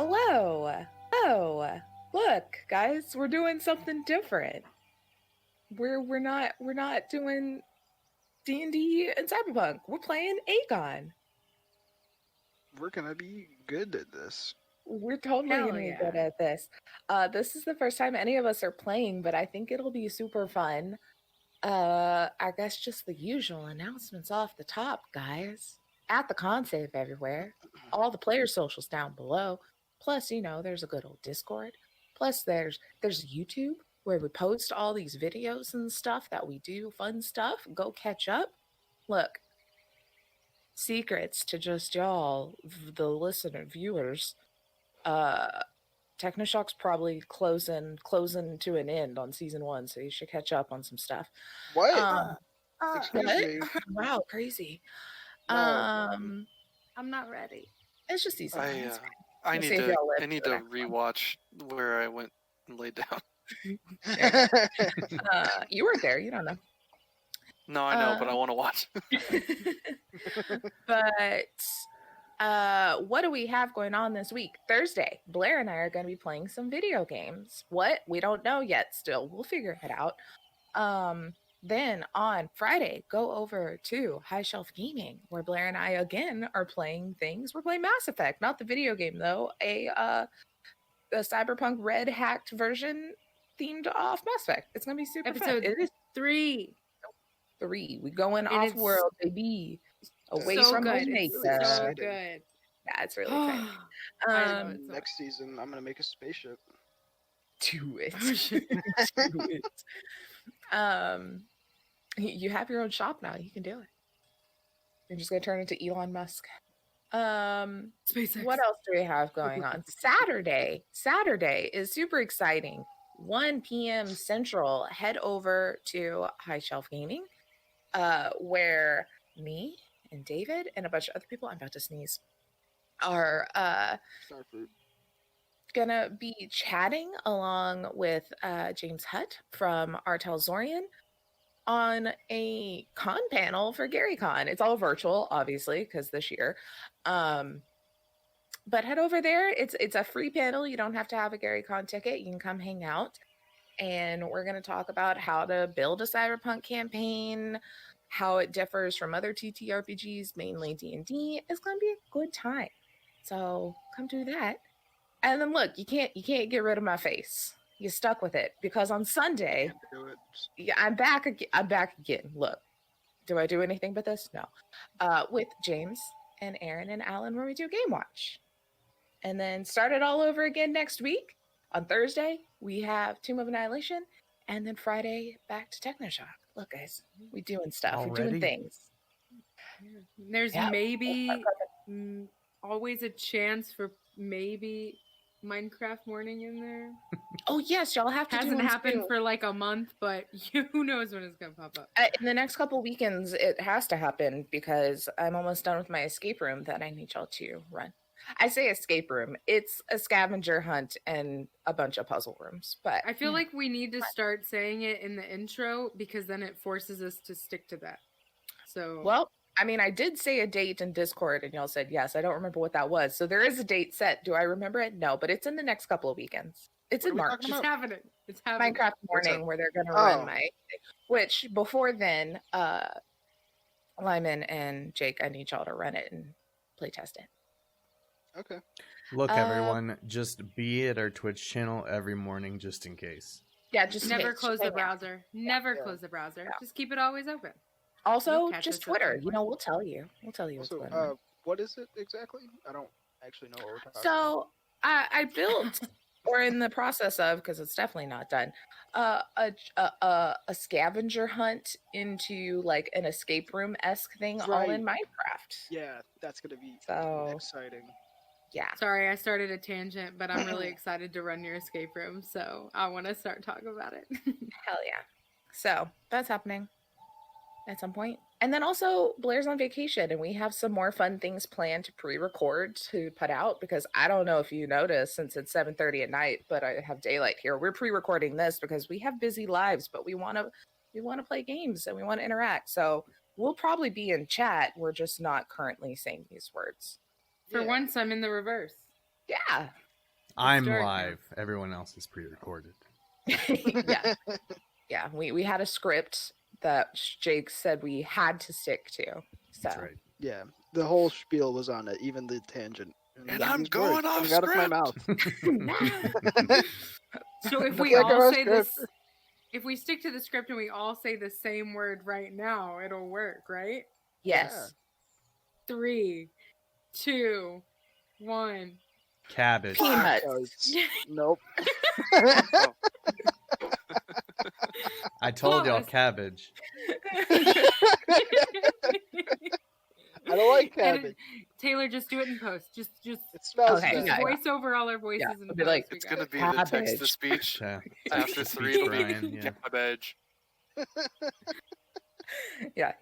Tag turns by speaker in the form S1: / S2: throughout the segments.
S1: Hello. Oh, look, guys, we're doing something different. We're not doing D&D and Cyberpunk. We're playing Agon.
S2: We're gonna be good at this.
S1: We're totally
S3: Hell
S1: gonna be
S3: yeah.
S1: good at this. This is the first time any of us are playing, but I think it'll be super fun. I guess just the usual announcements off the top, guys. At the con save everywhere. All the player socials down below. Plus, there's a good old Discord. Plus, there's YouTube where we post all these videos and stuff that we do, fun stuff. Go catch up. Look, secrets to just y'all, the listener viewers. Technoshock's probably closing to an end on season 1, so you should catch up on some stuff.
S2: What? Excuse
S1: What?
S2: me.
S1: Wow, crazy.
S2: No.
S1: I'm
S3: not ready.
S1: It's just season 1. It's fine.
S4: I
S1: We'll
S4: need
S1: see if
S4: to
S1: y'all live
S4: I need
S1: to
S4: to
S1: the next one.
S4: rewatch where I went and laid down.
S1: You weren't there. You don't know.
S4: No, I know, but I want to watch.
S1: But what do we have going on this week? Thursday, Blair and I are going to be playing some video games. What? We don't know yet still. We'll figure it out. Then on Friday, go over to High Shelf Gaming, where Blair and I again are playing things. We're playing Mass Effect, not the video game though. A Cyberpunk Red hacked version themed off Mass Effect. It's gonna be super
S3: Episode
S1: fun. It is
S3: 3.
S1: 3. We going
S3: And
S1: off
S3: it's
S1: world, baby. Away
S3: so
S1: from
S3: good.
S1: home
S3: It's
S1: mesa.
S3: so good.
S1: Yeah, it's really exciting.
S3: I know, it's
S2: Next season, I'm gonna make a spaceship.
S1: Do it.
S3: Oh,
S1: Do it. You have your own shop now. You can do it. You're just gonna turn into Elon Musk.
S3: SpaceX.
S1: What else do we have going on? Saturday is super exciting. 1 p.m. Central. Head over to High Shelf Gaming, where me and David and a bunch of other people, I'm about to sneeze, are
S2: Starfruit.
S1: gonna be chatting along with James Hutt from Artel Zorian on a con panel for GaryCon. It's all virtual, obviously, because this year. But head over there. It's a free panel. You don't have to have a GaryCon ticket. You can come hang out. And we're going to talk about how to build a Cyberpunk campaign, how it differs from other TTRPGs, mainly D&D. It's going to be a good time. So come do that. And then look, you can't get rid of my face. You're stuck with it because on Sunday,
S2: Can't do it.
S1: yeah, I'm back again. Look, do I do anything but this? No. With James and Aaron and Alan, where we do Game Watch. And then start it all over again next week. On Thursday, we have Tomb of Annihilation. And then Friday, back to Technoshock. Look, guys, we doing stuff. We're doing
S5: Already?
S1: things.
S3: There's
S1: Yeah.
S3: maybe always a chance for maybe Minecraft morning in there.
S1: Oh, yes, y'all have to do
S3: Hasn't
S1: one
S3: happened
S1: soon.
S3: for like a month, but who knows when it's gonna pop up.
S1: In the next couple weekends, it has to happen because I'm almost done with my escape room that I need y'all to run. I say escape room. It's a scavenger hunt and a bunch of puzzle rooms. But
S3: I feel like we need to start saying it in the intro because then it forces us to stick to that. So
S1: well, I mean, I did say a date in Discord and y'all said yes. I don't remember what that was. So there is a date set. Do I remember it? No, but it's in the next couple of weekends. It's
S2: What
S1: in
S2: are we
S1: March.
S2: talking
S3: it's
S2: about?
S3: happening. It's happening.
S1: Minecraft
S2: What's
S1: morning
S2: up?
S1: where they're gonna
S2: Oh.
S1: run my which before then, Lyman and Jake, I need y'all to run it and play test it.
S2: Okay.
S5: Look, everyone, just be at our Twitch channel every morning just in case.
S1: Yeah, just
S3: Never
S1: hit-
S3: close the
S1: hang out.
S3: browser. Never
S2: Yeah.
S3: close the browser.
S1: Yeah.
S3: Just keep it always open.
S1: Also,
S3: You'll catch
S1: just
S3: us at
S1: Twitter.
S3: some
S1: You know,
S3: point.
S1: we'll tell you. We'll tell you what's
S2: Also,
S1: going on.
S2: what is it exactly? I don't actually know what we're talking about.
S1: So I built, or in the process of, because it's definitely not done, a scavenger hunt into like an escape room-esque thing all in Minecraft.
S2: Yeah, that's gonna be
S1: So
S2: exciting.
S1: yeah.
S3: Sorry, I started a tangent, but I'm really excited to run your escape room, so I want to start talking about it.
S1: Hell yeah. So that's happening at some point. And then also Blair's on vacation and we have some more fun things planned to pre-record to put out because I don't know if you noticed since it's 7:30 at night, but I have daylight here. We're pre-recording this because we have busy lives, but we want to play games and we want to interact. So we'll probably be in chat. We're just not currently saying these words.
S3: For
S2: Yeah.
S3: once, I'm in the reverse.
S1: Yeah.
S5: I'm
S3: dark now.
S5: live. Everyone else is pre-recorded.
S1: Yeah. Yeah. We had a script that Jake said we had to stick to. So
S5: That's right.
S2: Yeah, the whole spiel was on it, even the tangent.
S4: And I'm
S2: these
S4: going
S2: words
S4: off
S2: coming out of my
S4: script.
S2: mouth.
S3: So if
S2: That's
S3: we
S2: like
S3: all
S2: our
S3: say
S2: script.
S3: this, if we stick to the script and we all say the same word right now, it'll work, right?
S1: yes.
S3: 3, 2, 1.
S5: Cabbage.
S1: Peanuts.
S2: Nope.
S4: Oh,
S5: I told y'all
S3: Close.
S5: cabbage.
S2: I don't like
S3: Edit-
S2: cabbage.
S3: Taylor, just do it in post. Just
S2: It smells
S1: Okay,
S2: good.
S1: yeah.
S3: voice over all our voices in
S1: it'll
S3: post.
S1: be like,
S3: We
S4: it's
S3: got
S4: gonna
S3: it.
S4: be the text to
S1: Cabbage.
S4: speech
S5: Yeah.
S4: after
S5: Speech
S4: 3 it'll be
S5: Brian, yeah.
S4: cabbage.
S1: Yeah.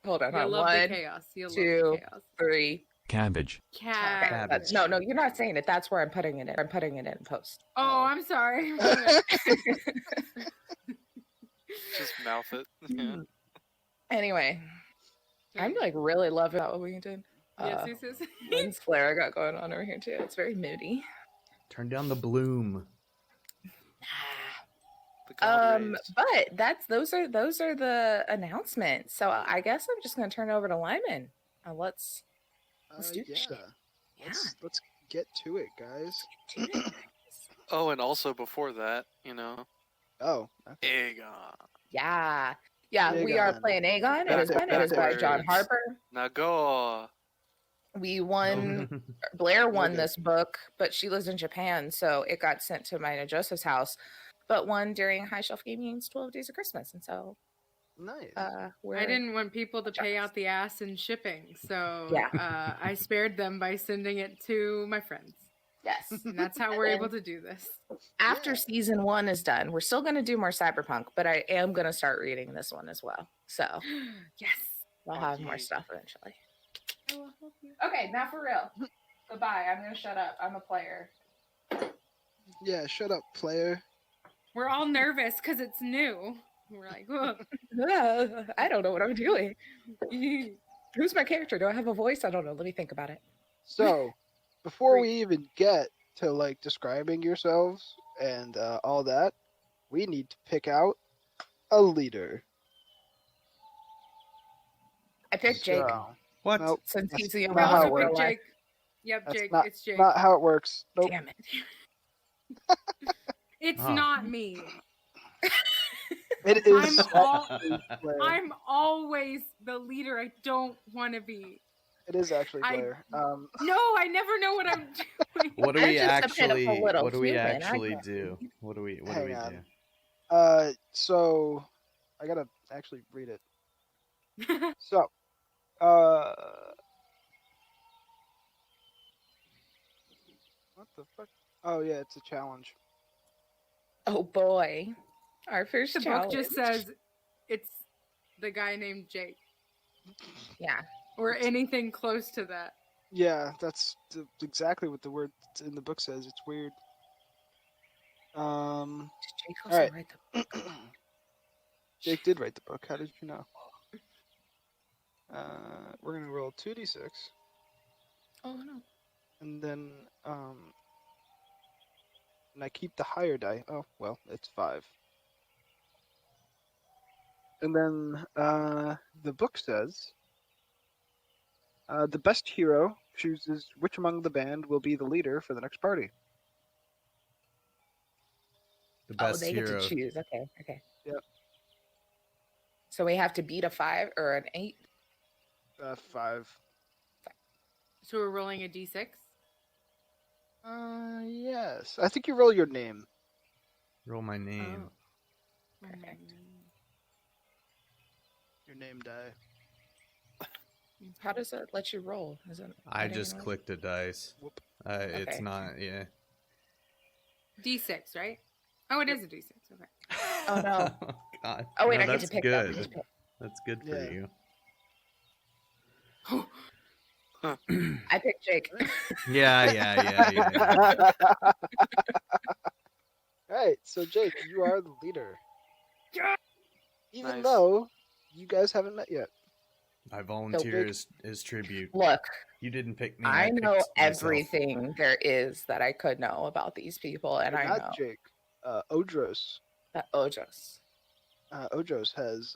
S1: Hold on.
S3: You'll
S1: Hold
S3: love
S1: on.
S3: the
S1: 1,
S3: chaos. You'll
S1: 2,
S3: love the chaos.
S1: 3.
S6: Cabbage.
S1: Okay,
S3: Cabbage.
S1: no, you're not saying it. That's where I'm putting it in. I'm putting it in post.
S3: Oh, I'm sorry.
S4: Just mouth it. Yeah.
S1: Anyway, I'm like really loving what we did.
S3: Yes, yes, yes.
S1: Lynn's flare I got going on over here too. It's very moody.
S5: Turn down the bloom.
S4: The God rays.
S1: But those are the announcements. So I guess I'm just gonna turn it over to Lyman. Let's do this shit. Yeah.
S2: Let's get to it, guys.
S1: do it, guys.
S4: Oh, and also before that,
S2: Oh, okay.
S4: Aegon.
S1: Yeah. We are
S2: Aegon.
S1: playing Aegon. It is by John
S4: Backwards.
S1: Harper.
S4: Now go.
S1: We won. Blair won this book, but she lives in Japan, so it got sent to my Joseph's house. But won during High Shelf Gaming's 12 Days of Christmas, and so
S2: Nice.
S3: I didn't want people to pay out the ass in shipping, so
S1: Yeah.
S3: I spared them by sending it to my friends.
S1: Yes.
S3: And that's how we're able to do this.
S1: After season 1 is done, we're still going to do more cyberpunk, but I am going to start reading this one as well. So
S3: Yes.
S1: we'll have more stuff eventually.
S3: I will help you.
S1: Okay, now for real. Goodbye. I'm going to shut up. I'm a player.
S2: Yeah, shut up, player.
S3: We're all nervous because it's new. We're like, whoa.
S1: I don't know what I'm doing. Who's my character? Do I have a voice? I don't know. Let me think about it.
S2: So, before we even get to like describing yourselves and all that, we need to pick out a leader.
S1: I picked Jake.
S2: So,
S5: What?
S2: nope,
S1: Since
S2: that's
S1: he's the
S2: not
S1: only
S2: how
S1: one
S2: it
S1: in
S3: Also
S1: real
S3: pick
S2: works.
S1: life.
S3: Jake. Yep,
S2: That's
S3: Jake.
S2: not-
S3: It's Jake.
S2: not how it works. Nope.
S1: Damn it.
S3: It's
S5: Oh.
S3: not me.
S2: It is.
S3: I'm always the leader I don't want to be.
S2: It is actually
S3: I-
S2: Blair.
S3: No, I never know what I'm doing.
S5: What do
S1: I'm
S5: we
S1: just a
S5: actually?
S1: pitiful little
S5: What do we
S1: human, I
S5: actually
S1: can't
S5: do? What do we
S2: Hang
S5: do?
S2: on. So I gotta actually read it. So, what the fuck? Oh yeah, it's a challenge.
S1: Oh boy. Our first
S3: The book
S1: challenge.
S3: just says it's the guy named Jake
S1: Yeah.
S3: or anything close to that.
S2: Yeah, that's exactly what the word in the book says. It's weird.
S1: Jake
S2: All
S1: also
S2: right.
S1: write the
S2: Jake did write the book. How did you know? We're gonna roll 2d6,
S1: Oh no.
S2: and then and I keep the higher die. Oh well, it's 5. And then the book says the best hero chooses which among the band will be the leader for the next party.
S5: The
S1: Oh,
S5: best
S1: they
S5: hero.
S1: get to choose. Okay.
S2: Yep.
S1: So we have to beat a 5 or an 8.
S2: 5.
S3: So we're rolling a d6.
S2: Yes. I think you roll your name.
S5: Roll my name.
S1: Perfect.
S2: Your name die.
S1: How does it let you roll? Is it
S5: I
S1: letting
S5: just
S1: you roll?
S5: clicked a dice.
S2: Whoop.
S5: It's
S1: Okay.
S5: not. Yeah.
S3: D6, right? Oh, it is a d6. Okay.
S1: Oh no.
S5: God.
S1: Oh wait,
S5: No,
S1: I get
S5: that's
S1: to pick
S5: good.
S1: that. I get to pick.
S5: That's good for
S2: Yeah.
S5: you.
S1: I picked Jake.
S5: Yeah.
S2: Alright, so Jake, you are the leader.
S3: Yeah.
S2: Even
S4: Nice.
S2: though you guys haven't met yet.
S5: I volunteer as tribute.
S1: Look,
S5: You didn't pick me.
S1: I know
S5: picked myself.
S1: everything there is that I could know about these people, and I
S2: Not
S1: know
S2: Jake. Odros.
S1: that Ojos.
S2: Odros has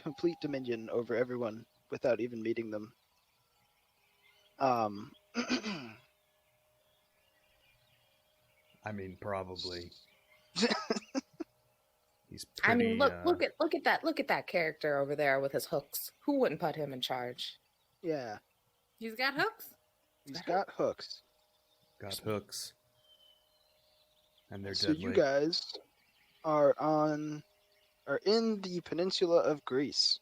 S2: complete dominion over everyone without even meeting them.
S5: I mean, probably. He's pretty.
S1: I mean, look at that character over there with his hooks. Who wouldn't put him in charge?
S2: Yeah,
S3: He's got hooks.
S2: he's got hooks.
S5: Got hooks. And they're
S2: So
S5: deadly.
S2: you guys are in the peninsula of Greece.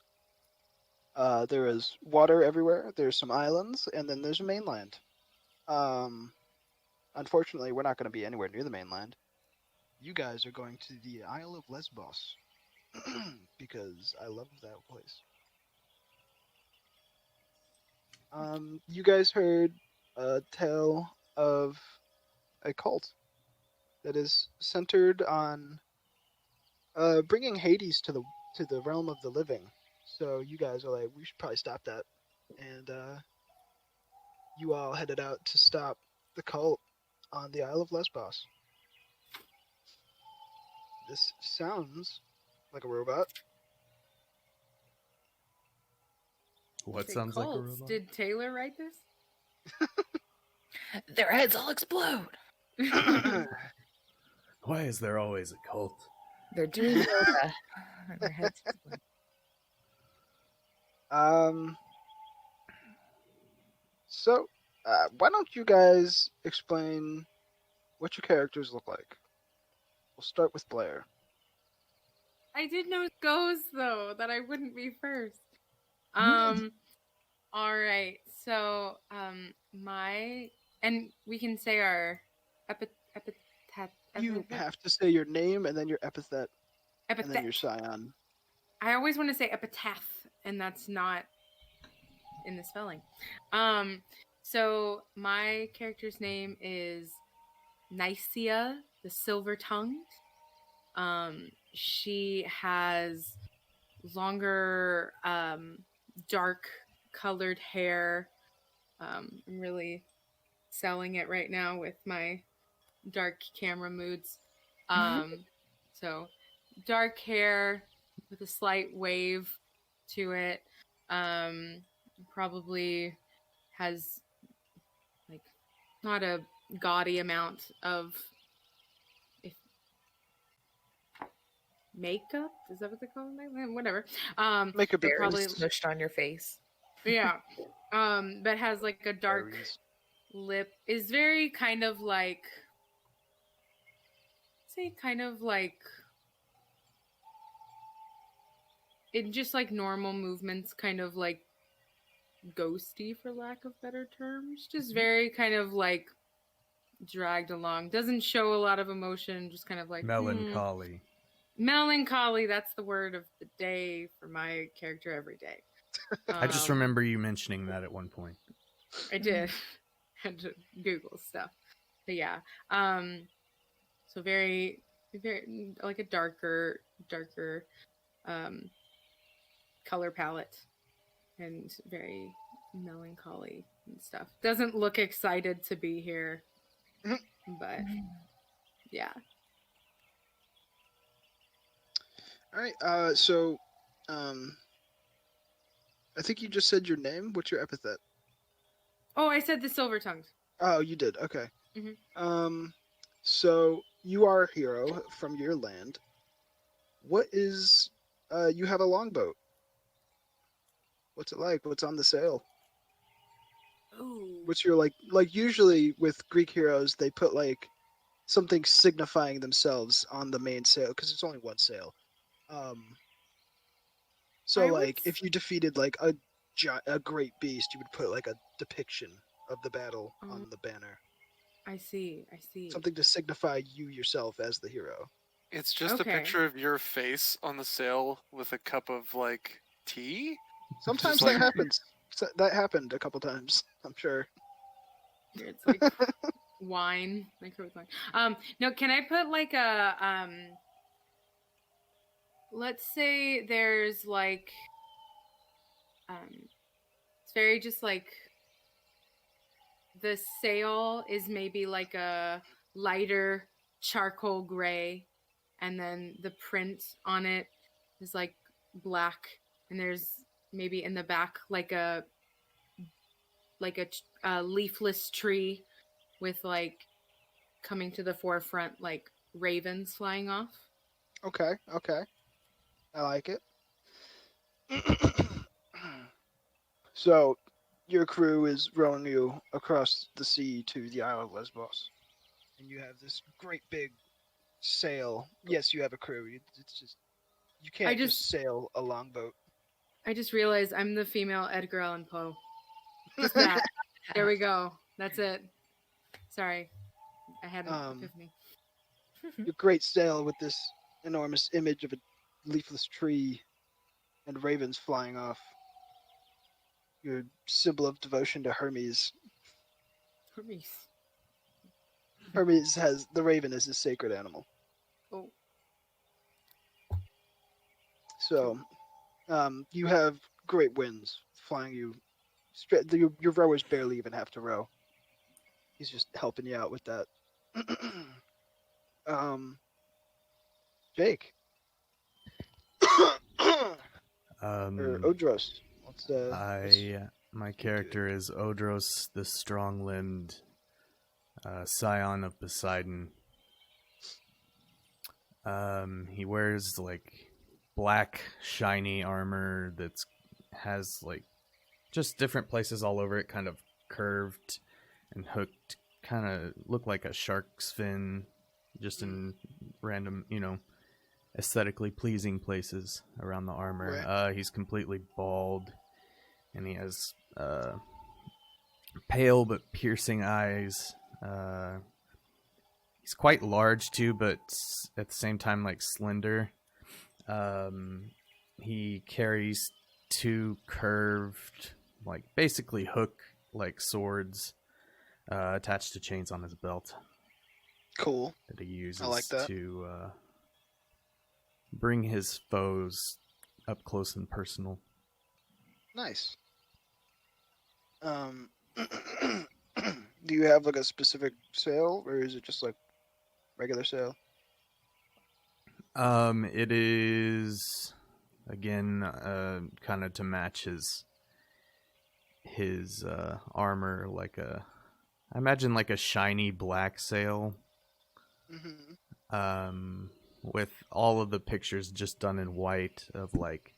S2: There is water everywhere. There's some islands, and then there's a mainland. Unfortunately, we're not going to be anywhere near the mainland. You guys are going to the Isle of Lesbos because I love that place. You guys heard a tale of a cult that is centered on bringing Hades to the realm of the living. So you guys are like, we should probably stop that, and you all headed out to stop the cult on the Isle of Lesbos. This sounds like a robot.
S5: What
S3: Say
S5: sounds like a
S3: cults.
S5: robot?
S3: Did Taylor write this?
S1: Their heads all explode.
S5: Why is there always a cult?
S1: They're doing yoga. And their heads explode.
S2: So, why don't you guys explain what your characters look like? We'll start with Blair.
S3: I did know ghosts though, that I wouldn't be first. All right. So, and we can say our epithet.
S2: You have to say your name and then your epithet, and then your
S3: Epithet.
S2: scion.
S3: I always want to say epitaph, and that's not in the spelling. So my character's name is Nicia, the Silver-Tongued. She has longer, dark-colored hair. I'm really selling it right now with my dark camera moods. So dark hair with a slight wave to it. Probably has like not a gaudy amount of makeup. Is that what they call it? Whatever.
S2: Makeup
S1: Barely
S3: probably
S1: smushed on your face.
S3: yeah. But has like a dark
S2: berries.
S3: lip. Is very kind of like it just like normal movements, kind of like ghosty for lack of better terms. Just very kind of like dragged along. Doesn't show a lot of emotion, just kind of like
S5: Melancholy.
S3: Melancholy, that's the word of the day for my character every day.
S5: I just remember you mentioning that at one point.
S3: I did. Had to Google stuff. But yeah. So very like a darker color palette and very melancholy and stuff. Doesn't look excited to be here. But yeah.
S2: All right. So, I think you just said your name. What's your epithet?
S3: Oh, I said the Silver-Tongued.
S2: Oh, you did. Okay.
S3: Mhm.
S2: So you are a hero from your land. What is? You have a longboat. What's it like? What's on the sail?
S3: Ooh.
S2: What's your like usually with Greek heroes they put like something signifying themselves on the main sail because it's only one sail. So like if you defeated like a great beast, you would put like a depiction of the battle on the banner.
S3: I see.
S2: Something to signify you yourself as the hero.
S4: It's just a picture of your face on the sail with a cup of like tea.
S2: Sometimes
S4: like-
S2: that happens. That happened a couple times, I'm sure.
S3: It's like wine, like with wine. No, can I put like a let's say there's like It's very just like the sail is maybe like a lighter charcoal gray, and then the print on it is like black, and there's maybe in the back like a leafless tree with like coming to the forefront like ravens flying off.
S2: Okay, okay. I like it. So, your crew is rowing you across the sea to the Isle of Lesbos, and you have this great big sail. Yes, you have a crew. It's just you can't just sail a longboat.
S3: I just realized I'm the female Edgar Allan Poe. Just that. There we go. That's it. Sorry, I had an epiphany.
S2: Your great sail with this enormous image of a leafless tree and ravens flying off. Your symbol of devotion to Hermes.
S3: Hermes.
S2: Hermes has the raven as his sacred animal.
S3: Oh.
S2: So, you have great winds flying you. Your rowers barely even have to row. He's just helping you out with that. Jake. Or Odros.
S5: My character is Odros, the strong-limbed scion of Poseidon. He wears like black shiny armor that's has like just different places all over it, kind of curved and hooked, kind of look like a shark's fin, just in random, aesthetically pleasing places around the armor.
S2: Right.
S5: He's completely bald, and he has pale but piercing eyes. He's quite large too, but at the same time like slender. He carries two curved, like basically hook like swords attached to chains on his belt.
S2: Cool.
S5: That he uses
S2: I like that.
S5: to bring his foes up close and personal.
S2: Nice. Do you have like a specific sail, or is it just like regular sail?
S5: It is again kind of to match his armor, like I imagine like a shiny black sail.
S2: Mm-hmm.
S5: With all of the pictures just done in white of like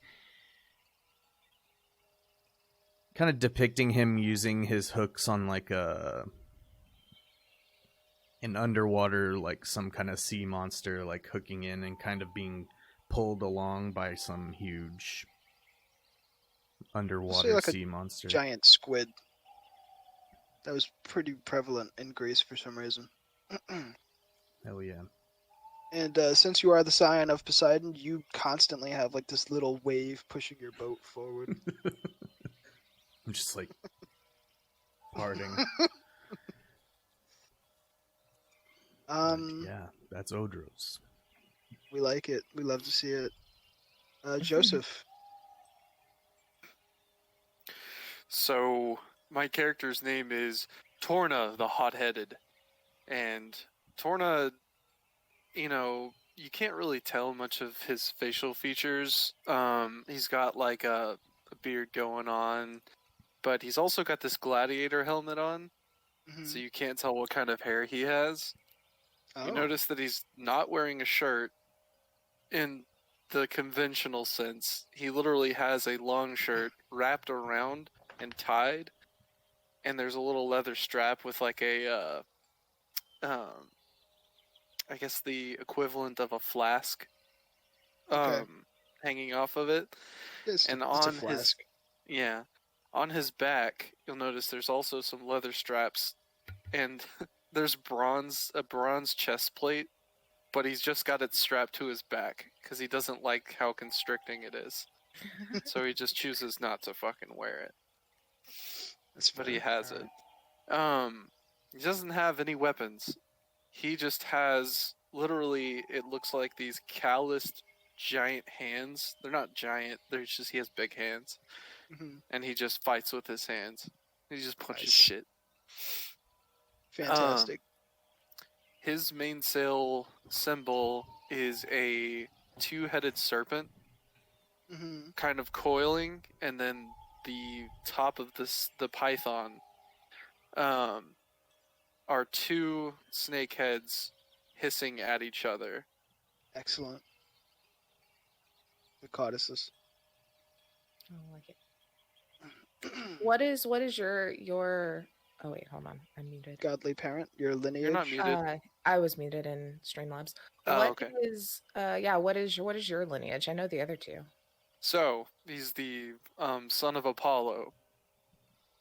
S5: kind of depicting him using his hooks on like an underwater, like some kind of sea monster, like hooking in and kind of being pulled along by some huge underwater
S2: like
S5: sea monster.
S2: Giant squid. That was pretty prevalent in Greece for some reason.
S5: Hell yeah.
S2: And since you are the scion of Poseidon, you constantly have like this little wave pushing your boat forward.
S5: I'm just like parting. Yeah, that's Odros.
S2: We like it. We love to see it. Joseph.
S4: So my character's name is Torna the Hot-Headed, and Torna, you can't really tell much of his facial features. He's got like a beard going on, but he's also got this gladiator helmet on, so you can't tell what kind of hair he has. You notice that he's not wearing a shirt in the conventional sense. He literally has a long shirt wrapped around and tied, and there's a little leather strap with like a I guess the equivalent of a flask hanging off of it.
S2: And on
S4: on his back, you'll notice there's also some leather straps, and there's a bronze chest plate, but he's just got it strapped to his back because he doesn't like how constricting it is. So he just chooses not to fucking wear it. But he has it. He doesn't have any weapons. He just has, literally, it looks like these calloused giant hands. They're not giant, he has big hands.
S2: Mhm.
S4: and he just fights with his hands. He just punches
S2: Nice.
S4: shit.
S2: Fantastic.
S4: His mainsail symbol is a two-headed serpent,
S2: Mhm.
S4: kind of coiling, and then the top of the python are two snake heads hissing at each other.
S2: Excellent. The codices.
S1: I don't like it. What is your oh wait, hold on. I'm muted.
S2: Godly parent, your lineage.
S4: You're not muted.
S1: I was muted in Streamlabs.
S4: Oh,
S1: What
S4: okay.
S1: is what is your lineage? I know the other two.
S4: So, he's the son of Apollo.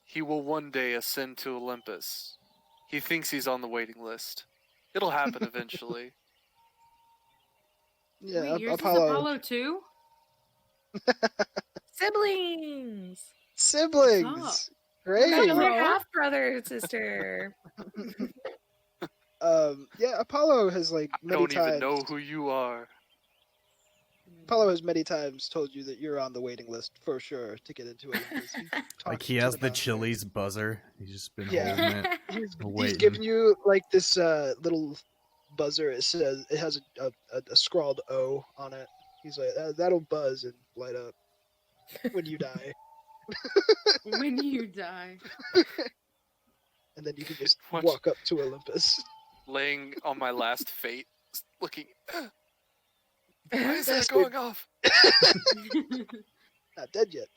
S4: He will one day ascend to Olympus. He thinks he's on the waiting list. It'll happen eventually.
S2: Yeah,
S3: Wait, yours
S2: Apollo.
S3: is Apollo too?
S1: Siblings.
S2: Siblings.
S1: We're
S2: Great.
S3: Bro.
S1: half brother and sister.
S2: Yeah, Apollo has like
S4: I
S2: many
S4: don't
S2: times.
S4: even know who you are.
S2: Apollo has many times told you that you're on the waiting list for sure to get into Olympus.
S5: Like he has the Chili's buzzer. He's just been
S2: Yeah.
S5: holding it.
S2: He's
S5: waiting.
S2: giving you like this little buzzer. It says it has a scrawled O on it. He's like that'll buzz and light up when you die,
S3: When you die.
S2: and then you can just
S4: What?
S2: walk up to Olympus.
S4: Laying on my last fate, looking. Why is
S2: Bastard.
S4: that going off?
S2: Not dead yet.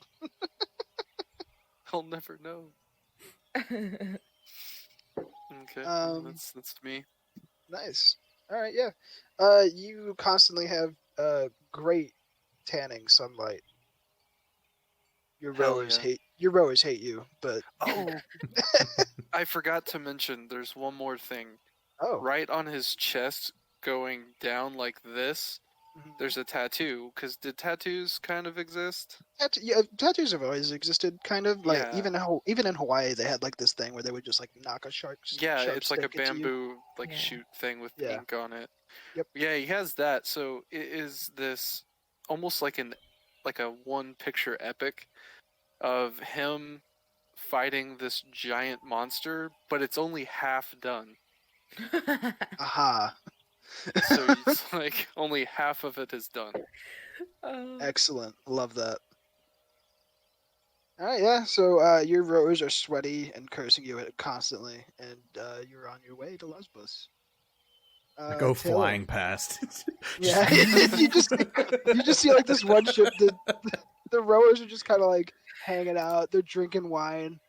S4: I'll never know. Okay, that's me.
S2: Nice. All right, yeah. You constantly have great tanning sunlight. Your
S4: Hell
S2: rowers
S4: yeah.
S2: hate you, but
S4: Oh, I forgot to mention. There's one more thing.
S2: oh,
S4: Right on his chest, going down like this,
S2: mhm.
S4: there's a tattoo. Because did tattoos kind of exist?
S2: Tattoos have always existed, kind of like
S4: Yeah.
S2: even in Hawaii they had like this thing where they would just like knock a sharp
S4: Yeah,
S2: sharp
S4: it's like a
S2: stick into you.
S4: bamboo like
S1: Yeah.
S4: shoot thing with
S2: Yeah.
S4: ink on it.
S2: Yep.
S4: Yeah, he has that. So it is this almost like a one picture epic of him fighting this giant monster, but it's only half done.
S2: Aha!
S4: So it's like only half of it is done.
S2: Excellent, love that. All right, yeah. So your rowers are sweaty and cursing you constantly, and you're on your way to Lesbos.
S5: I go
S2: Taylor.
S5: flying past.
S2: Yeah, you just see like this one ship. The rowers are just kind of like hanging out. They're drinking wine.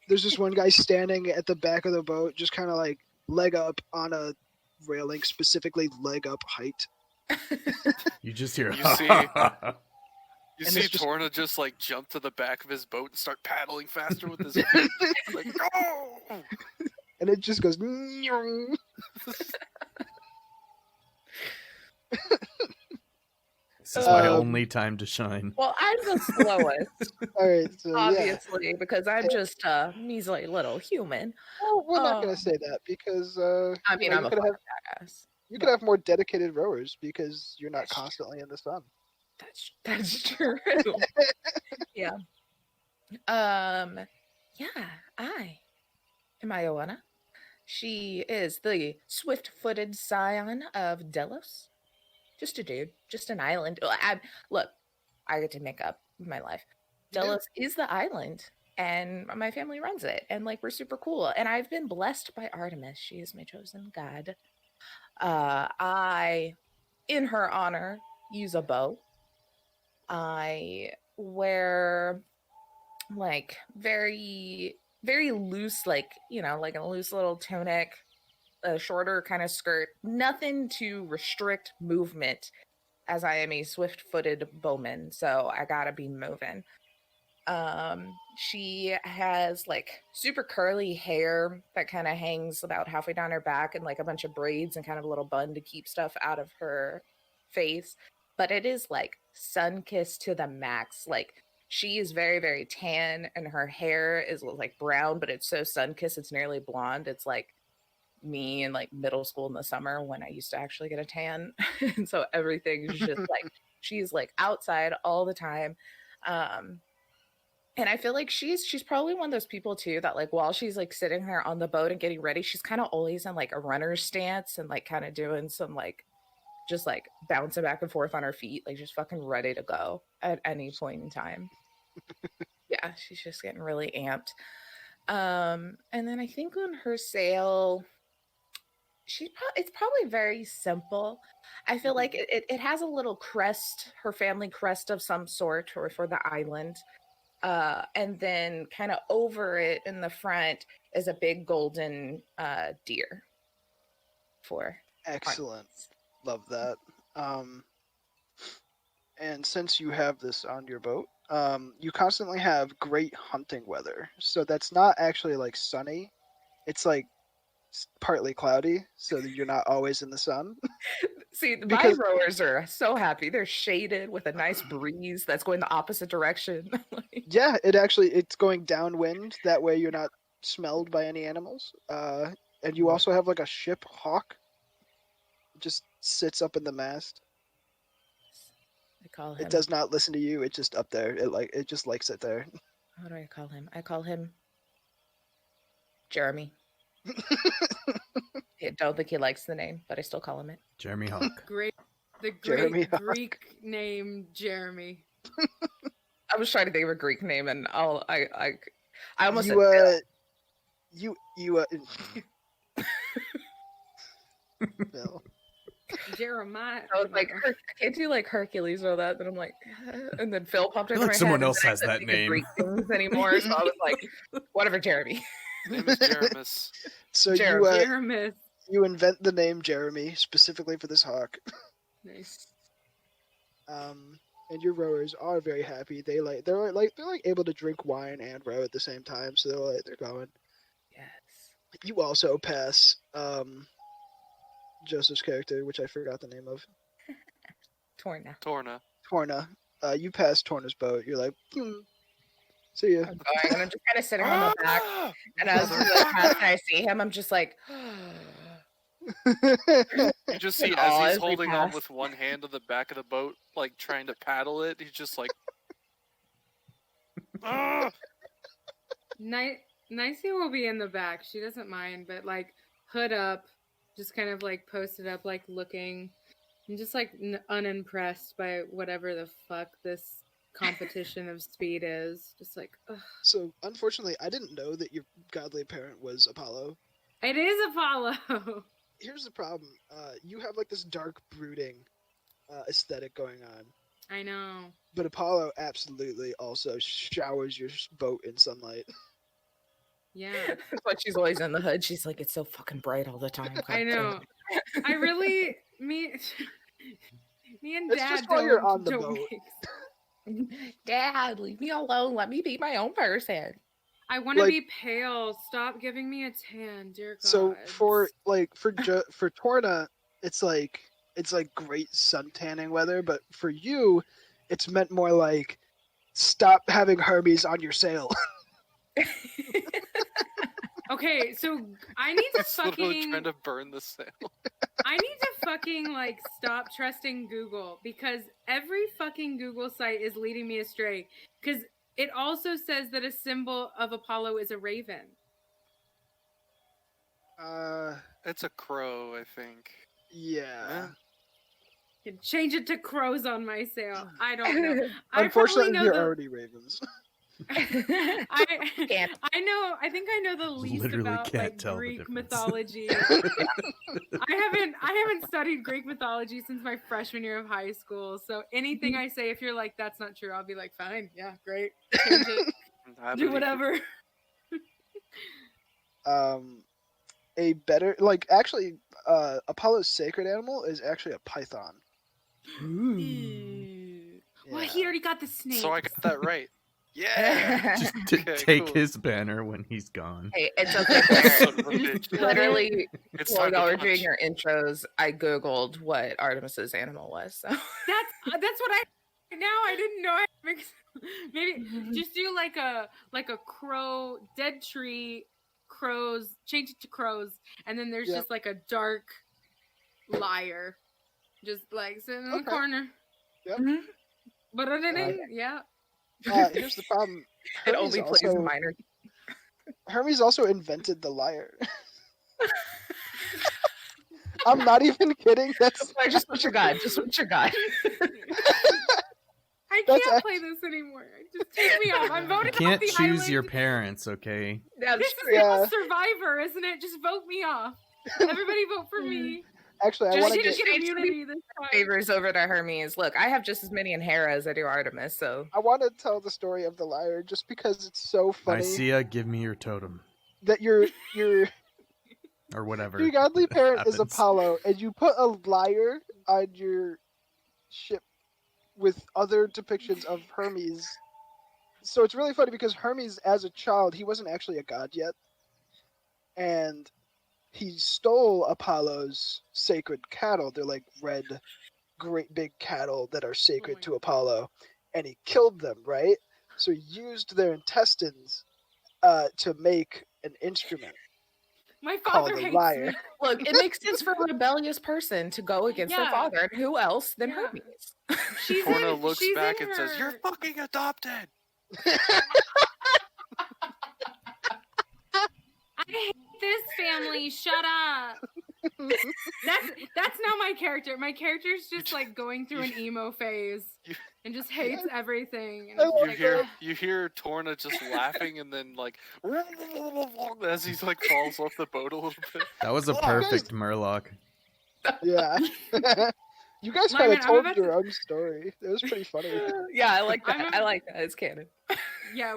S2: There's this one guy standing at the back of the boat, just kind of like leg up on a railing, specifically leg up height.
S5: You just hear.
S4: You see- You
S2: And
S4: see
S2: it's just-
S4: Torna just like jump to the back of his boat and start paddling faster with his feet. Like, go!
S2: And it just goes. "Nyong."
S5: This is my
S2: Um,
S5: only time to shine.
S1: Well, I'm the slowest,
S2: All right, so yeah.
S1: obviously, because I'm just a measly little human.
S2: Well, we're not gonna
S1: Um,
S2: say that because
S1: I mean, I'm
S2: you
S1: a
S2: could
S1: fire
S2: have
S1: jackass.
S2: you could have more dedicated rowers because you're not
S1: That's true.
S2: constantly in the sun.
S1: That's true. Yeah. Yeah, I am Ioana. She is the swift-footed scion of Delos. Just a dude, just an island. Look, I get to make up my life.
S2: You do.
S1: Delos is the island, and my family runs it, and like we're super cool. And I've been blessed by Artemis. She is my chosen god. I, in her honor, use a bow. I wear like very loose, like like a loose little tunic, a shorter kind of skirt, nothing to restrict movement, as I am a swift-footed bowman, so I gotta be moving. She has like super curly hair that kind of hangs about halfway down her back, and like a bunch of braids and kind of a little bun to keep stuff out of her face, but it is like sun-kissed to the max. Like she is very tan, and her hair is like brown, but it's so sun-kissed it's nearly blonde. It's like me in like middle school in the summer when I used to actually get a tan. And so everything is just like she's like outside all the time. And I feel like she's probably one of those people too that like while she's like sitting there on the boat and getting ready, she's kind of always in like a runner's stance and like kind of doing some like just like bouncing back and forth on her feet, like just fucking ready to go at any point in time. Yeah, she's just getting really amped. And then I think on her sail, it's probably very simple. I feel like it has a little crest, her family crest of some sort, or for the island. And then kind of over it in the front is a big golden deer for
S2: Excellent.
S1: ornaments.
S2: Love that. And since you have this on your boat, you constantly have great hunting weather. So that's not actually like sunny. It's like partly cloudy, so that you're not always in the sun.
S1: See, my
S2: Because
S1: rowers are so happy. They're shaded with a nice breeze that's going the opposite direction. Like,
S2: yeah, it's going downwind. That way you're not smelled by any animals. And you also have like a ship hawk. It just sits up in the mast.
S1: I call
S2: It
S1: him.
S2: does not listen to you. It's just up there. It just likes it there.
S1: How do I call him? I call him Jeremy. I don't think he likes the name, but I still call him it.
S5: Jeremy Hawk.
S3: The
S2: Jeremy
S3: great
S2: Hawk.
S3: Greek name Jeremy.
S1: I was trying to think of a Greek name, and I almost
S2: you
S1: said
S2: you Bill.
S3: Jeremiah.
S1: I was like, I can't do like Hercules or that. Then I'm like, and then Phil popped into
S5: like
S1: my head.
S5: someone
S1: and
S5: else
S1: then I
S5: has
S1: couldn't
S5: that
S1: think of
S5: name.
S1: Greek things anymore, so I was like, whatever, Jeremy.
S4: Name is Jeramis.
S2: So
S3: Jeramis.
S2: you invent the name Jeremy specifically for this hawk.
S3: Nice.
S2: And your rowers are very happy. They're able to drink wine and row at the same time, so they're going.
S1: Yes.
S2: You also pass Joseph's character, which I forgot the name of.
S1: Torna.
S2: Torna. You pass Torna's boat. You're like, see ya.
S1: I'm going, and I'm just kind of sitting on the back. And as I see him, I'm just like,
S4: You just see
S1: In
S4: as
S1: awe
S4: he's
S1: as we
S4: holding on
S1: pass.
S4: with one hand on the back of the boat, like trying to paddle it. He's just like, "Ah!"
S3: Nicey will be in the back. She doesn't mind, but like hood up, just kind of like posted up, like looking. I'm just like unimpressed by whatever the fuck this competition of speed is. Just like, ugh.
S2: So, unfortunately, I didn't know that your godly parent was Apollo.
S3: It is Apollo.
S2: Here's the problem. You have like this dark, brooding aesthetic going on.
S3: I know.
S2: But Apollo absolutely also showers your boat in sunlight.
S3: Yeah.
S1: that's why she's always in the hood. She's like, it's so fucking bright all the time.
S3: I know. I really me and
S2: It's
S3: Dad
S2: just while you're on the
S3: don't
S2: boat.
S3: mix.
S1: Dad, leave me alone. Let me be my own person.
S3: I want to
S2: Like-
S3: be pale. Stop giving me a tan, dear God.
S2: So for Torna, it's like great sun tanning weather, but for you, it's meant more like stop having Hermes on your sail.
S3: Okay, so I need to
S4: He's literally
S3: fucking
S4: trying to burn the sail.
S3: I need to fucking like stop trusting Google because every fucking Google site is leading me astray. Because it also says that a symbol of Apollo is a raven.
S4: It's a crow, I think.
S2: Yeah.
S3: Change it to crows on my sail. I don't know.
S2: Unfortunately,
S3: I
S2: you're
S3: know
S2: already ravens.
S1: Can't.
S3: I think I know the least
S5: Literally
S3: about
S5: can't
S3: like
S5: tell the
S3: Greek
S5: difference.
S3: mythology. I haven't studied Greek mythology since my freshman year of high school. So anything I say, if you're like that's not true, I'll be like, fine, yeah, great, change it,
S4: I believe
S3: do
S4: you.
S3: whatever.
S2: A better actually, Apollo's sacred animal is actually a python.
S3: Ew. Well, he
S2: Yeah.
S3: already got the snake.
S4: So I got that right. Yeah.
S5: Just
S4: Okay,
S5: take
S4: cool.
S5: his banner when he's gone.
S1: Hey, it's okay.
S4: Son of a
S1: Claire.
S4: bitch.
S1: Literally,
S4: It's
S1: while
S4: time to
S1: y'all were
S4: punch.
S1: doing your intros, I googled what Artemis's animal was. So
S3: That's what I now I didn't know. Maybe just do like a crow, dead tree, crows, change it to crows, and then there's
S2: Yep.
S3: just like a dark liar, just like sitting in the
S2: Okay.
S3: corner.
S2: Yep.
S1: Mhm.
S3: But yeah,
S2: Here's the problem.
S1: It only plays minor.
S2: Hermes also invented the lyre. I'm not even kidding. That's
S1: Just what you got. Just what you got.
S3: I can't play this anymore. Just take me off. I'm voting
S5: You can't
S3: off the
S5: choose
S3: island.
S5: your parents, okay?
S1: That's
S3: This
S1: true.
S3: is called Survivor, isn't it? Just vote me off. Everybody vote for me.
S2: Actually, I want to
S3: get immunity this time.
S1: Favors over to Hermes. Look, I have just as many in Hera as I do Artemis, so
S2: I want to tell the story of the lyre just because it's so funny.
S5: Nicaea, give me your totem.
S2: That your
S5: or whatever.
S2: Your godly parent is
S5: happens.
S2: Apollo, and you put a lyre on your ship with other depictions of Hermes. So it's really funny because Hermes, as a child, he wasn't actually a god yet. And he stole Apollo's sacred cattle. They're like red, great big cattle that are sacred to Apollo. And he killed them, right? So he used their intestines to make an instrument.
S3: My father
S2: called a
S3: hates
S2: lyre.
S3: me.
S1: look, it makes sense for a rebellious person to go against their father. And who else than Hermes?
S4: Torna looks back and says, "You're fucking adopted."
S3: I hate this family. Shut up. That's not my character. My character's just like going through an emo phase and just hates everything. And
S4: you hear Torna just laughing and then like as he's like falls off the boat a little bit.
S5: That was a perfect Murloc.
S2: Yeah. You guys kind of told your own story. It was pretty funny.
S1: Yeah, I like that. I like that. It's canon.
S3: Yeah,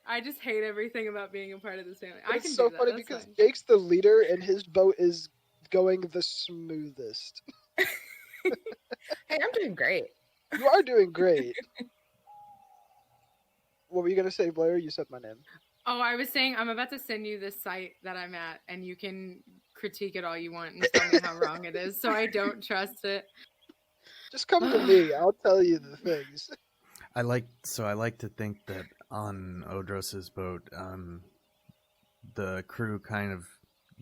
S3: I just hate everything about being a part of this family.
S2: It's so funny because Jake's the leader and his boat is going the smoothest.
S1: Hey, I'm doing great.
S2: You are doing great. What were you going to say, Blair? You said my name.
S3: Oh, I was saying I'm about to send you this site that I'm at, and you can critique it all you want and tell me how wrong it is, so I don't trust it.
S2: Just come to me. I'll tell you the things.
S5: I like to think that on Odros's boat, the crew kind of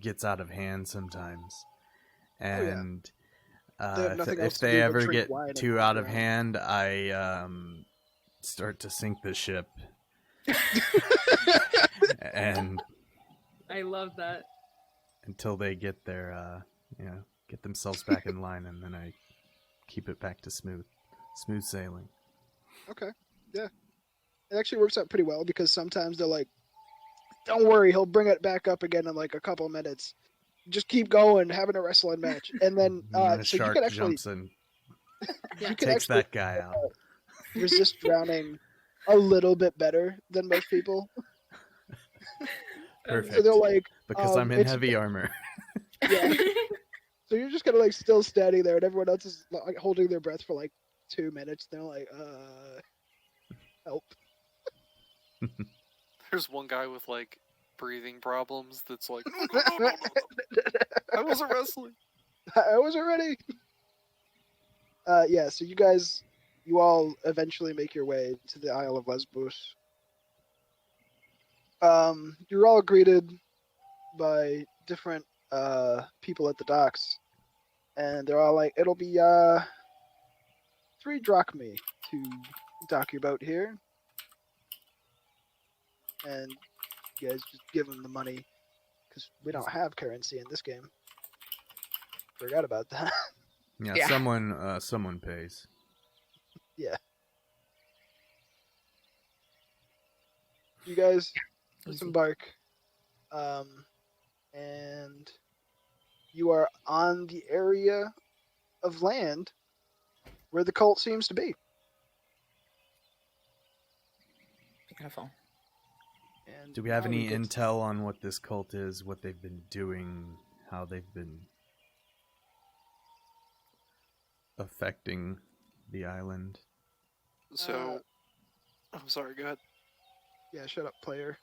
S5: gets out of hand sometimes, and if they ever get too out of hand, I start to sink the ship. And
S3: I love that.
S5: Until they get their, get themselves back in line, and then I keep it back to smooth sailing.
S2: Okay, yeah. It actually works out pretty well because sometimes they're like, don't worry, he'll bring it back up again in like a couple minutes. Just keep going, having a wrestling match. And then
S5: the
S2: so
S5: shark
S2: you can actually,
S5: jumps in,
S2: you can
S5: takes
S2: actually,
S5: that guy out.
S2: Resist drowning a little bit better than most people.
S5: Perfect.
S2: So they're like,
S5: because I'm in heavy armor.
S2: Yeah. So you're just kind of like still standing there, and everyone else is like holding their breath for like 2 minutes. They're like, help.
S4: There's one guy with like breathing problems that's like, I wasn't wrestling.
S2: I wasn't ready. Yeah, so you all eventually make your way to the Isle of Lesbos. You're all greeted by different people at the docks, and they're all like, it'll be 3 drachmae to dock your boat here. And you guys just give them the money, because we don't have currency in this game. Forgot about that.
S5: Yeah. Someone pays.
S2: Yeah. You guys disembark, and you are on the area of land where the cult seems to be.
S1: Beautiful.
S2: And
S5: do we have any intel on what this cult is, what they've been doing, how they've been affecting the island?
S4: So, I'm sorry, go ahead.
S2: Yeah, shut up, player.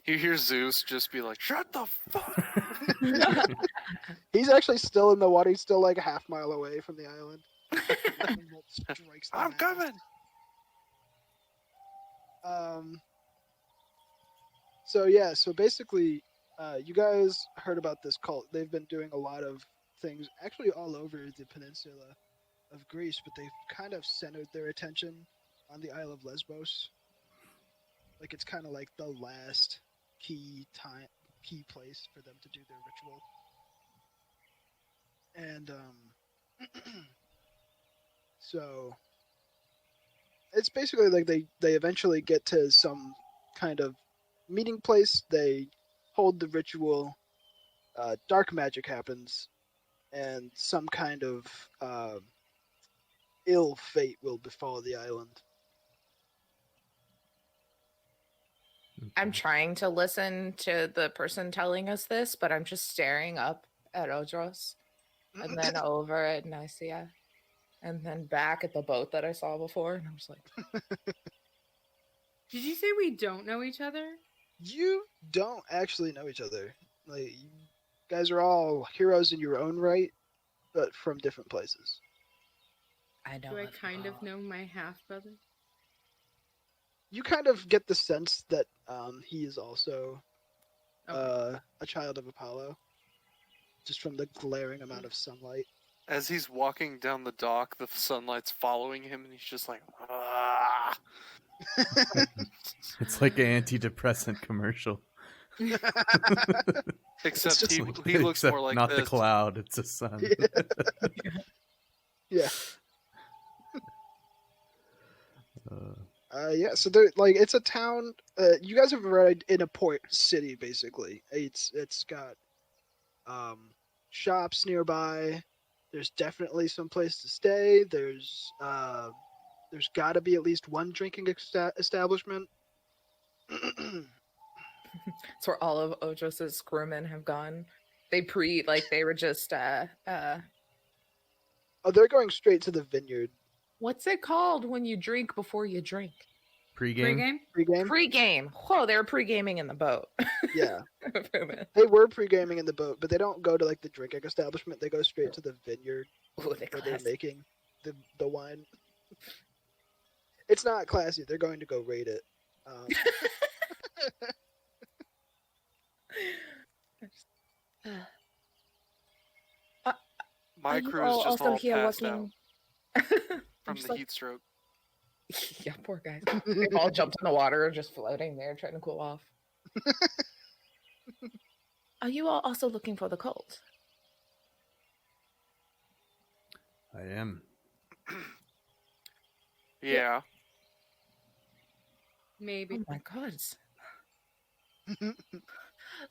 S4: You hear Zeus just be like, shut the fuck.
S2: He's actually still in the water. He's still like a half mile away from the island.
S4: I'm coming.
S2: So basically, you guys heard about this cult. They've been doing a lot of things, actually all over the peninsula of Greece, but they've kind of centered their attention on the Isle of Lesbos. Like it's kind of like the last key place for them to do their ritual. And so it's basically like they eventually get to some kind of meeting place. They hold the ritual. Dark magic happens, and some kind of ill fate will befall the island.
S1: I'm trying to listen to the person telling us this, but I'm just staring up at Odros and then over at Nicaea and then back at the boat that I saw before. And I'm just like,
S3: Did you say we don't know each other?
S2: You don't actually know each other. Like you guys are all heroes in your own right, but from different places.
S1: I know.
S3: Do I kind of know my half brother?
S2: You kind of get the sense that he is also
S3: Okay.
S2: a child of Apollo, just from the glaring amount of sunlight.
S4: As he's walking down the dock, the sunlight's following him, and he's just like, ah.
S5: It's like an antidepressant commercial.
S4: Except
S2: just
S4: he looks more like
S5: not
S4: this.
S5: the cloud, it's a sun.
S2: Yeah.
S5: Uh,
S2: Yeah, so they're like it's a town. You guys have arrived in a port city, basically. It's got shops nearby. There's definitely some place to stay. There's got to be at least one drinking establishment.
S1: It's where all of Odros's crewmen have gone. They were just
S2: Oh, they're going straight to the vineyard.
S1: what's it called when you drink before you drink?
S5: Pre-game?
S3: Pre-game?
S2: Pre-game?
S1: Pre-game. Whoa, they were pre-gaming in the boat.
S2: Yeah. They were pre-gaming in the boat, but they don't go to like the drinking establishment. They go straight to the vineyard
S1: Ooh, the
S2: where they're
S1: class.
S2: making the wine. It's not classy. They're going to go raid it.
S4: My
S1: Are you
S4: crew is just
S1: also
S4: all
S1: here
S4: passed
S1: working?
S4: out from
S1: just
S4: the
S1: like-
S4: heat stroke.
S1: Yeah, poor guys. They all jumped in the water, just floating there, trying to cool off. Are you all also looking for the cult?
S5: I am.
S4: Yeah.
S3: Maybe.
S1: Oh my god.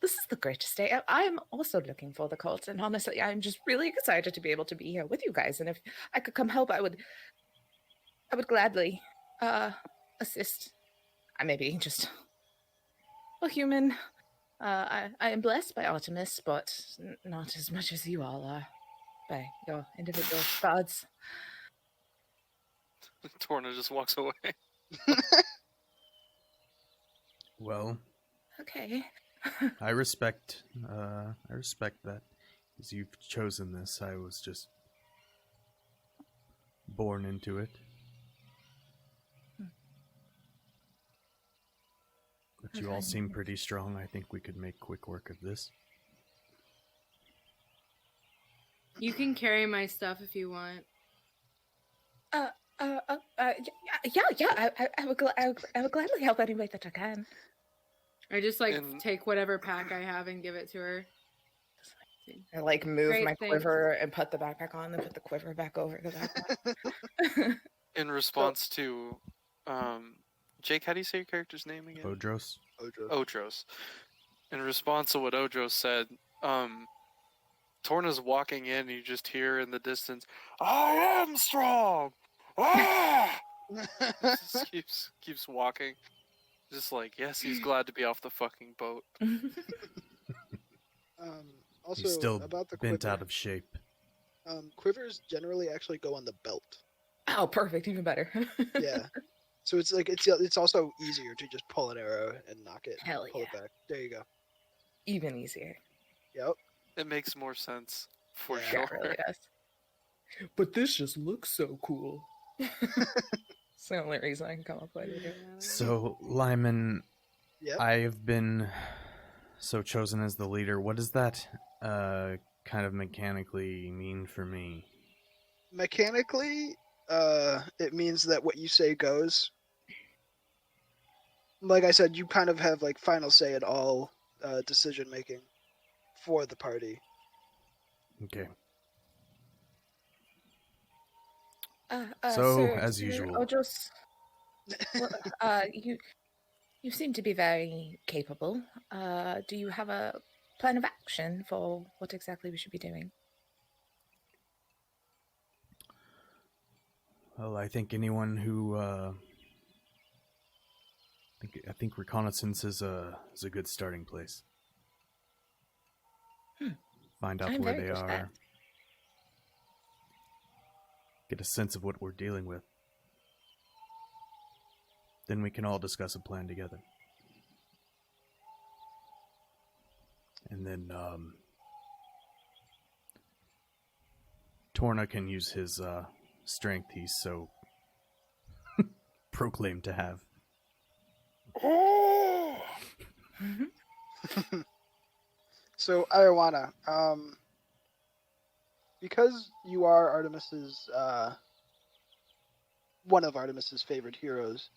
S1: This is the greatest day. I am also looking for the cult, and honestly, I'm just really excited to be able to be here with you guys. And if I could come help, I would gladly assist. I may be just a human. I am blessed by Artemis, but not as much as you all are by your individual gods.
S4: Torna just walks away.
S5: Well,
S1: Okay.
S5: I respect that. As you've chosen this, I was just born into it. But you all seem pretty strong. I think we could make quick work of this.
S3: You can carry my stuff if you want.
S1: Yeah. I would gladly help any way that I can.
S3: I just like
S4: And-
S3: take whatever pack I have and give it to her.
S1: I like move
S3: Great,
S1: my
S3: thanks.
S1: quiver and put the backpack on, then put the quiver back over the backpack.
S4: In response to, Jake, how do you say your character's name again?
S5: Odros?
S4: Odros. In response to what Odros said, Torna's walking in, and you just hear in the distance, "I am strong!" Ah! Just keeps walking. Just like, yes, he's glad to be off the fucking boat.
S2: Also,
S5: He's still
S2: about the
S5: bent
S2: quiver,
S5: out of shape.
S2: quivers generally actually go on the belt.
S1: Oh, perfect, even better.
S2: Yeah. So it's like it's also easier to just pull an arrow and knock it.
S1: Hell
S2: pull
S1: yeah.
S2: it back. There you go.
S1: Even easier.
S2: Yep.
S4: It makes more sense, for
S2: Yeah,
S1: Yeah,
S4: sure.
S1: it really does. But this just looks so cool. It's the only reason I can come up with it.
S5: So, Lyman,
S2: Yep.
S5: I have been so chosen as the leader. What does that kind of mechanically mean for me?
S2: Mechanically, it means that what you say goes. Like I said, you kind of have like final say in all decision making for the party.
S5: Okay.
S1: Sir,
S5: as
S1: Sir
S5: usual.
S1: Ojos, well, you seem to be very capable. Do you have a plan of action for what exactly we should be doing?
S5: Well, I think anyone who I think reconnaissance is a good starting place. Find out
S1: I'm
S5: where
S1: very
S5: they
S1: good at that.
S5: are. Get a sense of what we're dealing with. Then we can all discuss a plan together. And then Torna can use his strength he's so proclaimed to have.
S2: So Arowana, because you are Artemis's one of Artemis's favorite heroes,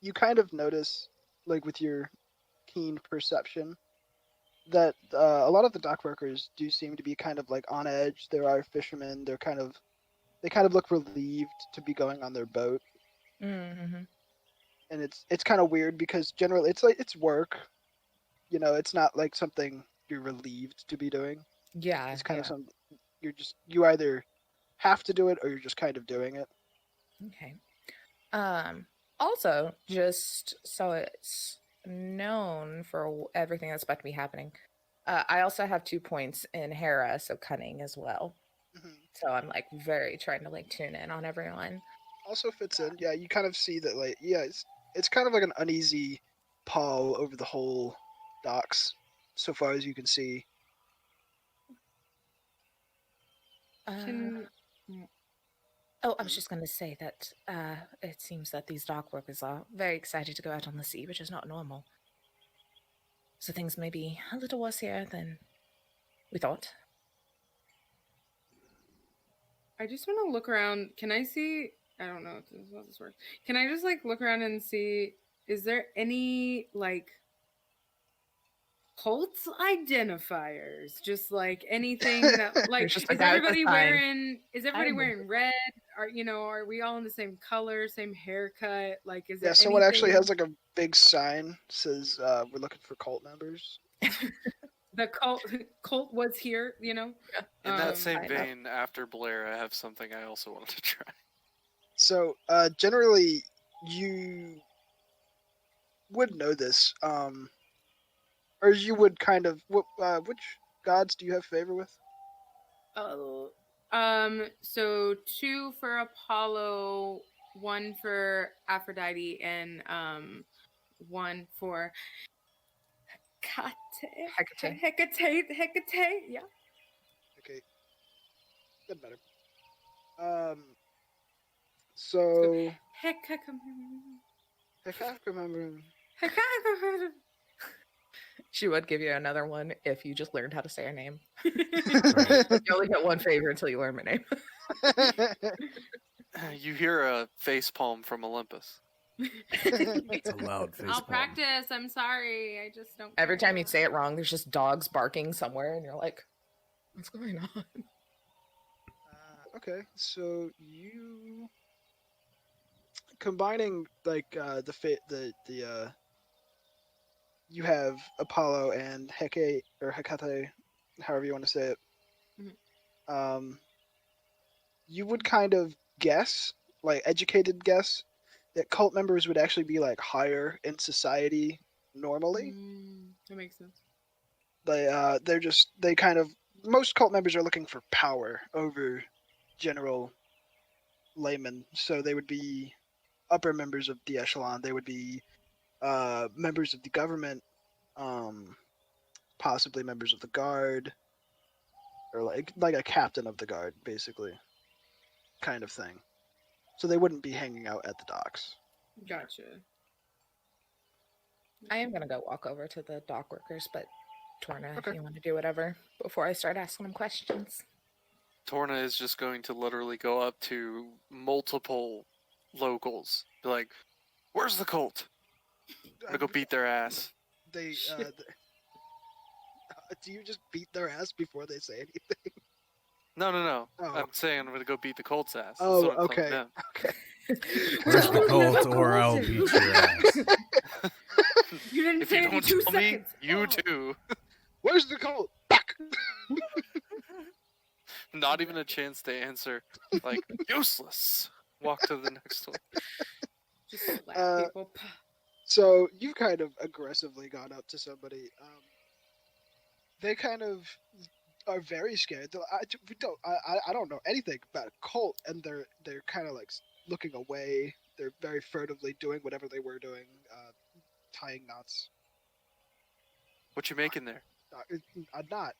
S2: you kind of notice, like with your keen perception, that a lot of the dock workers do seem to be kind of like on edge. There are fishermen. They kind of look relieved to be going on their boat,
S1: Mm-hmm.
S2: and it's kind of weird because generally it's like it's work. You know, it's not like something you're relieved to be doing.
S1: Yeah,
S2: It's kind of
S1: yeah.
S2: some you either have to do it or you're just kind of doing it.
S1: Okay. Also, just so it's known for everything that's about to be happening, I also have 2 points in Hera, so cunning as well.
S2: Mhm.
S1: So I'm like very trying to like tune in on everyone.
S2: Also fits in. Yeah, you kind of see that like it's kind of like an uneasy pall over the whole docks so far as you can see.
S3: Can
S1: Oh, I was
S2: Mhm.
S1: just going to say that it seems that these dock workers are very excited to go out on the sea, which is not normal. So things may be a little worse here than we thought.
S3: I just want to look around. Can I see? I don't know how this works. Can I just like look around and see? Is there any like cult identifiers? Just like anything that like
S1: There's just a guy with a sign.
S3: is everybody
S1: I'm a
S3: wearing red? Are we all in the same color, same haircut? Like is
S2: Yeah,
S3: there
S2: someone actually
S3: anything
S2: has like a big sign says we're looking for cult members.
S3: the cult was here, you know?
S4: In that same
S1: Fine.
S4: vein, after Blair, I have something I also wanted to try.
S2: So generally you would know this, or you would kind of which gods do you have favor with?
S3: Oh. So 2 for Apollo, 1 for Aphrodite, and 1 for
S1: Hecate.
S3: Hecate, yeah.
S2: Okay, doesn't matter.
S3: Let's go.
S2: So
S3: Hecate.
S2: I can't remember.
S1: She would give you another one if you just learned how to say her name.
S5: Right.
S1: You only get one favor until you learn my name.
S4: You hear a face palm from Olympus.
S5: It's a loud face
S3: I'll
S5: palm.
S3: practice. I'm sorry. I just don't.
S1: Every
S3: care.
S1: time you say it wrong, there's just dogs barking somewhere, and you're like, what's going on?
S2: Okay, so you combining like you have Apollo and Hecate or Hecate, however you want to say it. Um, you would kind of guess, like educated guess, that cult members would actually be like higher in society normally.
S3: That makes sense.
S2: They kind of most cult members are looking for power over general laymen, so they would be upper members of the echelon. They would be members of the government, um, possibly members of the guard, or like a captain of the guard, basically, kind of thing. So they wouldn't be hanging out at the docks.
S3: Gotcha.
S1: I am going to go walk over to the dock workers, but Torna,
S2: Okay.
S1: if you want to do whatever before I start asking them questions.
S4: Torna is just going to literally go up to multiple locals. Be like, where's the cult? I'm gonna go beat their ass.
S2: They do you just beat their ass before they say anything?
S4: No.
S2: Oh.
S4: I'm saying I'm gonna go beat the cult's ass. That's
S2: Oh,
S4: what I'm telling
S2: okay.
S4: them.
S2: Okay.
S5: Where's the
S3: Where's
S5: cult,
S3: the
S5: or I'll
S3: cult?
S5: beat your ass.
S3: You didn't
S4: If
S3: say
S4: you
S3: it in
S4: don't
S3: 2
S4: tell me,
S3: seconds.
S4: you
S3: Oh.
S4: too.
S2: Where's the cult? Back.
S4: Not even a chance to answer. Like, useless. Walk to the next one.
S3: Just slap people.
S2: So you kind of aggressively gone up to somebody. They kind of are very scared. I don't know anything about a cult, and they're kind of like looking away. They're very furtively doing whatever they were doing, tying knots.
S4: What you making there?
S2: I'm not.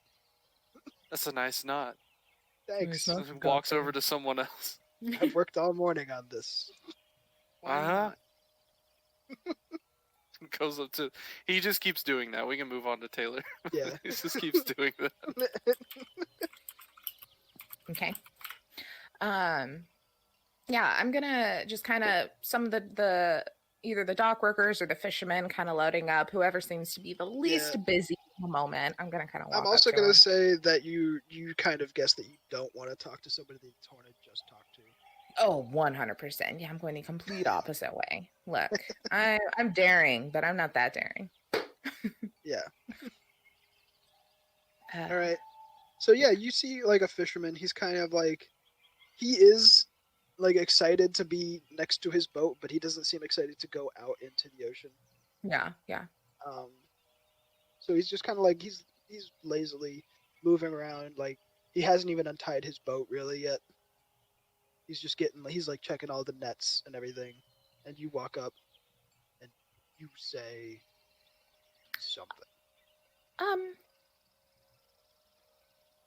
S4: That's a nice knot.
S2: Thanks.
S1: Nice knot.
S4: Walks over to someone else.
S2: I've worked all morning on this. Why
S4: Uh-huh.
S2: not?
S4: Goes up to. He just keeps doing that. We can move on to Taylor.
S2: Yeah.
S4: He just keeps doing that.
S1: Okay. Yeah, I'm gonna just kind of some of the either the dock workers or the fishermen kind of loading up. Whoever seems to be the least busy at the moment. I'm gonna kind of.
S2: I'm also gonna say that you kind of guess that you don't want to talk to somebody that Torna just talked to.
S1: Oh, 100%. Yeah, I'm going the complete opposite way. Look, I'm daring, but I'm not that daring.
S2: Yeah. All right. So yeah, you see like a fisherman. He's kind of like, he is like excited to be next to his boat, but he doesn't seem excited to go out into the ocean.
S1: Yeah.
S2: So he's just kind of like he's lazily moving around. Like he hasn't even untied his boat really yet. He's like checking all the nets and everything. And you walk up and you say something.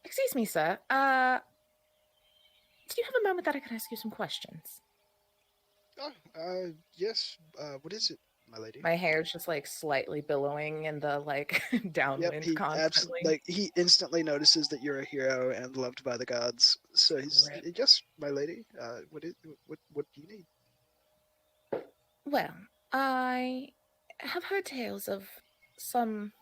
S1: Excuse me, sir. Do you have a moment that I can ask you some questions?
S2: Oh, yes. What is it, my lady?
S1: My hair's just like slightly billowing in the like downwind constantly.
S2: He instantly notices that you're a hero and loved by the gods. So he's yes, my lady. What do you need?
S1: Well, I have heard tales of some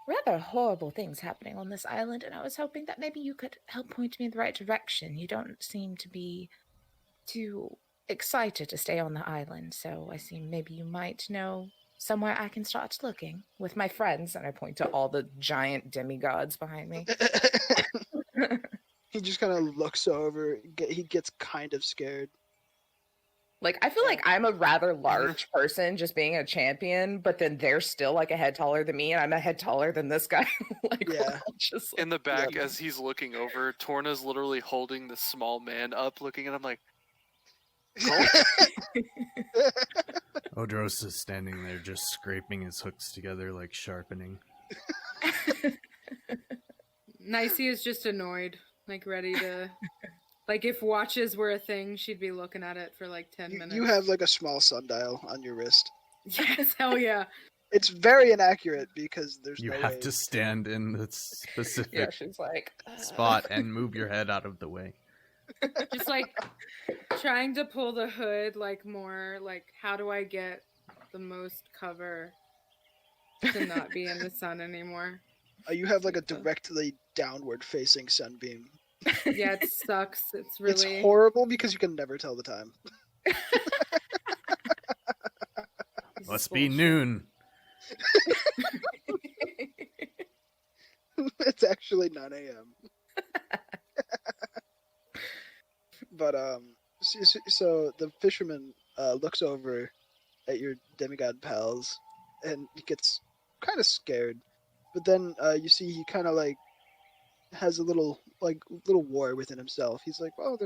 S1: rather horrible things happening on this island, and I was hoping that maybe you could help point me in the right direction. You don't seem to be too excited to stay on the island, so I see maybe you might know somewhere I can start looking with my friends, and I point to all the giant demigods behind me.
S2: He just kind of looks over. He gets kind of scared.
S1: Like, I feel like I'm a rather large person just being a champion, but then they're still like a head taller than me, and I'm a head taller than this guy. Like,
S2: yeah.
S1: Just, like,
S4: in the back, as he's looking over, Torna's literally holding the small man up, looking at him like,
S5: Odros is standing there just scraping his hooks together, like sharpening.
S3: Nicey is just annoyed, like ready to... Like, if watches were a thing, she'd be looking at it for like 10 minutes.
S2: You have like a small sundial on your wrist.
S3: Yes, hell yeah.
S2: It's very inaccurate because there's
S5: You
S2: no
S5: have
S2: way.
S5: to stand in the specific
S1: yeah, she's like,
S5: spot and move your head out of the way.
S3: Just like trying to pull the hood, like more like, how do I get the most cover to not be in the sun anymore?
S2: You have like a directly downward facing sunbeam.
S3: Yeah, it sucks. It's really...
S2: It's horrible because you can never tell the time.
S5: Must be noon.
S2: It's actually 9 a.m. But so the fisherman looks over at your demigod pals and he gets kind of scared. But then you see he kind of like has a little war within himself. He's like, well,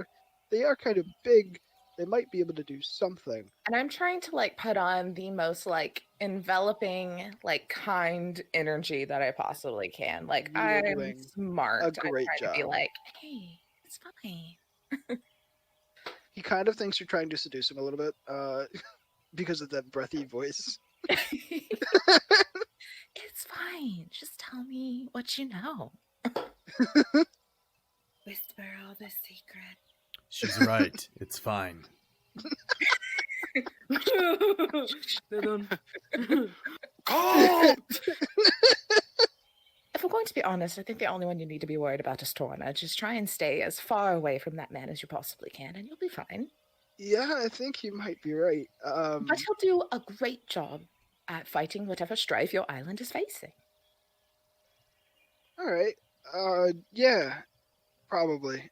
S2: they are kind of big. They might be able to do something.
S1: And I'm trying to like put on the most like enveloping, like kind energy that I possibly can. Like,
S2: You're
S1: I'm
S2: doing
S1: smart.
S2: a great
S1: I'm trying to be
S2: job.
S1: like, hey, it's fine.
S2: He kind of thinks you're trying to seduce him a little bit because of that breathy voice.
S1: It's fine. Just tell me what you know.
S3: whisper all the secrets.
S5: She's right. It's fine.
S4: Cult!
S1: If we're going to be honest, I think the only one you need to be worried about is Torna. Just try and stay as far away from that man as you possibly can, and you'll be fine.
S2: Yeah, I think you might be right.
S1: But he'll do a great job at fighting whatever strife your island is facing.
S2: All right. Yeah, probably.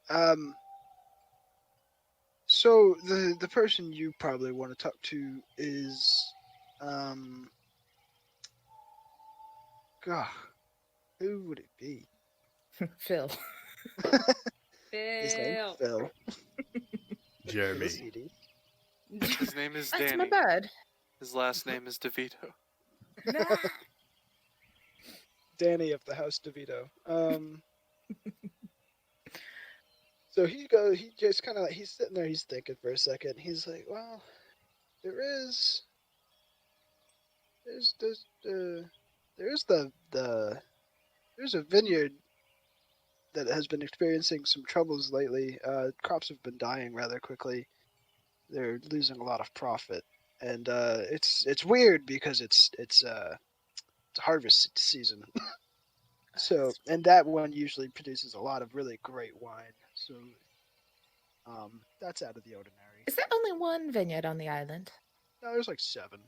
S2: So the person you probably want to talk to is, God, who would it be?
S1: Phil.
S2: His name
S3: Phil.
S2: Phil.
S5: Jeremy.
S2: CD.
S4: His name is
S1: That's
S4: Danny.
S1: my bird.
S4: His last name is DeVito.
S2: Danny of the House DeVito. So he just kind of like, he's sitting there, he's thinking for a second. He's like, well, there's a vineyard that has been experiencing some troubles lately. Crops have been dying rather quickly. They're losing a lot of profit, and it's weird because it's harvest season. So, and that one usually produces a lot of really great wine. So, that's out of the ordinary.
S1: Is there only one vineyard on the island?
S2: No, there's like 7.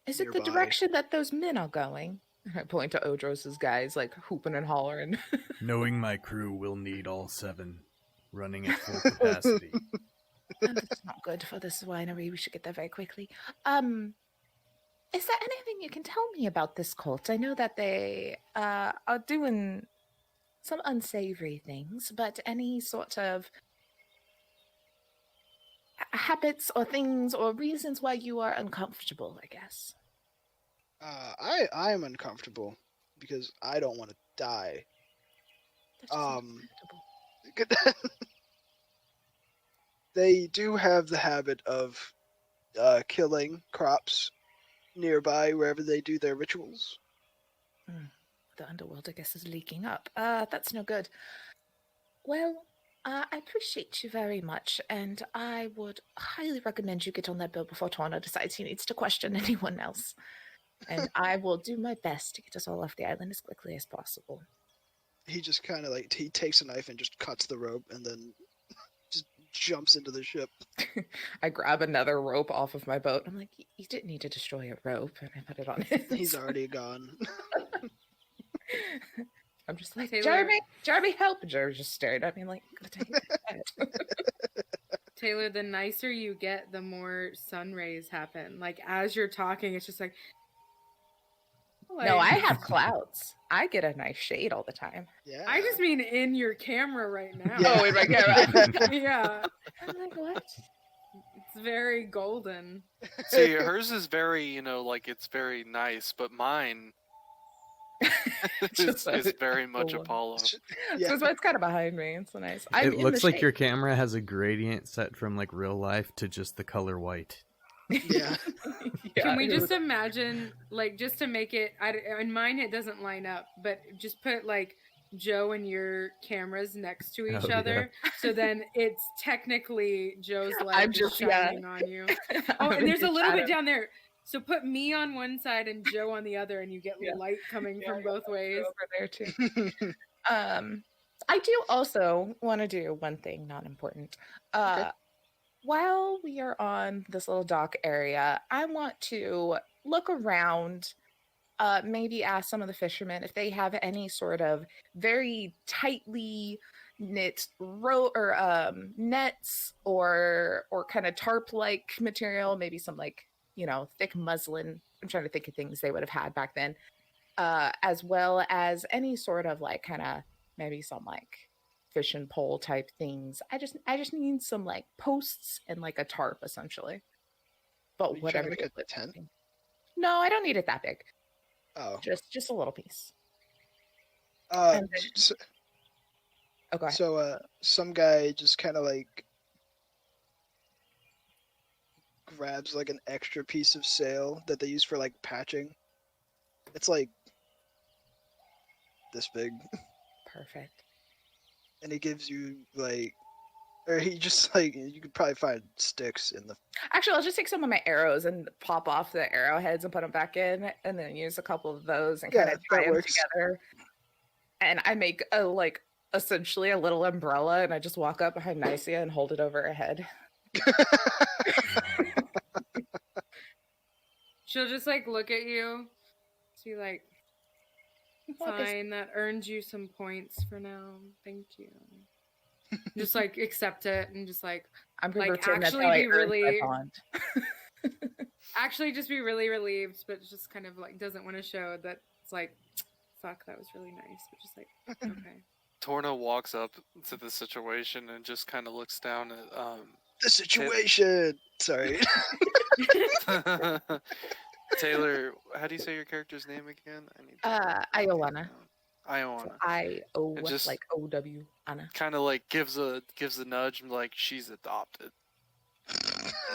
S1: Is it the
S2: Nearby.
S1: direction that those men are going? I point to Odros's guys, like hooping and hollering.
S5: Knowing my crew will need all 7, running at full capacity.
S1: And that's not good for this winery. We should get there very quickly. Is there anything you can tell me about this cult? I know that they are doing some unsavory things, but any sort of habits or things or reasons why you are uncomfortable, I guess.
S2: I am uncomfortable because I don't want to die.
S1: That is acceptable.
S2: They do have the habit of killing crops nearby wherever they do their rituals.
S1: The underworld, I guess, is leaking up. That's no good. Well, I appreciate you very much, and I would highly recommend you get on that bill before Torna decides he needs to question anyone else. And I will do my best to get us all off the island as quickly as possible.
S2: He just kind of like, he takes a knife and just cuts the rope and then just jumps into the ship.
S1: I grab another rope off of my boat. I'm like, you didn't need to destroy a rope, and I put it on his.
S2: He's already gone.
S1: I'm just like,
S3: Taylor-
S1: Jeremy, help! And Jeremy's just staring at me like, I'm gonna take it.
S3: Taylor, the nicer you get, the more sun rays happen. Like as you're talking, it's just like
S1: No, I have clouds. I get a nice shade all the time.
S2: Yeah.
S3: I just mean in your camera right now.
S2: Yeah.
S1: Oh, in my camera.
S3: Yeah.
S1: I'm like, what?
S3: It's very golden.
S4: See, hers is very, like it's very nice, but mine is very much
S1: cool.
S4: Apollo.
S2: Yeah.
S1: So it's kind of behind me. It's so nice. I'm
S5: It
S1: in
S5: looks
S1: the
S5: like
S1: shade.
S5: your camera has a gradient set from like real life to just the color white.
S2: Yeah.
S3: Can we
S1: it
S3: just
S1: was-
S3: imagine, like, just to make it, in mine it doesn't line up, but just put, like, Joe and your cameras next to each
S5: Oh, yeah.
S3: other, so then it's technically Joe's light
S1: I'm
S3: just
S1: just- yeah.
S3: shining on you. Oh,
S1: I'm
S3: and
S1: in
S3: there's a
S1: the
S3: little bit
S1: shadow.
S3: down there. So put me on one side and Joe on the other, and you get
S1: Yeah.
S3: light coming
S1: Yeah,
S3: from both ways.
S1: over there too. I do also want to do one thing, not important.
S2: Okay.
S1: While we are on this little dock area, I want to look around, maybe ask some of the fishermen if they have any sort of very tightly knit rope or nets or kind of tarp-like material, maybe some like, thick muslin. I'm trying to think of things they would have had back then. As well as any sort of like kind of maybe some like fishing pole type things. I just need some like posts and like a tarp essentially. But
S2: You trying
S1: whatever.
S2: to make
S1: you
S2: a
S1: would
S2: tent?
S1: think. No, I don't need it that big.
S2: Oh.
S1: Just a little piece.
S2: Uh,
S1: and then-
S2: so,
S1: Oh, go ahead.
S2: so some guy just kind of like grabs like an extra piece of sail that they use for like patching. It's like this big.
S1: Perfect.
S2: and he gives you like, or he just like, you could probably find sticks in the.
S1: Actually, I'll just take some of my arrows and pop off the arrowheads and put them back in, and then use a couple of those and kind
S2: Yeah,
S1: of tie
S2: that
S1: them
S2: works.
S1: together. And I make a like essentially a little umbrella, and I just walk up behind Nicia and hold it over her head.
S3: She'll just like look at you, be like, fine, that earned you some points for now. Thank you. Just like accept it and just like
S1: I'm gonna
S3: like
S1: pretend that's
S3: actually
S1: how I
S3: be
S1: earned my
S3: really
S1: bond.
S3: actually just be really relieved, but just kind of like doesn't want to show that it's like, fuck, that was really nice, but just like, okay.
S4: Torna walks up to the situation and just kind of looks down at
S2: The situation. Sorry.
S4: Taylor. How do you say your character's name again? I need
S1: Iowana.
S4: Iowana.
S1: I-O,
S4: just
S1: like O-W, Anna.
S4: Kind of like gives a nudge, like she's adopted.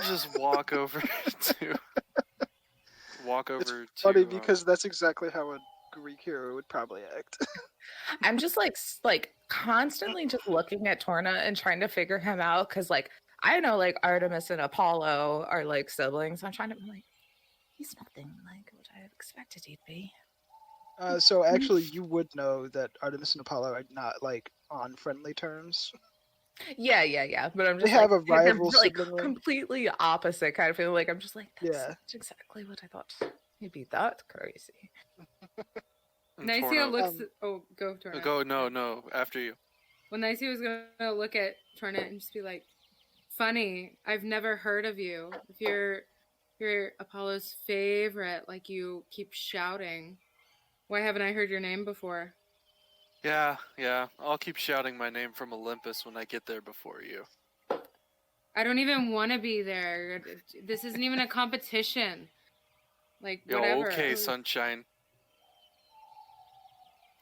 S4: Just walk over to.
S2: It's funny because that's exactly how a Greek hero would probably act.
S1: I'm just like constantly just looking at Torna and trying to figure him out because like I know like Artemis and Apollo are like siblings. I'm trying to be like, he's nothing like what I had expected he'd be.
S2: So actually, you would know that Artemis and Apollo are not like on friendly terms.
S1: Yeah. But I'm just
S2: They have
S1: like,
S2: a rival
S1: they're, like
S2: sibling.
S1: completely opposite kind of feeling. Like I'm just like, that's
S2: Yeah.
S1: exactly what I thought. He'd be that crazy.
S3: Nicia looks. Oh, go Torna.
S4: Go no. After you.
S3: Well, Nicia was gonna look at Torna and just be like, "Funny, I've never heard of you. If you're Apollo's favorite, like you keep shouting, why haven't I heard your name before?"
S4: Yeah. I'll keep shouting my name from Olympus when I get there before you.
S3: I don't even want to be there. This isn't even a competition. Like, whatever.
S4: Okay, sunshine.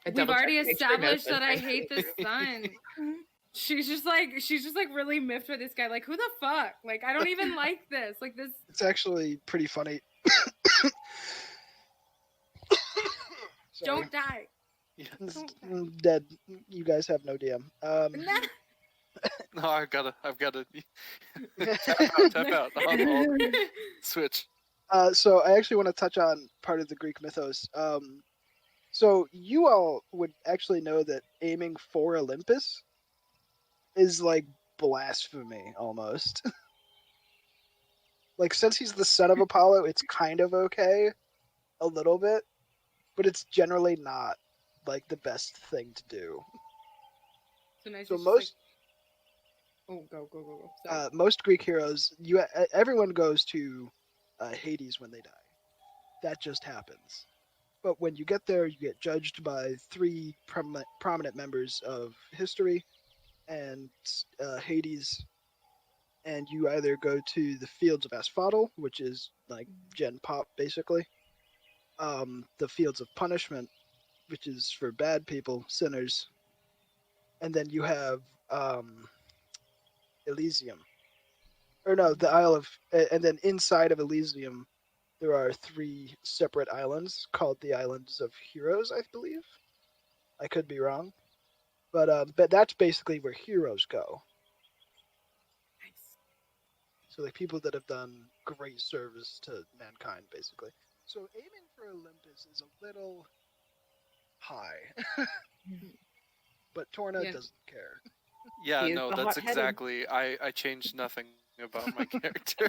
S3: We've already established that I hate the sun. She's just like really miffed with this guy. Like, who the fuck? Like, I don't even like this. Like this.
S2: It's actually pretty funny.
S3: Don't die.
S2: Don't dead. You guys have no DM.
S4: No, I've got to tap out. I'll switch.
S2: So I actually want to touch on part of the Greek mythos. So you all would actually know that aiming for Olympus is like blasphemy almost. Like, since he's the son of Apollo, it's kind of okay, a little bit, but it's generally not like the best thing to do.
S3: So
S2: most.
S3: Like... Oh, go.
S2: Most Greek heroes, everyone goes to Hades when they die. That just happens. But when you get there, you get judged by 3 prominent members of history and Hades, and you either go to the Fields of Asphodel, which is like Gen Pop, basically, the Fields of Punishment, which is for bad people, sinners, and then you have Elysium. Or no, the Isle of... And then inside of Elysium, there are 3 separate islands called the Islands of Heroes, I believe. I could be wrong. But that's basically where heroes go.
S3: Nice.
S2: So like people that have done great service to mankind, basically. So aiming for Olympus is a little high. But Torna doesn't care.
S4: Yeah, no, that's exactly... I changed nothing about my character.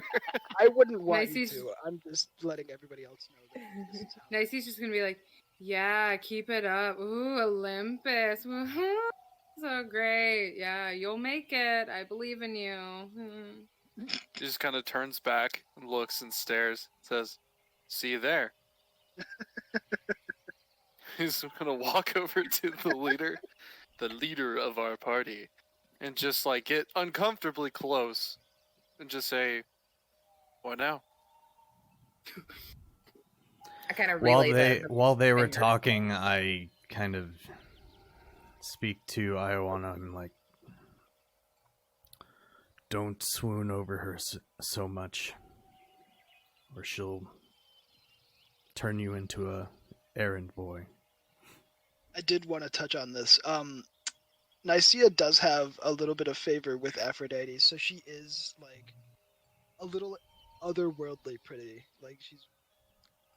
S2: I wouldn't want you to. I'm just letting everybody else know that this is how...
S3: Nicey's just gonna be like, yeah, keep it up. Ooh, Olympus. Woo-hoo. So great. Yeah, you'll make it. I believe in you.
S4: He just kind of turns back and looks and stares. Says, see you there. He's gonna walk over to the leader of our party, and just like get uncomfortably close and just say, what now?
S1: I kind of
S5: while they were talking, I kind of speak to Iowana and like, don't swoon over her so much, or she'll turn you into a errand boy.
S2: I did want to touch on this. Nicaea does have a little bit of favor with Aphrodite, so she is like a little otherworldly pretty. Like she's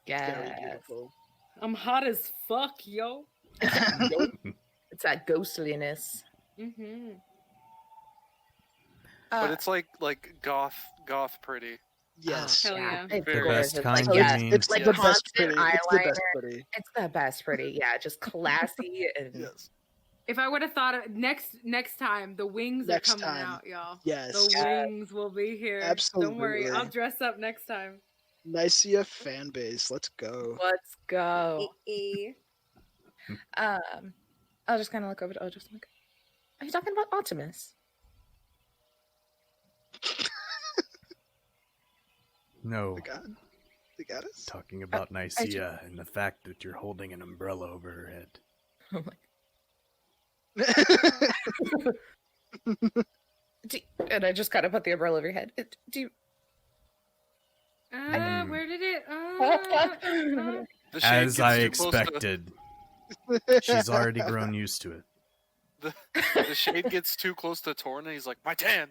S2: very
S1: Yes.
S2: beautiful.
S3: I'm hot as fuck, yo.
S1: It's that ghostliness.
S3: Mm-hmm.
S4: But it's like goth pretty.
S2: Yes.
S3: Hell yeah.
S1: It's
S4: The
S1: gorgeous.
S5: best kind,
S1: Like,
S5: you
S1: yeah,
S5: mean?
S2: It's
S1: like
S2: the best
S1: constant
S2: pretty. It's the best
S1: eyeliner.
S2: pretty.
S1: It's the best pretty. Yeah, just classy and
S2: Yes.
S3: If I would have thought of next time, the wings
S2: Next
S3: are coming
S2: time.
S3: out, y'all.
S2: Yes.
S3: The wings will be here. Don't worry,
S2: Absolutely.
S3: I'll dress up next time.
S2: Nicaea fan base. Let's go.
S1: let's go.
S3: Eh.
S1: I'll just kind of look over to Otis. Like, are you talking about Optimus?
S5: No,
S2: The goddess?
S5: talking about Nicaea and the fact that you're holding an umbrella over her head.
S1: I'm like, and I just kind of put the umbrella over your head. Do you?
S3: Where did it?
S4: The shade
S5: As
S4: gets
S5: I
S4: too close to-
S5: expected, she's already grown used to it.
S4: the shade gets too close to Torna. He's like, my tan.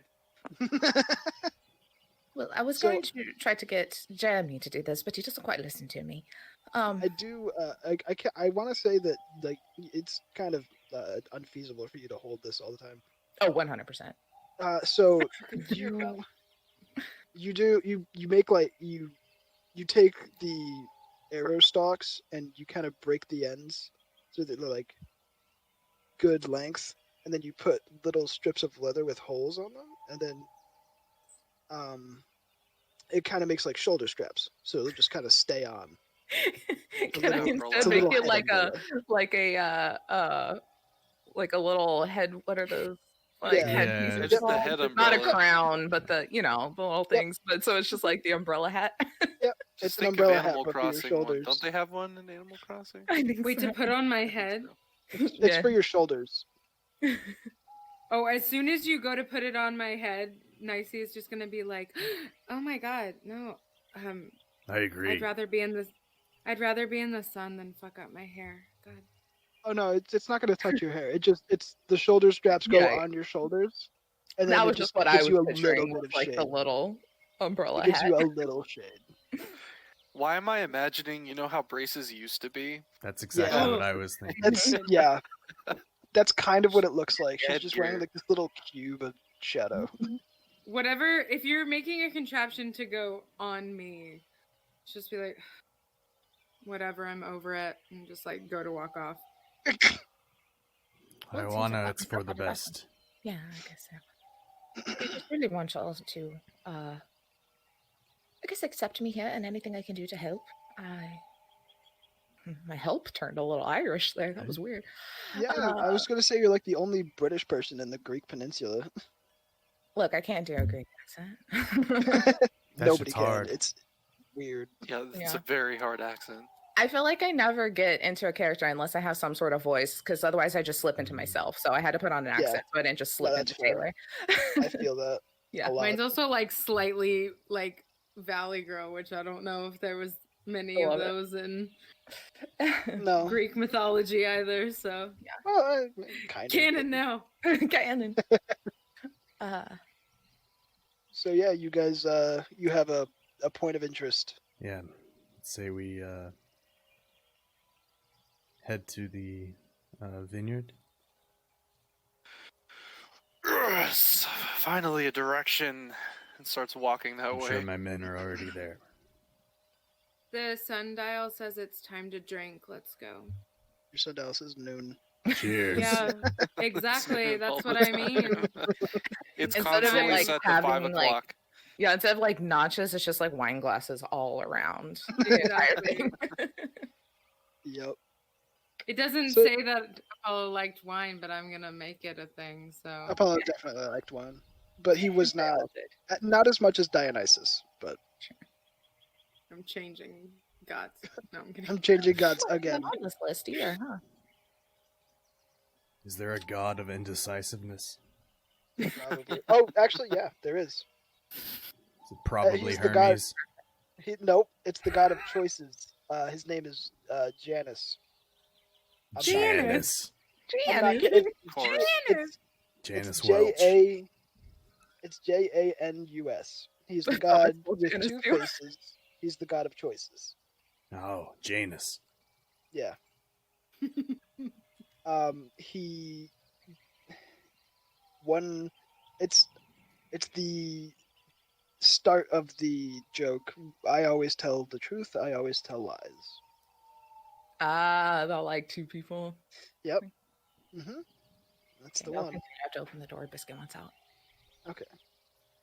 S1: Well, I was
S2: So-
S1: going to try to get Jeremy to do this, but he doesn't quite listen to me.
S2: I do. I want to say that like it's kind of unfeasible for you to hold this all the time.
S1: Oh, 100%.
S2: So you make like you take the arrow stalks and you kind of break the ends so that they're like good length, and then you put little strips of leather with holes on them, and then it kind of makes like shoulder straps, so it'll just kind of stay on.
S1: Can I
S4: little
S1: instead
S4: umbrella.
S1: make
S2: It's a
S1: it
S2: little
S1: like a little head? What are those? Like
S2: Yeah.
S1: head
S5: Yeah,
S1: pieces?
S4: It's just the
S1: called?
S4: head
S1: Not a
S4: umbrella.
S1: crown, but the the little
S2: Yep.
S1: things. But so it's just like the umbrella hat.
S2: It's
S4: Just
S2: an
S4: think of
S2: umbrella hat,
S4: Animal
S2: but for your
S4: Crossing one.
S2: shoulders.
S4: Don't they have one in Animal Crossing?
S1: I think
S3: Wait,
S1: so.
S3: to put on my head?
S2: It's
S1: Yeah.
S2: for your shoulders.
S3: Oh, as soon as you go to put it on my head, Nicey is just gonna be like, "Oh my god, no.
S5: I agree.
S3: I'd rather be in the sun than fuck up my hair." God.
S2: Oh no, it's not going to touch your hair. It's the shoulder straps go
S1: Yeah.
S2: on your shoulders, and then
S1: That
S2: it
S1: was
S2: just
S1: just what I
S2: gives
S1: was
S2: you a
S1: picturing.
S2: little bit
S1: Was
S2: of
S1: like
S2: shade.
S1: the little umbrella
S2: It gives
S1: hat.
S2: you a little shade.
S4: Why am I imagining, how braces used to be?
S5: That's exactly
S3: Yeah.
S5: what I was thinking.
S2: That's yeah. That's kind of what it looks like. She's
S4: Headgear.
S2: just wearing like this little cube of shadow.
S3: Whatever. If you're making a contraption to go on me, just be like, whatever. I'm over it, and just like go to walk off.
S1: Well, it seems
S5: Iwana,
S1: like
S5: it's for the best.
S1: Yeah, I guess so. I just really want y'all to, I guess, accept me here and anything I can do to help. My help turned a little Irish there. That was weird.
S2: Yeah, I was gonna say you're like the only British person in the Greek peninsula.
S1: Look, I can't do a Greek accent.
S5: That
S2: Nobody
S5: shit's
S2: can.
S5: hard.
S2: It's weird.
S4: Yeah, it's
S1: Yeah.
S4: a very hard accent.
S1: I feel like I never get into a character unless I have some sort of voice, because otherwise I just slip into myself. So I had to put on an
S2: Yeah.
S1: accent so I didn't just slip
S2: that's
S1: into
S2: fair.
S1: Taylor.
S2: I feel that
S1: Yeah.
S2: a lot.
S3: Mine's also like slightly like Valley Girl, which I don't know if there was many
S1: I
S3: of
S1: love it.
S3: those in
S2: No.
S3: Greek mythology either. So
S2: Well, kind of.
S3: canon now.
S1: Canon.
S2: So yeah, you guys, you have a point of interest.
S5: Yeah. Let's say we head to the vineyard.
S4: Yes, finally a direction, and starts walking that
S5: I'm
S4: way.
S5: sure my men are already there.
S3: The sundial says it's time to drink. Let's go.
S2: Your sundial says noon.
S5: Cheers.
S3: Yeah, exactly.
S4: All
S3: That's
S4: the
S3: what I
S4: time.
S3: mean.
S4: It's
S1: Instead of it,
S4: constantly
S1: like,
S4: set to 5
S1: having, like,
S4: o'clock.
S1: Yeah, instead of like notches, it's just like wine glasses all around the entire thing.
S2: Yep.
S3: It doesn't
S2: So-
S3: say that Apollo liked wine, but I'm gonna make it a thing. So
S2: Apollo definitely liked wine, but he was not as much as Dionysus. But
S3: I'm changing gods. No, I'm kidding.
S2: I'm changing gods again.
S1: On this list here, huh?
S5: Is there a god of indecisiveness?
S2: Probably. Oh, actually, yeah, there is.
S5: Is it probably
S2: he's the god-
S5: Hermes?
S2: Nope, it's the god of choices. His name is Janus.
S3: Janus?
S2: I'm not
S1: Janice.
S2: kidding.
S4: Of course.
S5: Janice
S2: It's
S5: Welch.
S2: It's Janus. He's the
S1: Oh, I
S2: god
S1: spelled
S2: with
S1: Janice
S2: two
S1: too.
S2: faces. He's the god of choices.
S5: Oh, Janus.
S2: Yeah. He one. It's the start of the joke. I always tell the truth. I always tell lies.
S1: About like two people.
S2: Yep. Mhm. That's
S1: Okay,
S2: the
S1: no,
S2: one.
S1: continue. I have to open the door. Biscuit wants out.
S2: Okay.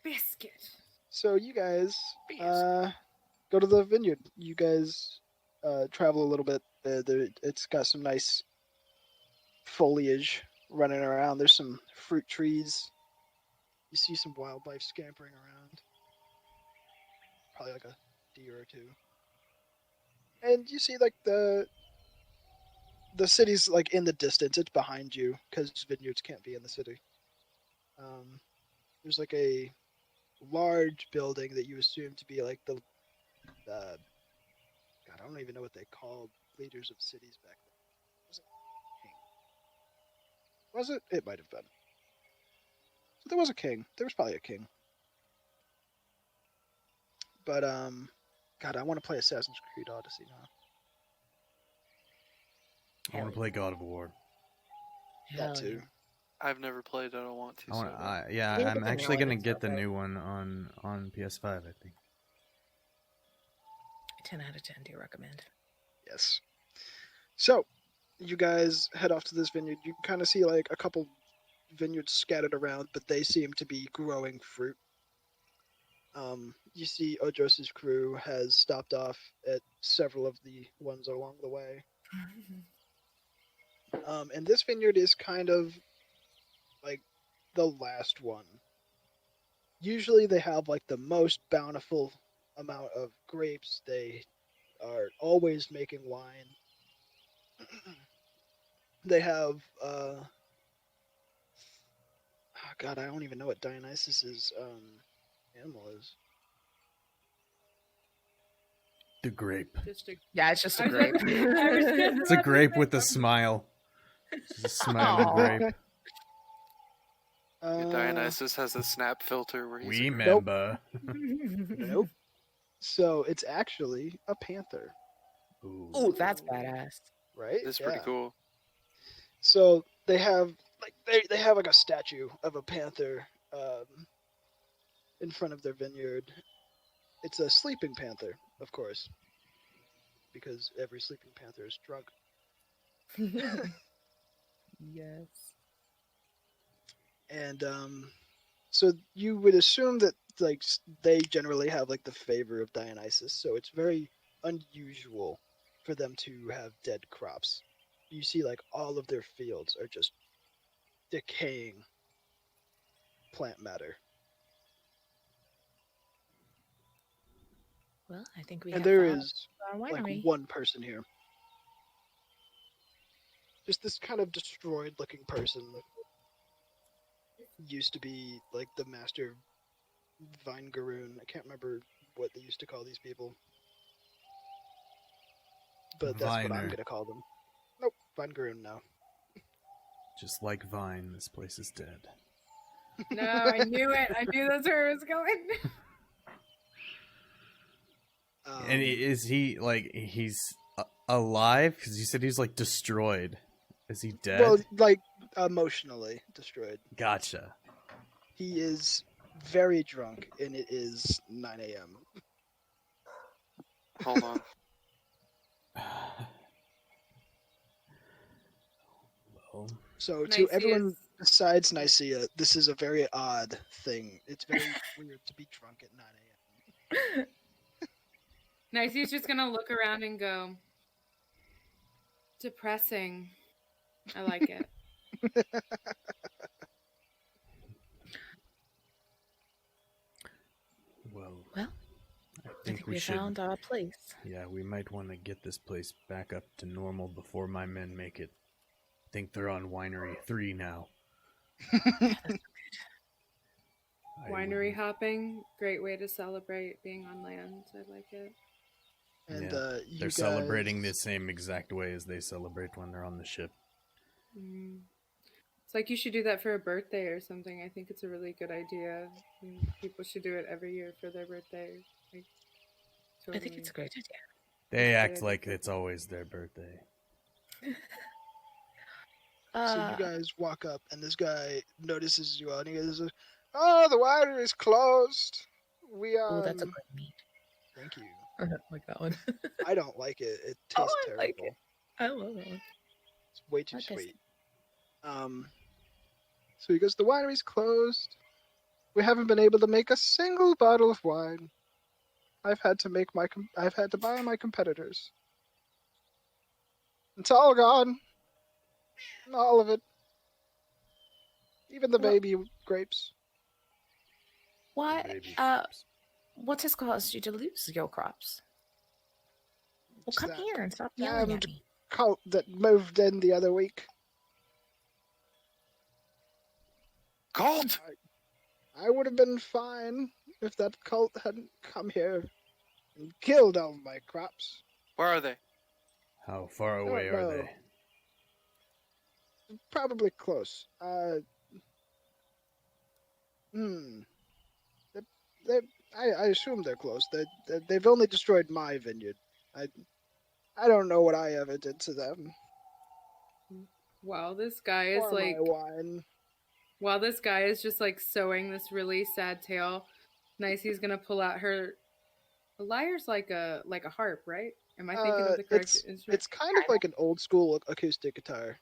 S3: Biscuit.
S2: So you guys
S3: Biscuit.
S2: go to the vineyard. You guys travel a little bit. It's got some nice foliage running around. There's some fruit trees. You see some wildlife scampering around. Probably like a deer or two. And you see like the city's like in the distance. It's behind you because vineyards can't be in the city. There's like a large building that you assume to be like the God, I don't even know what they called leaders of cities back then. Was it king? Was it? It might have been. So there was a king. There was probably a king. But God, I want to play Assassin's Creed Odyssey now.
S5: I want to play God of War.
S1: Hell
S2: That too.
S4: I've never played. I don't want to.
S5: I want.
S4: so bad.
S5: Yeah,
S1: Yeah,
S5: I'm
S1: it's
S5: actually
S1: really
S5: gonna get the
S1: okay.
S5: new one on PS5. I think.
S1: 10 out of 10. Do you recommend?
S2: Yes. So you guys head off to this vineyard. You kind of see like a couple vineyards scattered around, but they seem to be growing fruit. You see Odros's crew has stopped off at several of the ones along the way. And this vineyard is kind of like the last one. Usually they have like the most bountiful amount of grapes. They are always making wine. They have oh God, I don't even know what Dionysus's animal is.
S5: The grape.
S3: Just a.
S1: Yeah, it's just
S3: I
S1: a
S3: was
S1: grape.
S3: about to- I was just
S5: It's a
S3: about to
S5: grape
S3: say
S5: with a
S3: something.
S5: smile. It's a smiling
S1: Aw.
S5: grape.
S4: Dionysus has a snap filter where he's
S5: We
S4: a grape.
S5: member.
S2: Nope. So it's actually a panther,
S5: Ooh.
S1: Oh, that's badass.
S2: right?
S4: That's pretty cool.
S2: So they have like they have like a statue of a panther in front of their vineyard. It's a sleeping panther, of course, because every sleeping panther is drunk.
S1: Yes.
S2: And so you would assume that like they generally have like the favor of Dionysus, so it's very unusual for them to have dead crops. You see like all of their fields are just decaying plant matter.
S1: Well, I think we
S2: And
S1: have
S2: there
S1: found
S2: is
S1: our
S2: like
S1: winery.
S2: one person here. Just this kind of destroyed looking person. Used to be like the master Vinegaroon. I can't remember what they used to call these people. But that's what I'm
S5: Viner.
S2: gonna call them. Nope, Vinegaroon now.
S5: Just like Vine, this place is dead.
S3: No, I knew it. I knew that's where it was going.
S5: And is he like he's alive? Because you said he's like destroyed. Is he dead?
S2: Well, like emotionally destroyed.
S5: Gotcha.
S2: He is very drunk, and it is 9 a.m.
S4: Hold on.
S5: Well,
S2: So to
S3: Nicaea's-
S2: everyone besides Nicaea, this is a very odd thing. It's very weird to be drunk at 9 a.m.
S3: Nicaea's just gonna look around and go, depressing. I like it.
S5: well,
S1: Well,
S5: I
S1: I
S5: think
S1: think
S5: we
S1: we
S5: should.
S1: found our place.
S5: Yeah, we might want to get this place back up to normal before my men make it. I think they're on Winery 3 now. I
S3: Winery
S5: would-
S3: hopping, great way to celebrate being on land. I like it.
S2: And
S5: Yeah,
S2: you
S5: They're
S2: guys,
S5: celebrating the same exact way as they celebrate when they're on the ship.
S3: Mm. It's like you should do that for a birthday or something. I think it's a really good idea. People should do it every year for their birthday. Like,
S1: I think it's
S3: totally.
S1: a great idea.
S5: They
S3: That's a
S5: act
S3: good
S5: like
S3: idea.
S5: it's always their birthday.
S2: So you guys walk up, and this guy notices you all, and he goes, "Oh, the winery is closed. We
S1: Oh, that's a good meat.
S2: Thank you.
S1: I don't like that one.
S2: I don't like it. It
S1: Oh,
S2: tastes
S1: I like it.
S2: terrible.
S1: I love that one.
S2: It's way too
S1: Not tasty.
S2: sweet. So he goes, the winery's closed. We haven't been able to make a single bottle of wine. I've had to buy my competitors. It's all gone. All of it. Even the
S1: What-
S2: baby grapes.
S1: What?
S5: Baby
S1: Uh,
S5: ships.
S1: what has caused you to lose your crops? Well,
S2: It's
S1: come
S2: that
S1: here and stop yelling at
S2: damned
S1: me.
S2: cult that moved in the other week.
S4: Cult!
S2: I would have been fine if that cult hadn't come here and killed all my crops.
S4: Where are they?
S5: How far
S2: don't
S5: away are
S2: know.
S5: they?
S2: Probably close. I assume they're close. They've only destroyed my vineyard. I don't know what I ever did to them.
S3: Wow, this guy is
S2: Or
S3: like.
S2: my wine.
S3: While this guy is just like sewing this really sad tale, Nicey's gonna pull out her. A lyre's like a harp, right? Am I thinking of the correct instrument?
S2: It's kind of like an old school acoustic guitar.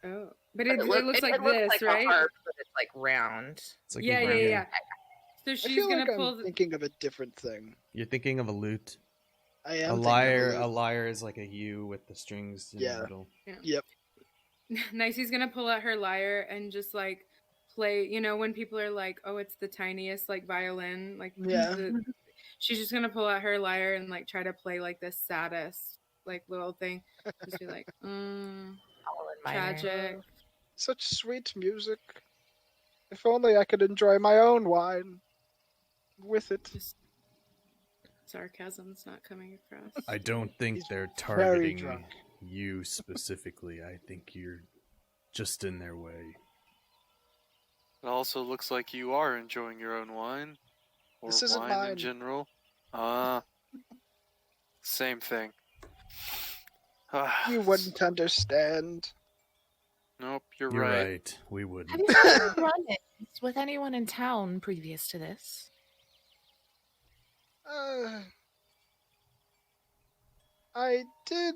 S3: Oh, but
S1: It
S3: it looks like this,
S1: looks like
S3: right?
S1: a harp, but it's like round.
S5: It's like
S3: Yeah.
S5: a-
S3: So
S2: I
S3: she's
S2: feel
S3: gonna
S2: like
S3: pull.
S2: I'm thinking of a different thing.
S5: You're thinking of a lute.
S2: I am
S5: A
S2: thinking
S5: lyre.
S2: of
S5: A lyre is like a U with the strings in
S2: Yeah.
S5: the middle.
S2: Yep.
S3: Nicey's gonna pull out her lyre and just like play. You know when people are like, "Oh, it's the tiniest like violin," like
S2: Yeah.
S3: she's just gonna pull out her lyre and like try to play like the saddest like little thing. Just be like,
S1: All in my
S3: tragic.
S2: Such sweet music. If only I could enjoy my own wine with it.
S3: Just sarcasm's not coming across.
S5: I don't think
S2: He's
S5: they're
S2: very
S5: targeting
S2: drunk.
S5: you specifically. I think you're just in their way.
S4: It also looks like you are enjoying your own wine. Or
S2: This isn't
S4: wine
S2: mine.
S4: in general. Same thing.
S2: You wouldn't understand.
S4: Nope, you're
S5: You're
S4: right.
S5: right. We wouldn't.
S1: Have you had run-ins with anyone in town previous to this?
S2: I did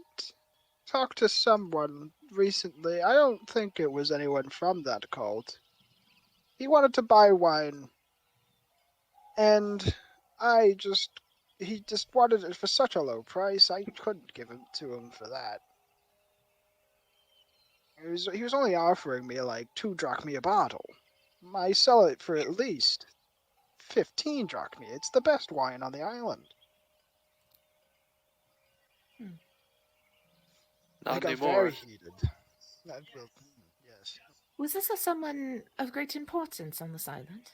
S2: talk to someone recently. I don't think it was anyone from that cult. He wanted to buy wine, and he just wanted it for such a low price. I couldn't give it to him for that. He was only offering me like 2 drachmae a bottle. I sell it for at least 15 drachmae. It's the best wine on the island. I
S4: Not
S2: got
S4: anymore.
S2: very heated. Yes.
S1: Was this someone of great importance on this island?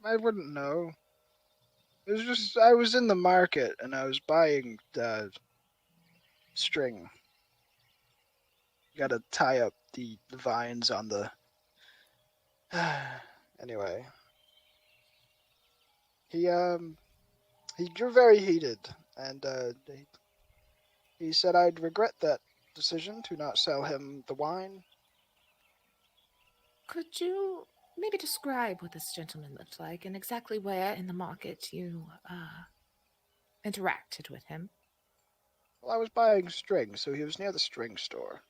S2: I wouldn't know. It was just I was in the market and I was buying string. Got to tie up the vines on the. Anyway, he grew very heated, and he said I'd regret that decision to not sell him the wine.
S1: Could you maybe describe what this gentleman looked like and exactly where in the market you interacted with him?
S2: Well, I was buying string, so he was near the string store.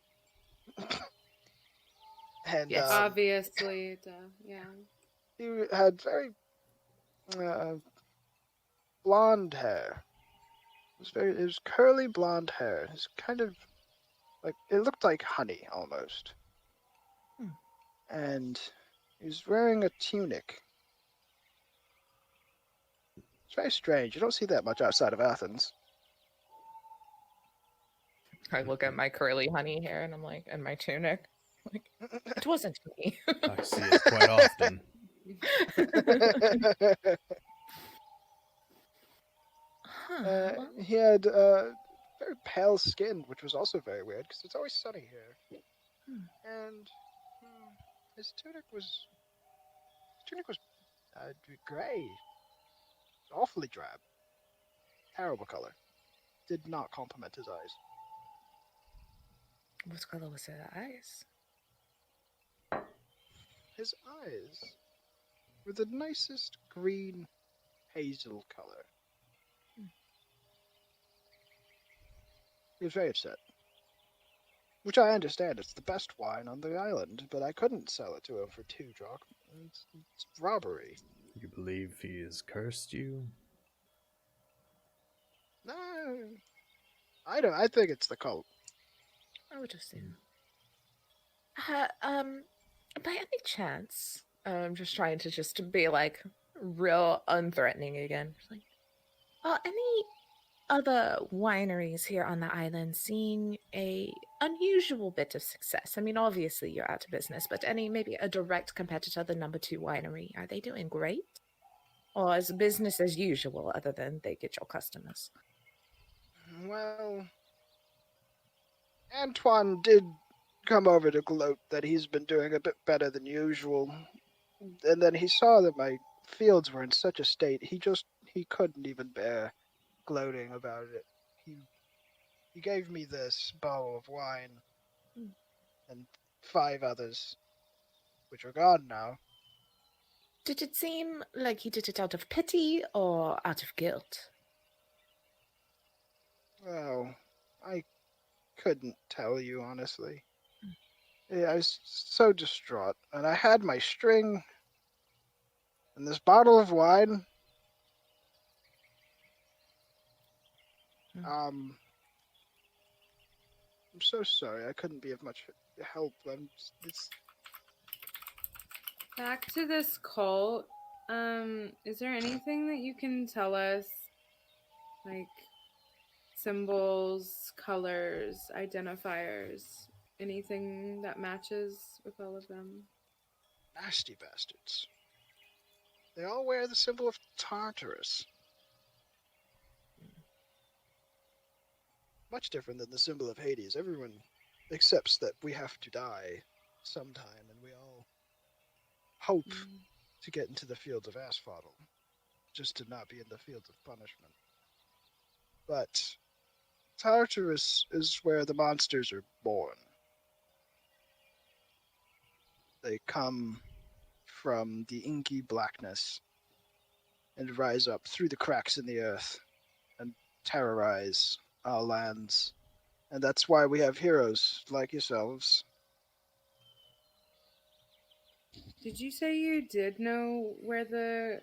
S2: And
S1: Yes.
S3: Obviously, yeah.
S2: he had very blonde hair. It was curly blonde hair. It's kind of like it looked like honey almost. And he was wearing a tunic. It's very strange. You don't see that much outside of Athens.
S1: I look at my curly honey hair and I'm like, and my tunic. Like, it wasn't me.
S5: I see it quite often.
S1: Huh.
S2: He had very pale skinned, which was also very weird because it's always sunny here. And his tunic was gray, awfully drab, terrible color. Did not complement his eyes.
S1: What color was her eyes?
S2: His eyes were the nicest green hazel color. He was very upset. Which I understand, it's the best wine on the island, but I couldn't sell it to him for 2 drachma. It's robbery.
S5: You believe he has cursed you?
S2: No, I don't. I think it's the cult.
S1: I would assume. By any chance, I'm just trying to just be like real unthreatening again. Like, any other wineries here on the island seeing a unusual bit of success? I mean, obviously you're out of business, but any maybe a direct competitor, the number 2 winery, are they doing great? Or is business as usual, other than they get your customers?
S2: Well, Antoine did come over to gloat that he's been doing a bit better than usual, and then he saw that my fields were in such a state he couldn't even bear gloating about it. He gave me this bottle of wine and 5 others, which are gone now.
S1: Did it seem like he did it out of pity or out of guilt?
S2: Well, I couldn't tell you honestly. Yeah, I was so distraught, and I had my string and this bottle of wine. I'm so sorry. I couldn't be of much help. It's
S3: Back to this cult. Is there anything that you can tell us, like symbols, colors, identifiers, anything that matches with all of them?
S2: nasty bastards. They all wear the symbol of Tartarus. Much different than the symbol of Hades. Everyone accepts that we have to die sometime, and we all hope to get into the fields of asphodel, just to not be in the fields of punishment. But Tartarus is where the monsters are born. They come from the inky blackness and rise up through the cracks in the earth and terrorize our lands. And that's why we have heroes like yourselves.
S3: Did you say you did know where the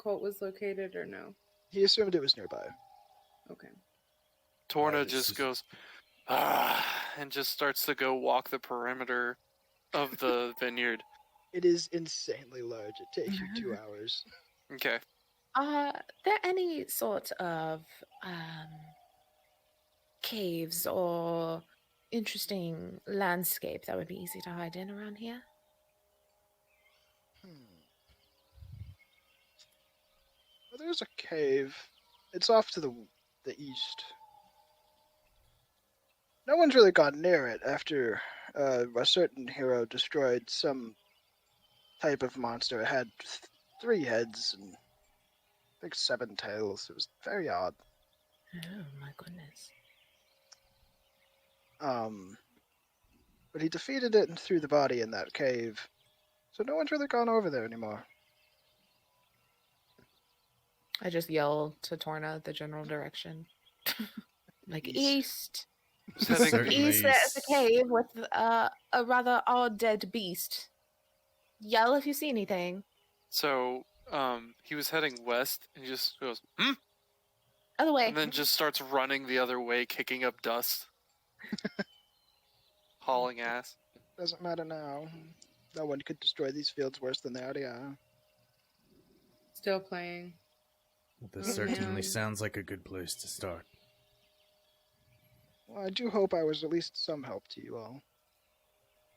S3: cult was located, or no?
S2: He assumed it was nearby.
S3: Okay.
S4: Torna just goes, and just starts to go walk the perimeter of the vineyard.
S2: It is insanely large. It takes you 2 hours.
S4: Okay.
S1: Are there any sort of caves or interesting landscape that would be easy to hide in around here?
S2: Well, there's a cave. It's off to the east. No one's really gone near it after a certain hero destroyed some type of monster. It had 3 heads and I think 7 tails. It was very odd.
S1: Oh my goodness.
S2: But he defeated it and threw the body in that cave. So no one's really gone over there anymore.
S1: I just yell to Torna the general direction. Like east.
S5: Certainly
S1: East there's a cave with a rather odd dead beast. Yell if you see anything.
S4: So, he was heading west, and he just goes,
S1: Other way.
S4: and then just starts running the other way, kicking up dust. Hauling ass.
S2: Doesn't matter now. No one could destroy these fields worse than they already are.
S3: Still playing.
S5: This certainly sounds like a good place to start.
S2: Well, I do hope I was at least some help to you all.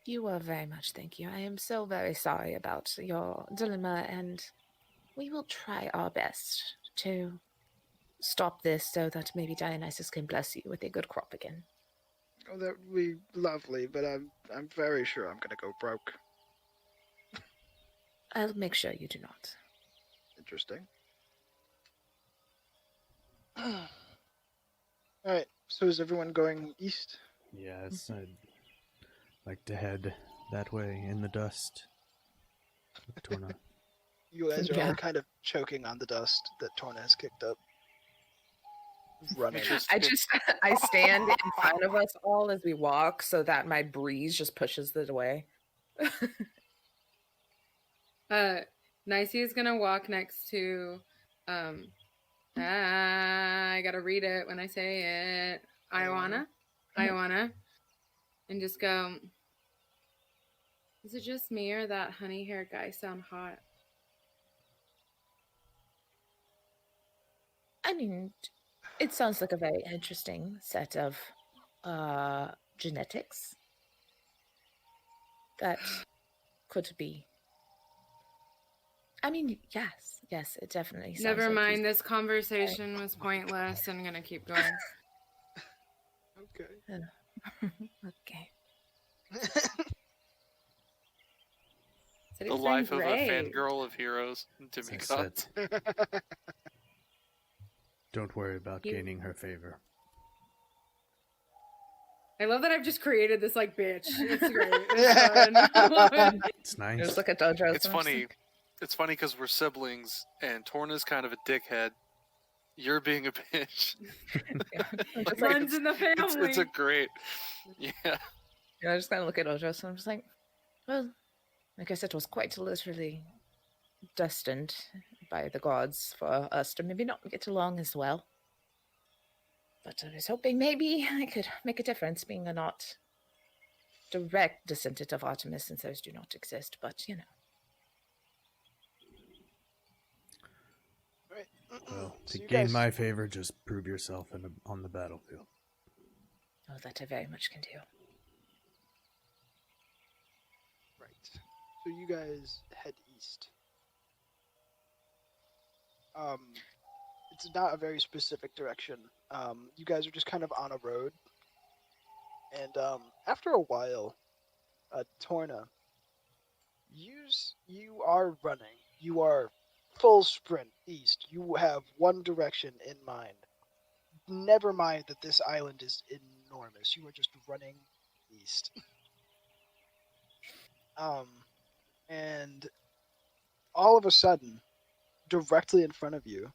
S1: You were very much, thank you. I am so very sorry about your dilemma, and we will try our best to stop this so that maybe Dionysus can bless you with a good crop again.
S2: Oh, that would be lovely, but I'm very sure I'm gonna go broke.
S1: I'll make sure you do not.
S2: Interesting. Alright, so is everyone going east?
S5: Yes, I'd like to head that way in the dust. With Torna.
S2: You guys are
S1: Yeah.
S2: all kind of choking on the dust that Torna has kicked up. Running.
S1: I stand in front of us all as we walk so that my breeze just pushes it away.
S3: Nicey is gonna walk next to I gotta read it when I say it. Ioana. And just go, is it just me or that honey hair guy sound hot?
S1: I mean, it sounds like a very interesting set of genetics that could be. I mean, yes, it definitely sounds
S3: Never
S1: like
S3: mind,
S1: he's-
S3: this conversation was pointless. I'm gonna keep going.
S2: Okay.
S1: Okay.
S3: Said he
S4: The
S3: was doing
S4: life of a
S3: great.
S4: fangirl of heroes,
S5: As I
S4: demigod.
S5: said, don't worry about
S3: You-
S5: gaining her favor.
S3: I love that I've just created this like bitch. It's great. It's fun. I love it.
S5: It's nice.
S1: Just look at Dojo.
S4: It's funny. It's funny because we're siblings, and Torna's kind of a dickhead. You're being a bitch.
S1: Just like,
S3: Runs in the family.
S4: It's a great, yeah.
S1: I just kind of look at Ojo, so I'm just like, well, I guess it was quite literally destined by the gods for us to maybe not get along as well. But I was hoping maybe I could make a difference, being a not direct descendant of Artemis, since those do not exist, but you know.
S2: Right.
S5: Well,
S2: So
S5: to
S2: you
S5: gain
S2: guys-
S5: my favor, just prove yourself on the battlefield.
S1: Oh, that I very much can do.
S2: Right. So you guys head east. It's not a very specific direction. You guys are just kind of on a road. And after a while, Torna, you are running. You are full sprint east. You have one direction in mind. Never mind that this island is enormous. You are just running east. And all of a sudden, directly in front of you,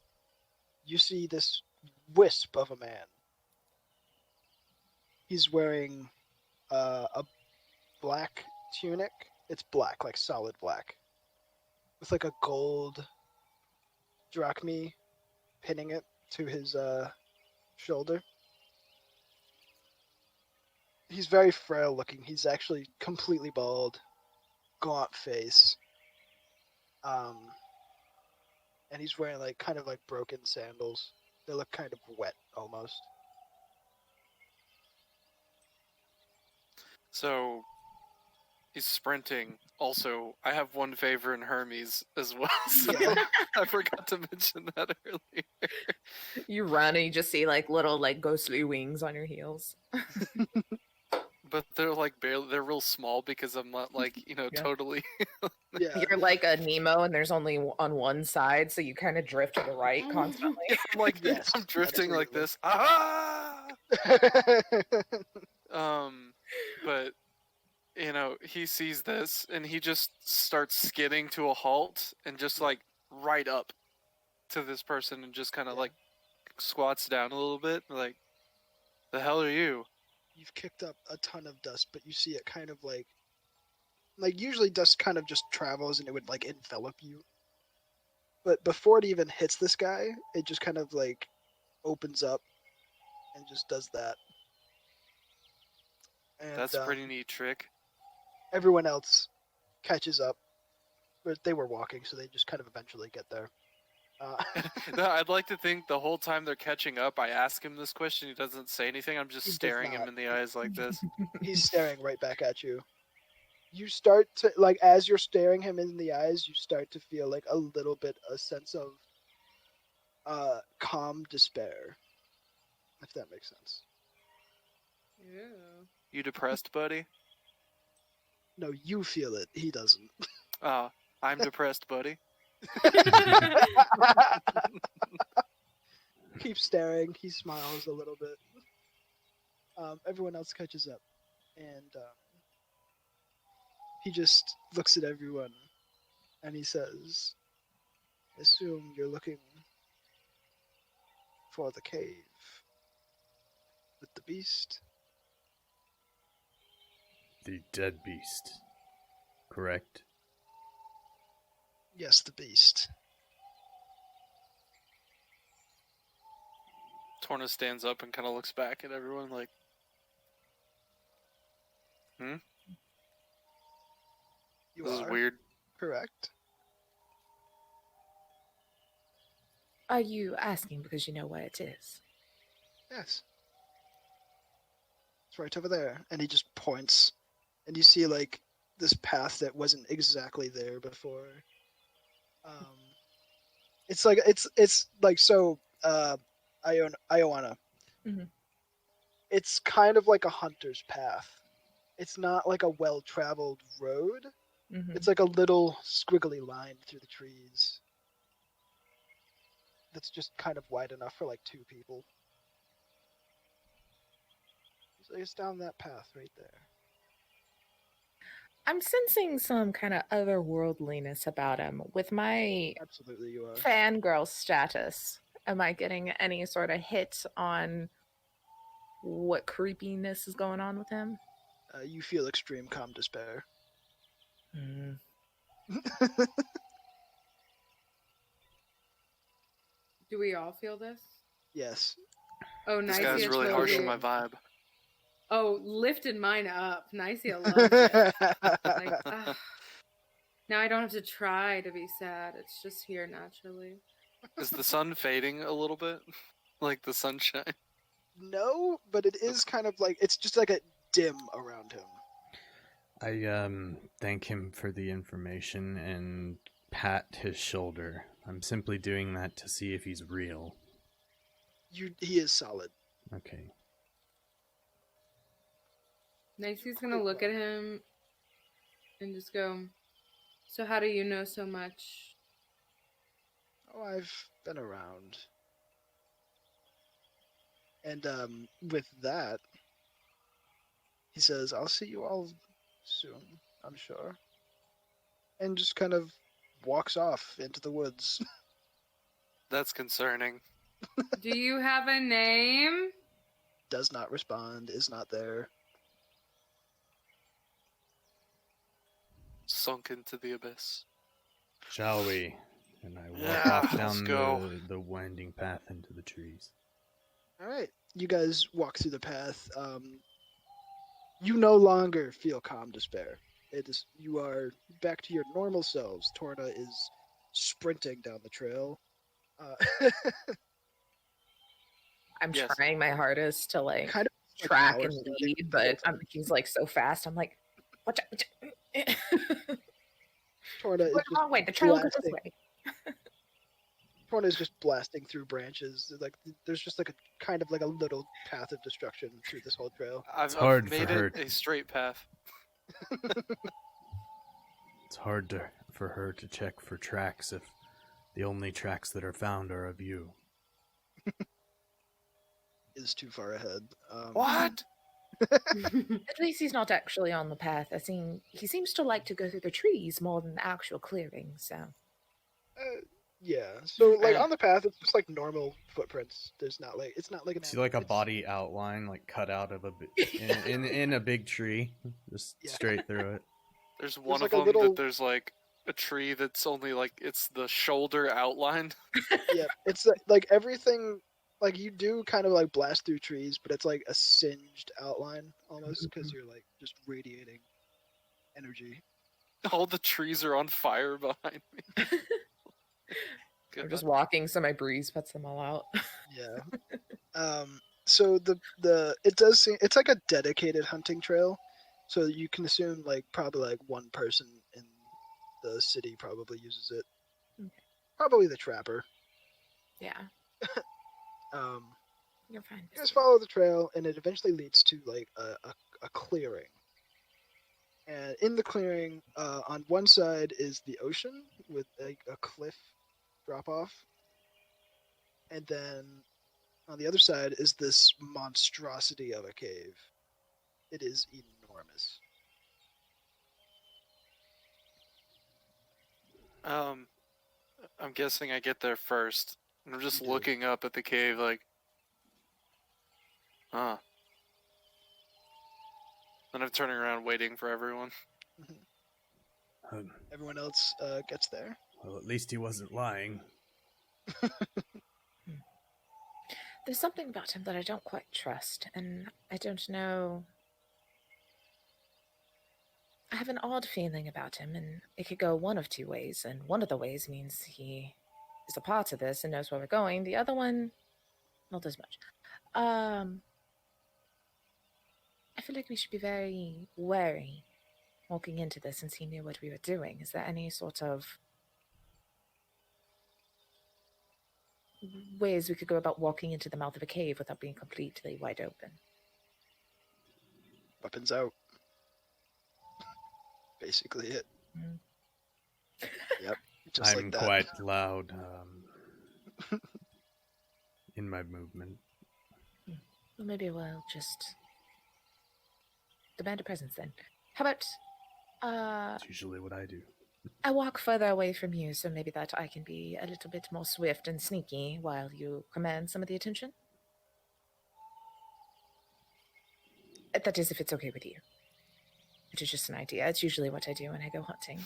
S2: you see this wisp of a man. He's wearing a black tunic. It's black, like solid black, with like a gold drachmy pinning it to his shoulder. He's very frail looking. He's actually completely bald, gaunt face. And he's wearing like kind of like broken sandals. They look kind of wet almost.
S4: So he's sprinting. Also, I have one favor in Hermes as well. So
S2: Yeah.
S4: I forgot to mention that earlier.
S1: You run and you just see like little like ghostly wings on your heels.
S4: But they're like barely, they're real small because I'm not like,
S1: Yeah.
S4: totally.
S2: Yeah.
S1: You're like a Nemo and there's only on one side, so you kind of drift to the right constantly.
S4: I'm like,
S2: Yes,
S4: I'm drifting like
S2: absolutely.
S4: this. Ah! But he sees this and he just starts skidding to a halt and just like right up to this person and just kind of
S2: Yeah.
S4: like squats down a little bit, like, the hell are you?
S2: You've kicked up a ton of dust, but you see it kind of like usually dust kind of just travels and it would like envelop you. But before it even hits this guy, it just kind of like opens up and just does that. And
S4: That's a pretty neat trick.
S2: everyone else catches up. But they were walking, so they just kind of eventually get there.
S4: No, I'd like to think the whole time they're catching up, I ask him this question, he doesn't say anything, I'm just
S2: He does
S4: staring him
S2: not.
S4: in the eyes like this.
S2: He's staring right back at you. You start to like as you're staring him in the eyes, you start to feel like a little bit a sense of calm despair, if that makes sense.
S3: Ew.
S4: You depressed, buddy?
S2: No, you feel it. He doesn't.
S4: I'm depressed, buddy.
S2: Keep staring. He smiles a little bit. Everyone else catches up, and he just looks at everyone, and he says, "Assume you're looking for the cave with the beast."
S5: The dead beast. Correct?
S2: Yes, the beast.
S4: Torna stands up and kind of looks back at everyone like,
S2: You
S4: this is
S2: are
S4: weird.
S2: correct.
S1: Are you asking because you know where it is?
S2: Yes. It's right over there. And he just points. And you see, like, this path that wasn't exactly there before. It's like, so, Ioana.
S1: Mhm.
S2: It's kind of like a hunter's path. It's not like a well-traveled road.
S1: Mhm.
S2: It's like a little squiggly line through the trees. That's just kind of wide enough for, like, 2 people. So it's down that path right there.
S1: I'm sensing some kind of otherworldliness about him. With my
S2: Absolutely, you are.
S1: fangirl status, am I getting any sort of hit on what creepiness is going on with him?
S2: You feel extreme calm despair.
S1: Mm.
S3: Do we all feel this?
S2: Yes.
S3: Oh,
S4: This
S3: Nicia
S4: guy's really harsh on
S3: totally.
S4: my vibe.
S3: Oh, lifted mine up. Nicia loves it. Like, ah. Now I don't have to try to be sad. It's just here naturally.
S4: Is the sun fading a little bit? Like the sunshine?
S2: No, but it is kind of like, it's just like a dim around him.
S5: I thank him for the information and pat his shoulder. I'm simply doing that to see if he's real.
S2: He is solid.
S5: Okay.
S3: Nicia's gonna look at him and just go, "So how do you know so much?"
S2: Oh, I've been around. And with that, he says, "I'll see you all soon, I'm sure." And just kind of walks off into the woods.
S4: That's concerning.
S3: Do you have a name?
S2: Does not respond, is not there.
S4: Sunk into the abyss.
S5: Shall we? And I walk
S4: Yeah,
S5: off
S4: let's
S5: down
S4: go.
S5: the winding path into the trees.
S2: Alright, you guys walk through the path. You no longer feel calm despair. You are back to your normal selves. Torna is sprinting down the trail.
S1: I'm
S4: Yes.
S1: trying my hardest to like
S2: kind of like
S1: track
S2: power
S1: and
S2: sliding
S1: lead,
S2: the
S1: but
S2: whole time.
S1: he's like so fast. I'm like, watch out.
S2: Torna is
S1: Go the
S2: just
S1: wrong way. The trail goes this
S2: blasting.
S1: way.
S2: Torna is just blasting through branches. Like there's just like a kind of like a little path of destruction through this whole trail.
S4: I've
S5: hard for
S4: made
S5: her.
S4: it a straight path.
S5: It's hard for her to check for tracks if the only tracks that are found are of you.
S2: Is too far ahead.
S4: What?
S1: At least he's not actually on the path. He seems to like to go through the trees more than the actual clearing. So
S2: Yeah. So like
S1: Alright.
S2: on the path, it's just like normal footprints. There's not like it's not like an.
S5: See, like a
S2: it's-
S5: body outline, like cut out of in a big tree, just
S2: Yeah.
S5: straight through it.
S4: There's one
S2: like
S4: of
S2: a
S4: them
S2: little-
S4: that there's like a tree that's only like it's the shoulder outline.
S2: Yeah. It's like everything. Like you do kind of like blast through trees, but it's like a singed outline almost because you're like just radiating energy.
S4: All the trees are on fire behind me.
S1: I'm just walking, so my breeze puts them all out.
S2: Yeah. So it does seem it's like a dedicated hunting trail, so you can assume like probably like one person in the city probably uses it.
S1: Okay.
S2: Probably the trapper.
S1: Yeah. You're fine.
S2: You guys follow the trail, and it eventually leads to like a clearing. And in the clearing, on one side is the ocean with a cliff drop off, and then on the other side is this monstrosity of a cave. It is enormous.
S4: I'm guessing I get there first. I'm just
S2: You do.
S4: looking up at the cave like, huh. Then I'm turning around waiting for everyone.
S2: Everyone else gets there.
S5: Well, at least he wasn't lying.
S1: There's something about him that I don't quite trust, and I don't know. I have an odd feeling about him, and it could go one of two ways, and one of the ways means he is a part of this and knows where we're going. The other one, not as much. I feel like we should be very wary walking into this since he knew what we were doing. Is there any sort of ways we could go about walking into the mouth of a cave without being completely wide open?
S2: Weapons out. Basically it.
S1: Mm.
S2: Yep. Just
S5: I'm
S2: like that.
S5: quite loud in my movement.
S1: Well, maybe we'll just demand a presence then. How about
S5: That's usually what I do.
S1: I walk further away from you, so maybe that I can be a little bit more swift and sneaky while you command some of the attention? That is, if it's okay with you. Which is just an idea. It's usually what I do when I go hunting.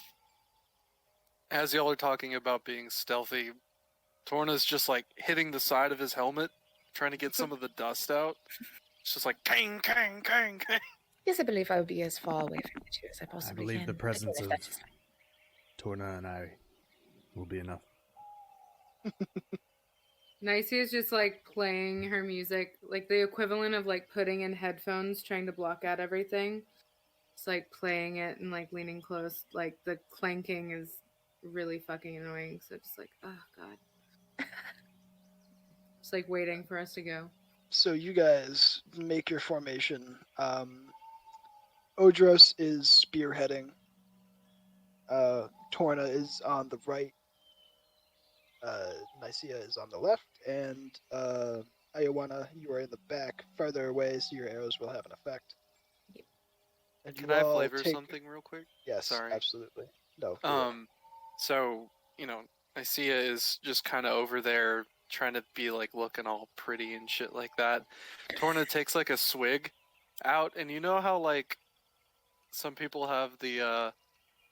S4: As y'all are talking about being stealthy, Torna's just like hitting the side of his helmet, trying to get some of the dust out. It's just like kang, kang, kang, kang.
S1: Yes, I believe I would be as far away from you two as I
S5: I
S1: possibly
S5: believe
S1: can.
S5: the presence
S1: Again,
S5: of
S1: if that is fine.
S5: Torna and I will be enough.
S3: Nicey is just like playing her music, like the equivalent of like putting in headphones, trying to block out everything. It's like playing it and like leaning close. Like the clanking is really fucking annoying. So just like, oh god. Just like waiting for us to go.
S2: So you guys make your formation. Odros is spearheading. Torna is on the right. Nicaea is on the left, and Iowana, you are in the back, farther away, so your arrows will have an effect.
S1: Yep.
S2: And
S4: Can
S2: you
S4: I
S2: all
S4: flavor
S2: take...
S4: something real quick?
S2: Yes,
S4: Sorry.
S2: absolutely. No. go ahead.
S4: So, Nicaea is just kind of over there trying to be like looking all pretty and shit like that. Torna takes like a swig out, and you know how like some people have the to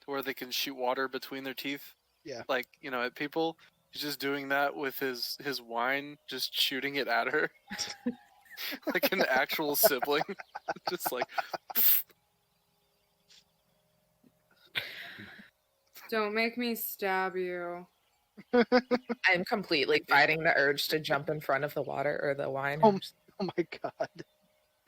S4: where they can shoot water between their teeth?
S2: Yeah.
S4: Like, at people. He's just doing that with his wine, just shooting it at her. Like an actual sibling. Just like
S3: Don't make me stab you.
S1: I'm completely fighting the urge to jump in front of the water or the wine.
S2: Oh my god.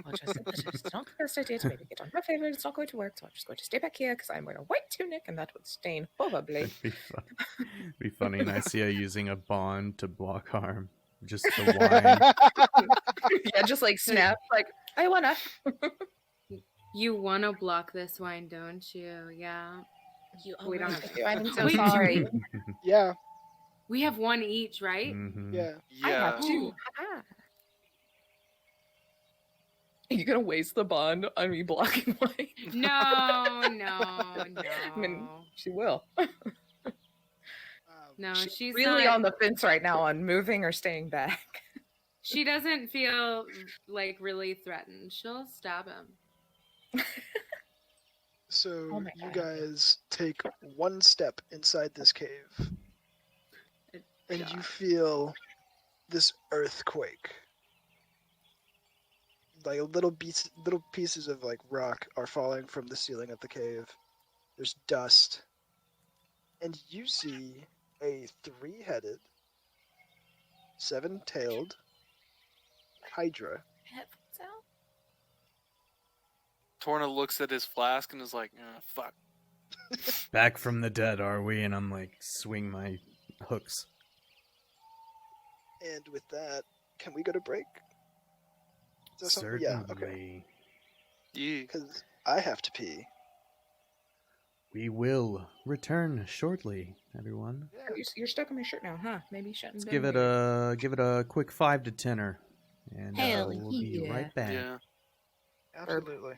S1: I'll just, it's not the best idea to maybe get on my favorite. It's not going to work, so I'm just going to stay back here because I'm wearing a white tunic and that would stain horribly.
S5: It'd be funny, Nicaea using a bond to block harm. Just the wine.
S1: Yeah, just like snap, like, I wanna.
S3: You wanna block this wine, don't you? Yeah.
S1: You
S3: We don't
S1: always
S3: have
S1: do. I'm so
S3: Wait,
S1: sorry.
S2: Yeah.
S3: We have one each, right?
S5: Mhm.
S2: Yeah.
S1: I
S4: yeah.
S1: have two. Are you gonna waste the bond on me blocking wine?
S3: No.
S1: I mean, she will.
S3: No, she's
S1: Really
S3: not,
S1: on the fence right now on moving or staying back.
S3: She doesn't feel like really threatened. She'll stab him.
S2: So
S1: Oh my
S2: you
S1: God.
S2: guys take one step inside this cave, and you
S3: God.
S2: feel this earthquake. Like little pieces of like rock are falling from the ceiling of the cave. There's dust, and you see a 3-headed, 7-tailed hydra.
S1: Headphones out?
S4: Torna looks at his flask and is like, fuck.
S5: Back from the dead, are we? And I'm like, swing my hooks.
S2: And with that, can we go to break? Is that something?
S5: Certainly.
S2: Yeah, okay.
S4: Yeah.
S2: Because I have to pee.
S5: We will return shortly, everyone.
S2: Yeah.
S1: You're stuck in my shirt now, huh? Maybe you shouldn't
S5: Let's
S1: have been
S5: give it a quick 5 to 10er, and
S1: Hell
S5: we'll be
S1: yeah.
S5: right back.
S4: Yeah.
S2: Absolutely.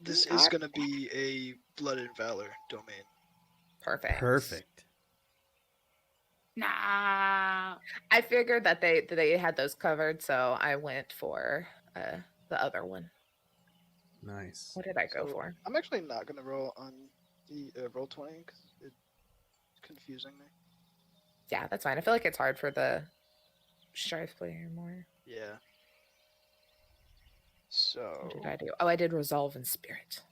S2: This
S1: We
S2: is
S1: are
S2: going to be a Blood and Valor domain.
S1: perfect.
S5: Perfect.
S3: Nah.
S1: I figured that they had those covered, so I went for the other one.
S5: Nice.
S1: What did I go
S2: So
S1: for?
S2: I'm actually not going to roll on the roll 20 because it's confusing me.
S1: Yeah, that's fine. I feel like it's hard for the strife player more.
S2: Yeah. So
S1: What did I do? Oh, I did resolve in spirit.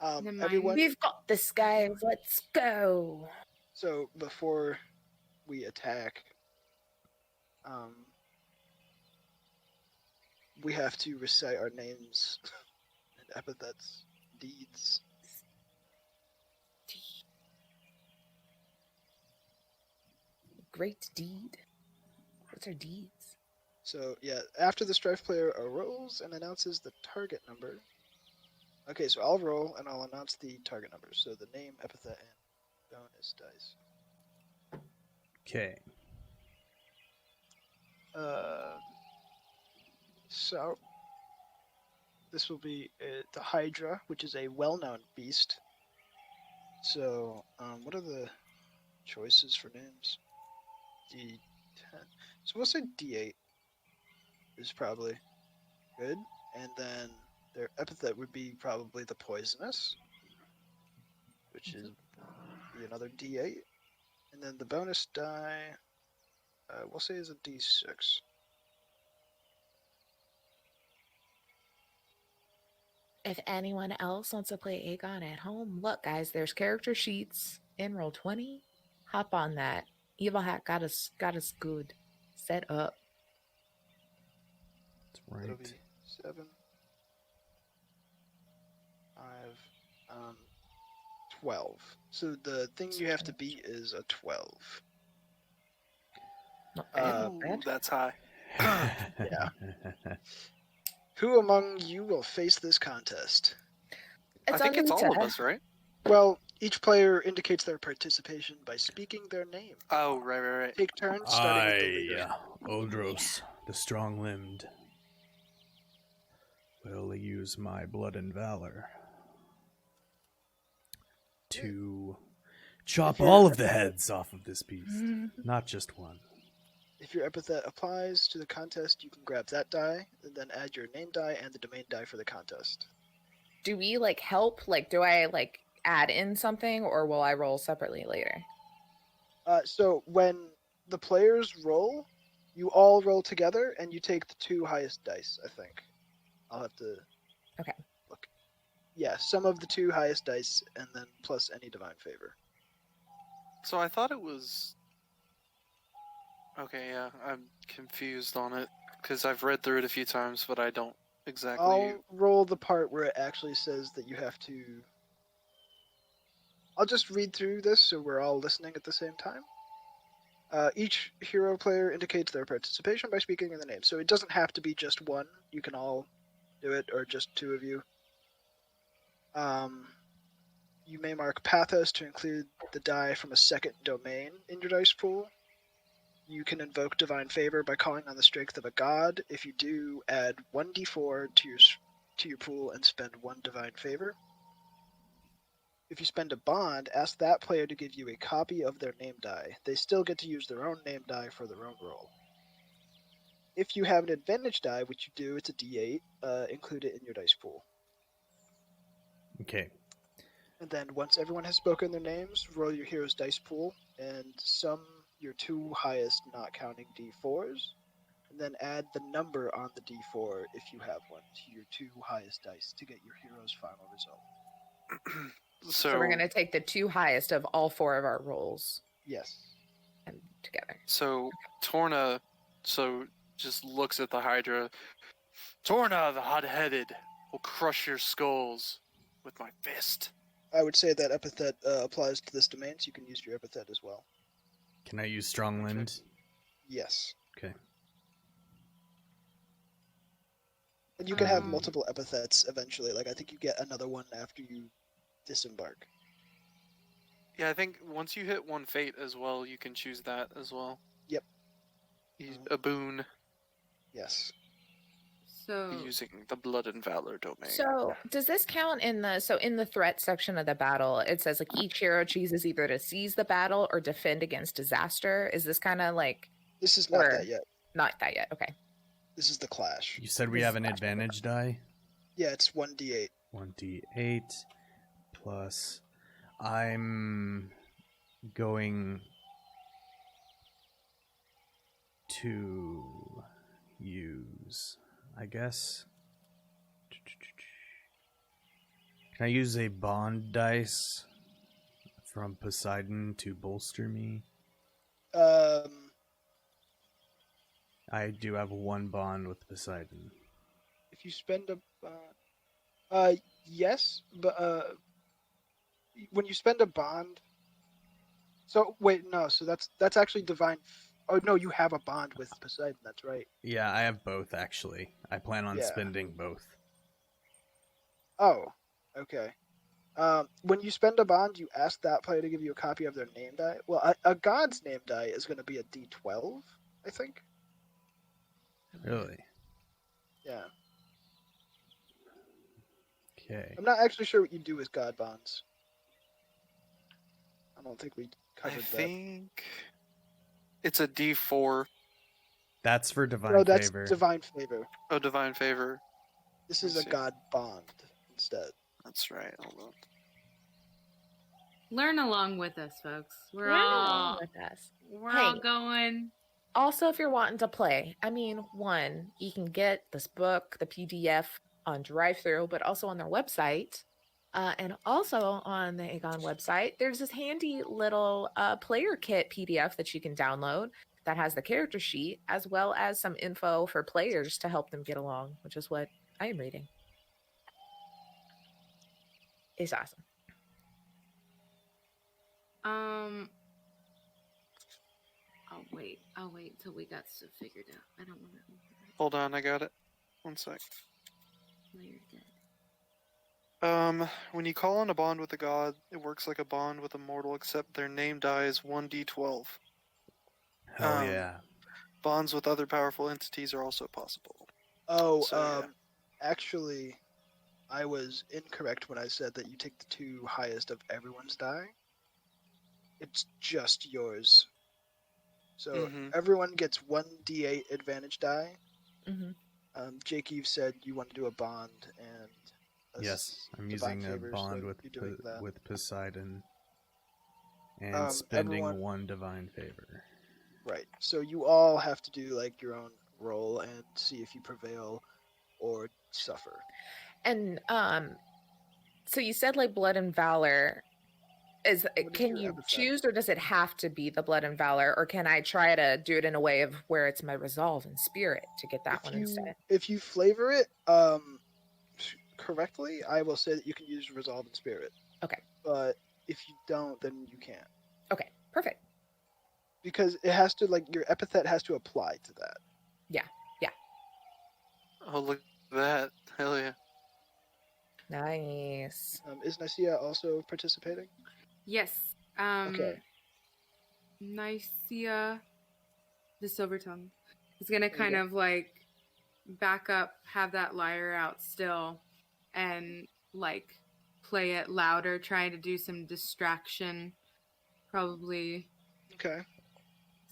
S3: Then mine-
S2: everyone.
S1: We've got this, guys. Let's go.
S2: So before we attack, we have to recite our names and epithets, deeds.
S1: Great deed. What's our deeds?
S2: So yeah, after the strife player rolls and announces the target number. Okay, so I'll roll and I'll announce the target number. So the name, epithet, and bonus dice.
S5: Okay.
S2: So this will be the Hydra, which is a well-known beast. So what are the choices for names? D10. So we'll say D8 is probably good, and then their epithet would be probably the poisonous, which is be another D8, and then the bonus die, we'll say is a D6.
S1: If anyone else wants to play Aegon at home, look, guys, there's character sheets in Roll20. Hop on that. Evil Hat got us good set up.
S5: That's right.
S2: That'll be 7, 5, 12. So the thing you have to beat is a 12.
S1: Not bad, not
S4: Ooh,
S1: bad.
S4: that's high.
S2: Yeah. Who among you will face this contest?
S4: I think it's all of us, right?
S2: Well, each player indicates their participation by speaking their name.
S4: Oh, right.
S2: Take turns, starting with the leader.
S5: Odros, the strong-limbed, will use my blood and valor to chop all of the heads off of this beast, not just one.
S2: If your epithet applies to the contest, you can grab that die, and then add your name die and the domain die for the contest.
S1: Do we help? Do I add in something, or will I roll separately later?
S2: So when the players roll, you all roll together, and you take the 2 highest dice, I think. I'll have to look. Yeah, sum of the 2 highest dice, and then plus any divine favor.
S4: So I thought it was... Okay, yeah, I'm confused on it, because I've read through it a few times, but I don't exactly...
S2: I'll roll the part where it actually says that you have to... I'll just read through this so we're all listening at the same time. Each hero player indicates their participation by speaking in the name. So it doesn't have to be just one. You can all do it, or just 2 of you. You may mark Pathos to include the die from a second domain in your dice pool. You can invoke Divine Favor by calling on the strength of a god. If you do, add 1d4 to your pool and spend 1 Divine Favor. If you spend a bond, ask that player to give you a copy of their name die. They still get to use their own name die for their own roll. If you have an advantage die, which you do, it's a d8, include it in your dice pool.
S5: Okay.
S2: And then once everyone has spoken their names, roll your hero's dice pool and sum your 2 highest, not counting d4s, and then add the number on the d4 if you have one to your 2 highest dice to get your hero's final result.
S1: So we're going to take the 2 highest of all 4 of our rolls.
S2: Yes.
S1: And together.
S4: So Torna just looks at the Hydra. Torna, the hot-headed, will crush your skulls with my fist.
S2: I would say that epithet applies to this domain, so you can use your epithet as well.
S5: Can I use strong-limbed?
S2: Yes.
S5: Okay.
S2: And you can have multiple epithets eventually. I think you get another one after you disembark.
S4: Yeah, I think once you hit 1 fate as well, you can choose that as well.
S2: Yep.
S4: A boon.
S2: Yes.
S3: So
S4: using the Blood and Valor domain.
S1: So does this count in the threat section of the battle? It says like each hero chooses either to seize the battle or defend against disaster. Is this kind of like
S2: This is not
S1: or
S2: that yet.
S1: not that yet? Okay.
S2: This is the clash.
S5: You said we
S1: This
S5: have
S1: is
S5: an
S1: the last one.
S5: advantage die.
S2: Yeah, it's 1d8.
S5: 1d8 plus. I'm going to use, I guess. Can I use a bond dice from Poseidon to bolster me? I do have one bond with Poseidon.
S2: If you spend yes, but when you spend a bond, so wait, no, so that's actually divine. Oh no, you have a bond with Poseidon. That's right.
S5: Yeah, I have both actually. I plan on
S2: Yeah.
S5: spending both.
S2: Oh, okay. When you spend a bond, you ask that player to give you a copy of their name die. Well, a god's name die is going to be a D12, I think.
S5: Really?
S2: Yeah.
S5: Okay.
S2: I'm not actually sure what you do with god bonds. I don't think we
S4: I
S2: covered that.
S4: think it's a D4.
S5: That's for divine
S2: No, that's
S5: favor.
S2: divine favor.
S4: Oh, Divine Favor.
S2: This
S4: I
S2: is a
S4: see.
S2: god bond instead.
S4: That's right. Hold on.
S3: learn along with us, folks. We're
S1: Learn
S3: all
S1: along with us.
S3: we're
S1: Hey.
S3: all going.
S1: Also, if you're wanting to play, I mean, one, you can get this book, the PDF on drive-through, but also on their website. And also on the Aegon website, there's this handy little player kit PDF that you can download that has the character sheet as well as some info for players to help them get along, which is what I am reading. It's awesome.
S3: I'll wait till we got stuff figured out. I don't want to.
S4: Hold on, I got it. One sec.
S3: No, you're dead.
S4: When you call on a bond with a god, it works like a bond with a mortal, except their name die is 1d12.
S5: Hell yeah.
S4: Bonds with other powerful entities are also possible.
S2: Oh,
S4: So, yeah.
S2: actually, I was incorrect when I said that you take the two highest of everyone's die. It's just yours. So
S4: Mhm.
S2: everyone gets 1d8 advantage die.
S1: Mhm.
S2: Jake, you've said you want to do a bond and
S5: Yes, I'm
S2: divine
S5: using a
S2: favor,
S5: bond
S2: so you're doing that.
S5: with Poseidon and spending one divine favor.
S2: Right. So you all have to do like your own roll and see if you prevail or suffer.
S1: And so you said like blood and valor is
S2: What is
S1: can
S2: your
S1: you
S2: epithet?
S1: choose or does it have to be the blood and valor, or can I try to do it in a way of where it's my resolve and spirit to get that one instead?
S2: If you flavor it correctly, I will say that you can use resolve and spirit.
S1: Okay.
S2: But if you don't, then you can't.
S1: Okay, perfect.
S2: Because it has to, like, your epithet has to apply to that.
S4: Oh, look at that. Hell yeah.
S1: Nice.
S2: Is Nicaea also participating?
S3: Yes.
S2: Okay.
S3: Nicaea, the Silver Tongue, is gonna
S2: There you
S3: kind
S2: go.
S3: of like back up, have that lyre out still, and like play it louder, trying to do some distraction, probably
S2: Okay.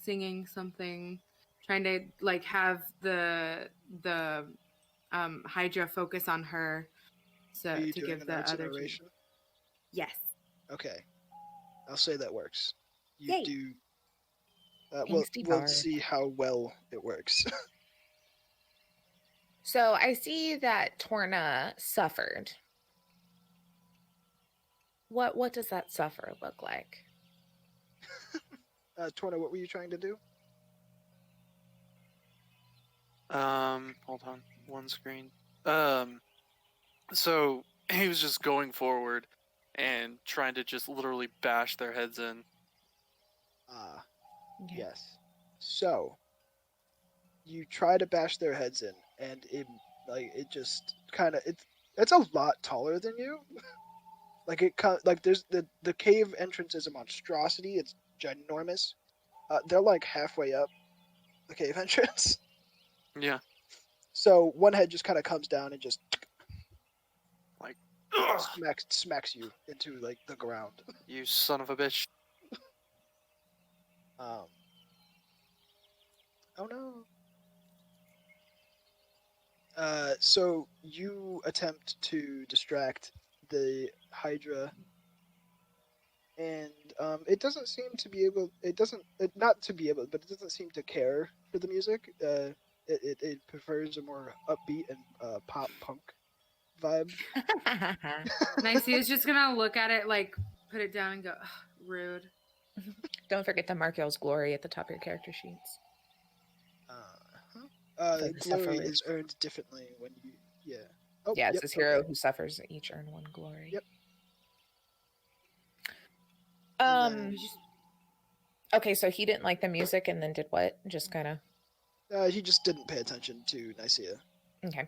S3: singing something, trying to like have the Hydra focus on her, so
S2: Are you
S3: to
S2: doing
S3: give
S2: an
S3: the
S2: arts and
S3: other two.
S2: oration?
S3: Yes.
S2: Okay. I'll say that works. You
S1: Yay.
S2: do.
S1: Angsty
S2: We'll
S1: bard.
S2: see how well it works.
S1: So I see that Torna suffered. What does that suffer look like?
S2: Torna, what were you trying to do?
S4: Hold on. One screen. So he was just going forward and trying to just literally bash their heads in.
S1: Okay.
S2: Yes. So, you try to bash their heads in, and it just kind of it's a lot taller than you. There's the cave entrance is a monstrosity. It's ginormous. They're like halfway up the cave entrance.
S4: Yeah.
S2: So one head just kind of comes down and just
S4: Like, ugh,
S2: smacks you into like the ground.
S4: you son of a bitch.
S2: Oh no. So you attempt to distract the Hydra, and it doesn't seem to be able. Not to be able, but it doesn't seem to care for the music. It prefers a more upbeat and pop punk vibe.
S3: Nicea's just gonna look at it, like, put it down and go, "Ugh, rude."
S1: Don't forget to mark y'all's glory at the top of your character sheets. For the
S2: Glory
S1: sufferers.
S2: is earned differently when you. Yeah. Oh,
S1: Yeah, it
S2: yep,
S1: says hero
S2: okay.
S1: who suffers each earn 1 glory.
S2: Yep.
S1: Um.
S3: You just
S1: Okay, so he didn't like the music, and then did what? Just kind of.
S2: He just didn't pay attention to Nicea.
S1: Okay.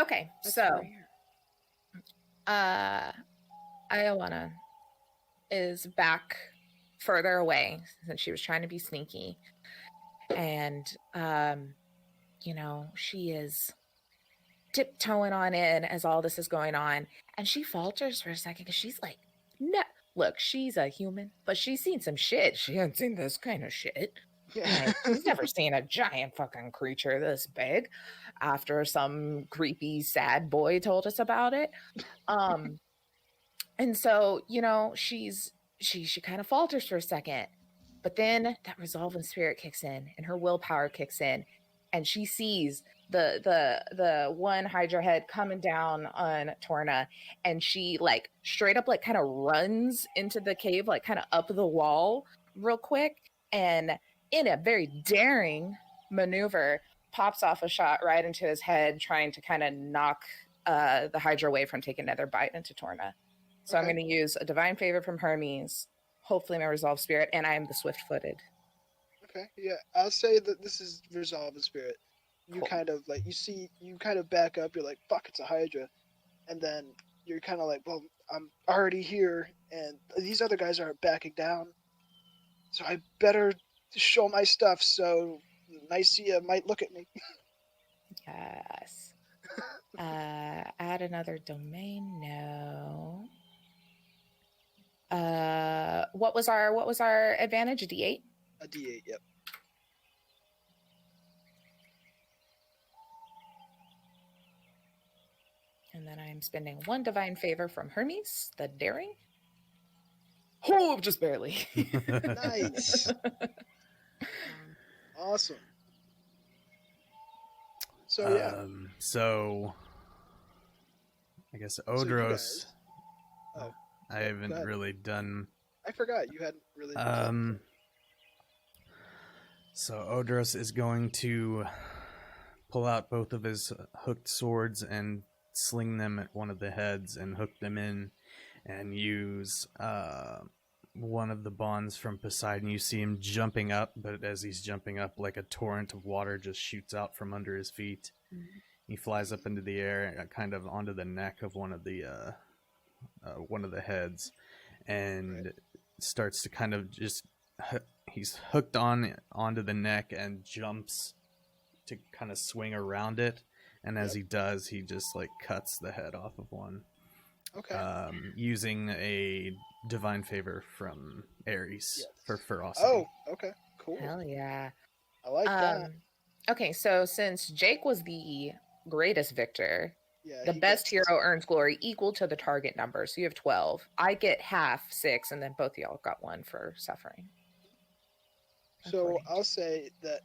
S1: Okay,
S3: that's
S1: so
S3: rare.
S1: Ioana is back further away since she was trying to be sneaky, and she is tiptoeing on in as all this is going on, and she falters for a second because she's like, no, look, she's a human, but she's seen some shit. She hasn't seen this kind of shit. Like, she's never seen a giant fucking creature this big after some creepy sad boy told us about it. And so, she kind of falters for a second, but then that resolving spirit kicks in and her willpower kicks in, and she sees the one Hydra head coming down on Torna, and she like straight up like kind of runs into the cave, like kind of up the wall real quick, and in a very daring maneuver pops off a shot right into his head, trying to kind of knock the Hydra away from taking another bite into Torna. So I'm
S2: Okay.
S1: going to use a divine favor from Hermes, hopefully my resolve spirit, and I am the swift-footed.
S2: Okay, yeah, I'll say that this is resolve in spirit. You
S1: Cool.
S2: kind of like you kind of back up. You're like, "Fuck, it's a Hydra," and then you're kind of like, "Well, I'm already here, and these other guys aren't backing down, so I better show my stuff so Nicea might look at me."
S1: Yes. Add another domain. No. What was our advantage? A D8?
S2: A D8, yep.
S1: And then I'm spending 1 divine favor from Hermes, the daring. Oh, just barely.
S2: Nice. Awesome. So yeah.
S5: So I guess
S2: So you
S5: Odros.
S2: guys- Oh,
S5: I
S2: go
S5: haven't
S2: ahead.
S5: really done.
S2: I forgot you hadn't really. Done
S5: So Odros is going to pull out both of his hooked swords and sling them at one of the heads and hook them in, and use one of the bonds from Poseidon. You see him jumping up, but as he's jumping up, like a torrent of water just shoots out from under his feet.
S3: Mhm.
S5: He flies up into the air, kind of onto the neck of one of the heads, and starts to kind of just. He's hooked onto the neck and jumps to kind of swing around it. And as he does, he just like cuts the head off of one.
S2: Okay.
S5: Using a divine favor from Ares for ferocity.
S2: Oh, okay. Cool.
S1: Hell yeah.
S2: I like that.
S1: Okay, so since Jake was the greatest victor,
S2: Yeah.
S1: the
S2: he
S1: best
S2: gets-
S1: hero earns glory equal to the target number. So you have 12. I get half 6, and then both of y'all got 1 for suffering.
S2: So
S1: according
S2: I'll say that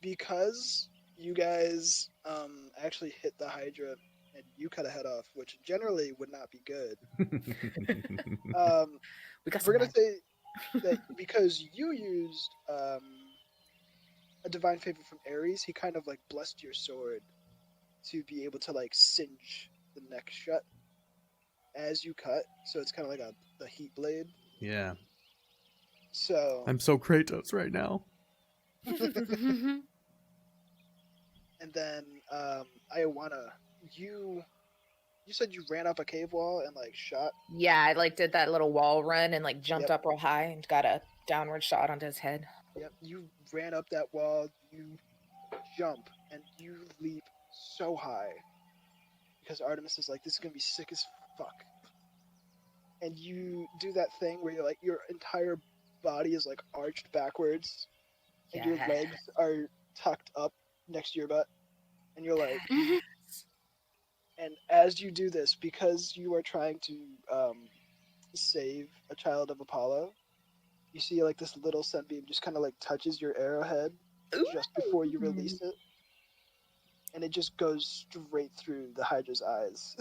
S2: because you guys actually hit the Hydra and you cut a head off, which generally would not be good.
S1: We got
S2: We're gonna
S1: some
S2: say that because you used a divine favor from Ares, he kind of like blessed your sword to be able to like singe the neck shut as you cut. So it's kind of like the heat blade.
S5: Yeah.
S2: So
S5: I'm so Kratos right now.
S2: and then Ioana, you said you ran up a cave wall and like shot.
S1: Yeah, I like did that little wall run and like jumped
S2: Yep.
S1: up real high and got a downward shot onto his head.
S2: Yep, you ran up that wall, you jump, and you leap so high. Because Artemis is like, this is gonna be sick as fuck. And you do that thing where you're like, your entire body is like arched backwards, and your
S1: Yeah.
S2: legs are tucked up next to your butt, and you're like, and as you do this, because you are trying to save a child of Apollo, you see like this little sunbeam just kind of like touches your arrowhead just before you release it, and it just goes straight through the Hydra's eyes,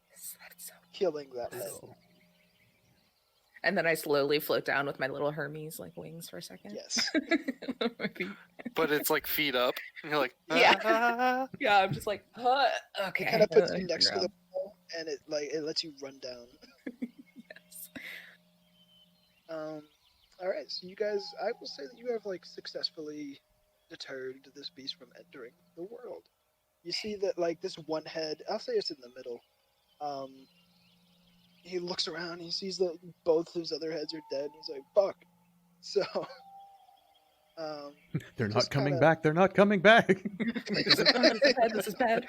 S1: That's so...
S2: killing that head.
S1: And then I slowly float down with my little Hermes like wings for a second.
S2: Yes.
S4: But it's like feet up. And you're like,
S1: Yeah.
S4: "Ah."
S1: Yeah, I'm just like, okay.
S2: It kind of puts you
S1: Like,
S2: next to the wall, and it lets you run down.
S1: Yes.
S2: All right, so you guys, I will say that you have like successfully deterred this beast from entering the world. You see that like this one head, I'll say it's in the middle. He looks around, he sees that both his other heads are dead, and he's like, "Fuck." So,
S5: They're
S2: he
S5: not
S2: just
S5: coming
S2: kinda-
S5: back. They're not coming back.
S1: This is bad. This is bad.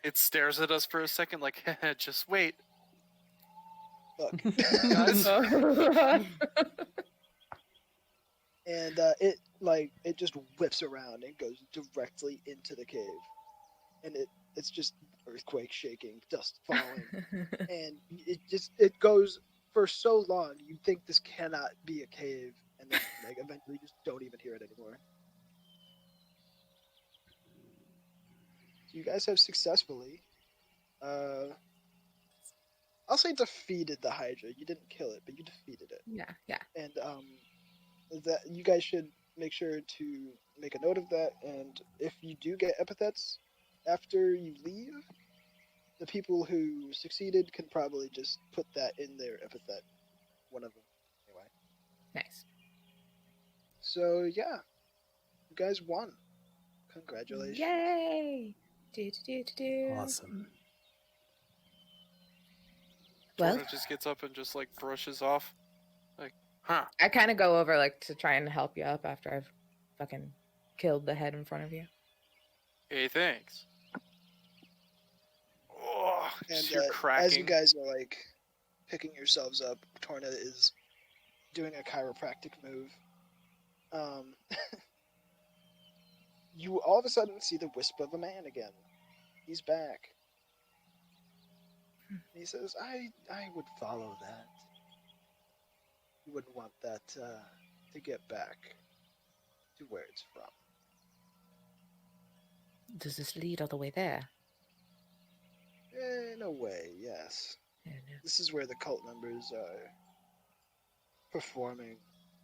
S4: It stares at us for a second like, just wait.
S2: Fuck.
S4: Guys?
S2: And it just whips around and goes directly into the cave, and it's just earthquake shaking, dust falling, and it goes for so long. You think this cannot be a cave, and then like eventually you just don't even hear it anymore. So you guys have successfully, I'll say, defeated the Hydra. You didn't kill it, but you defeated it.
S1: Yeah.
S2: And that you guys should make sure to make a note of that. And if you do get epithets after you leave, the people who succeeded can probably just put that in their epithet. One of them, anyway.
S1: Nice.
S2: So yeah, you guys won. Congratulations.
S1: Yay! Do.
S5: Awesome.
S1: Well,
S4: Torna just gets up and just like brushes off. Like, huh.
S1: I kind of go over like to try and help you up after I've fucking killed the head in front of you.
S4: Hey, thanks. Oh,
S2: And
S4: you're cracking.
S2: as you guys are like picking yourselves up, Torna is doing a chiropractic move. You all of a sudden see the wisp of a man again. He's back. And he says, I would follow that. You wouldn't want that to get back to where it's from.
S1: Does this lead all the way there?
S2: In a way, yes.
S1: No.
S2: This is where the cult members are performing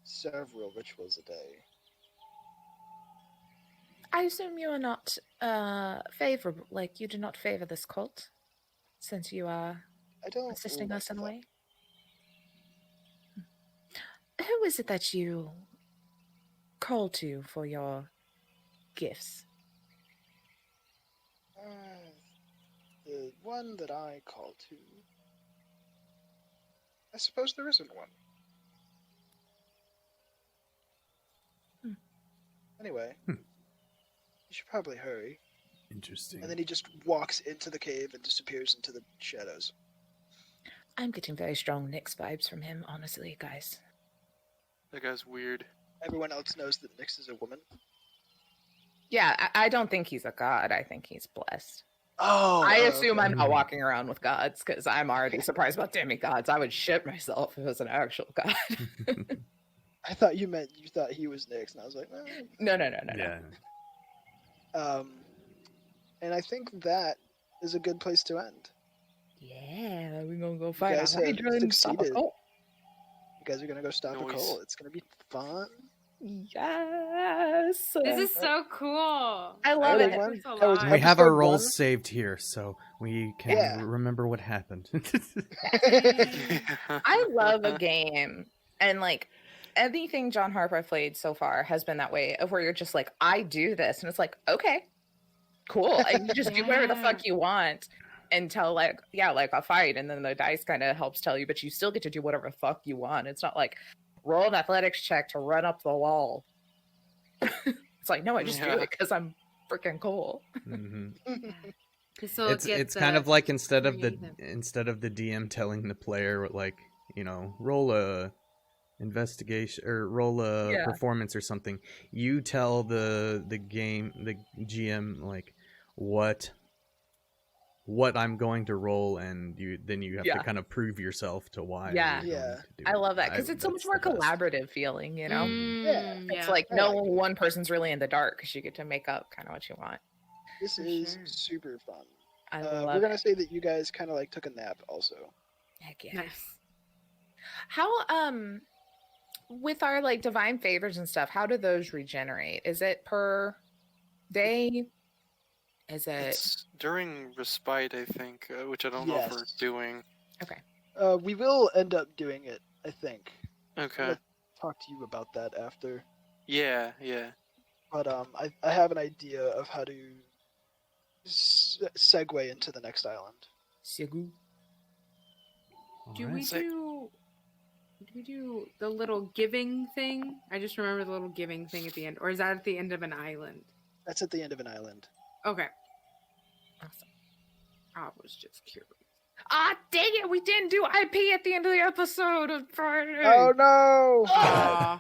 S2: several rituals a day.
S1: I assume you are not favorable. Like you do not favor this cult, since you are
S2: I don't
S1: assisting
S2: like
S1: us in a
S2: them.
S1: way. Who is it that you call to for your gifts?
S2: The one that I call to. I suppose there isn't one. Anyway, you should probably hurry.
S5: Interesting.
S2: And then he just walks into the cave and disappears into the shadows.
S1: I'm getting very strong Nyx vibes from him, honestly, guys.
S4: That guy's weird.
S2: Everyone else knows that Nyx is a woman.
S1: Yeah, I don't think he's a god. I think he's blessed.
S2: Oh,
S1: I assume
S2: okay.
S1: I'm not walking around with gods because I'm already surprised about demigods. I would shit myself if it was an actual god.
S2: I thought you thought he was Nyx, and I was like,
S1: No.
S5: Yeah.
S2: And I think that is a good place to end.
S1: Yeah, we're gonna go fight
S2: guys
S1: a
S2: have
S1: Hydra and stop a
S2: succeeded.
S1: cult.
S2: You guys are gonna go stop a
S4: Nice.
S2: cult. It's gonna be fun.
S1: Yes.
S3: This is so cool.
S1: I love
S2: Alright,
S1: it.
S2: everyone.
S3: It's a
S2: That was
S3: lot.
S5: We have our
S2: Episode
S5: roles
S2: 1.
S5: saved here, so we can
S2: Yeah.
S5: remember what happened.
S1: I love a game, and like anything John Harper played so far has been that way of where you're just like, I do this, and it's like, okay, cool, and you just do whatever the fuck you want until like a fight, and then the dice kind of helps tell you, but you still get to do whatever the fuck you want. It's not like roll an athletics check to run up the wall. It's like, no, I just do it because I'm freaking cool.
S5: Mhm.
S3: It's
S5: kind of like instead of the
S3: creative.
S5: DM telling the player like, roll a investigation or roll a
S1: Yeah.
S5: performance or something, you tell the GM like what I'm going to roll, and then you have to kind of prove yourself to why
S1: Yeah.
S5: you're going to do
S1: I
S5: it.
S1: love that because it's so much more
S5: that's the best.
S1: collaborative feeling,
S2: Yeah.
S1: It's
S3: Yeah.
S1: like
S2: I
S1: no
S2: like it.
S1: one person's really in the dark because you get to make up kind of what you want.
S2: This
S3: For
S2: is
S3: sure.
S2: super fun.
S1: I
S2: We're
S1: love
S2: gonna
S1: it.
S2: say that you guys kind of like took a nap also.
S1: Heck yeah.
S3: Nice.
S1: How with our like divine favors and stuff, how do those regenerate? Is it per day? Is it
S4: It's during respite, I think, which I don't know if we're
S2: Yes.
S4: doing.
S1: okay?
S2: We will end up doing it, I think. I'm
S4: Okay.
S2: gonna talk to you about that after.
S4: Yeah.
S2: But I have an idea of how to segue into the next island.
S1: Sigu.
S3: Do
S5: Alright.
S3: we do the little giving thing? I just remember the little giving thing at the end. Or is that at the end of an island?
S2: That's at the end of an island.
S3: Okay.
S1: Awesome.
S3: I was just curious.
S1: Ah, dang it! We didn't do IP at the end of the episode of Friday.
S2: Oh no!
S3: Aw.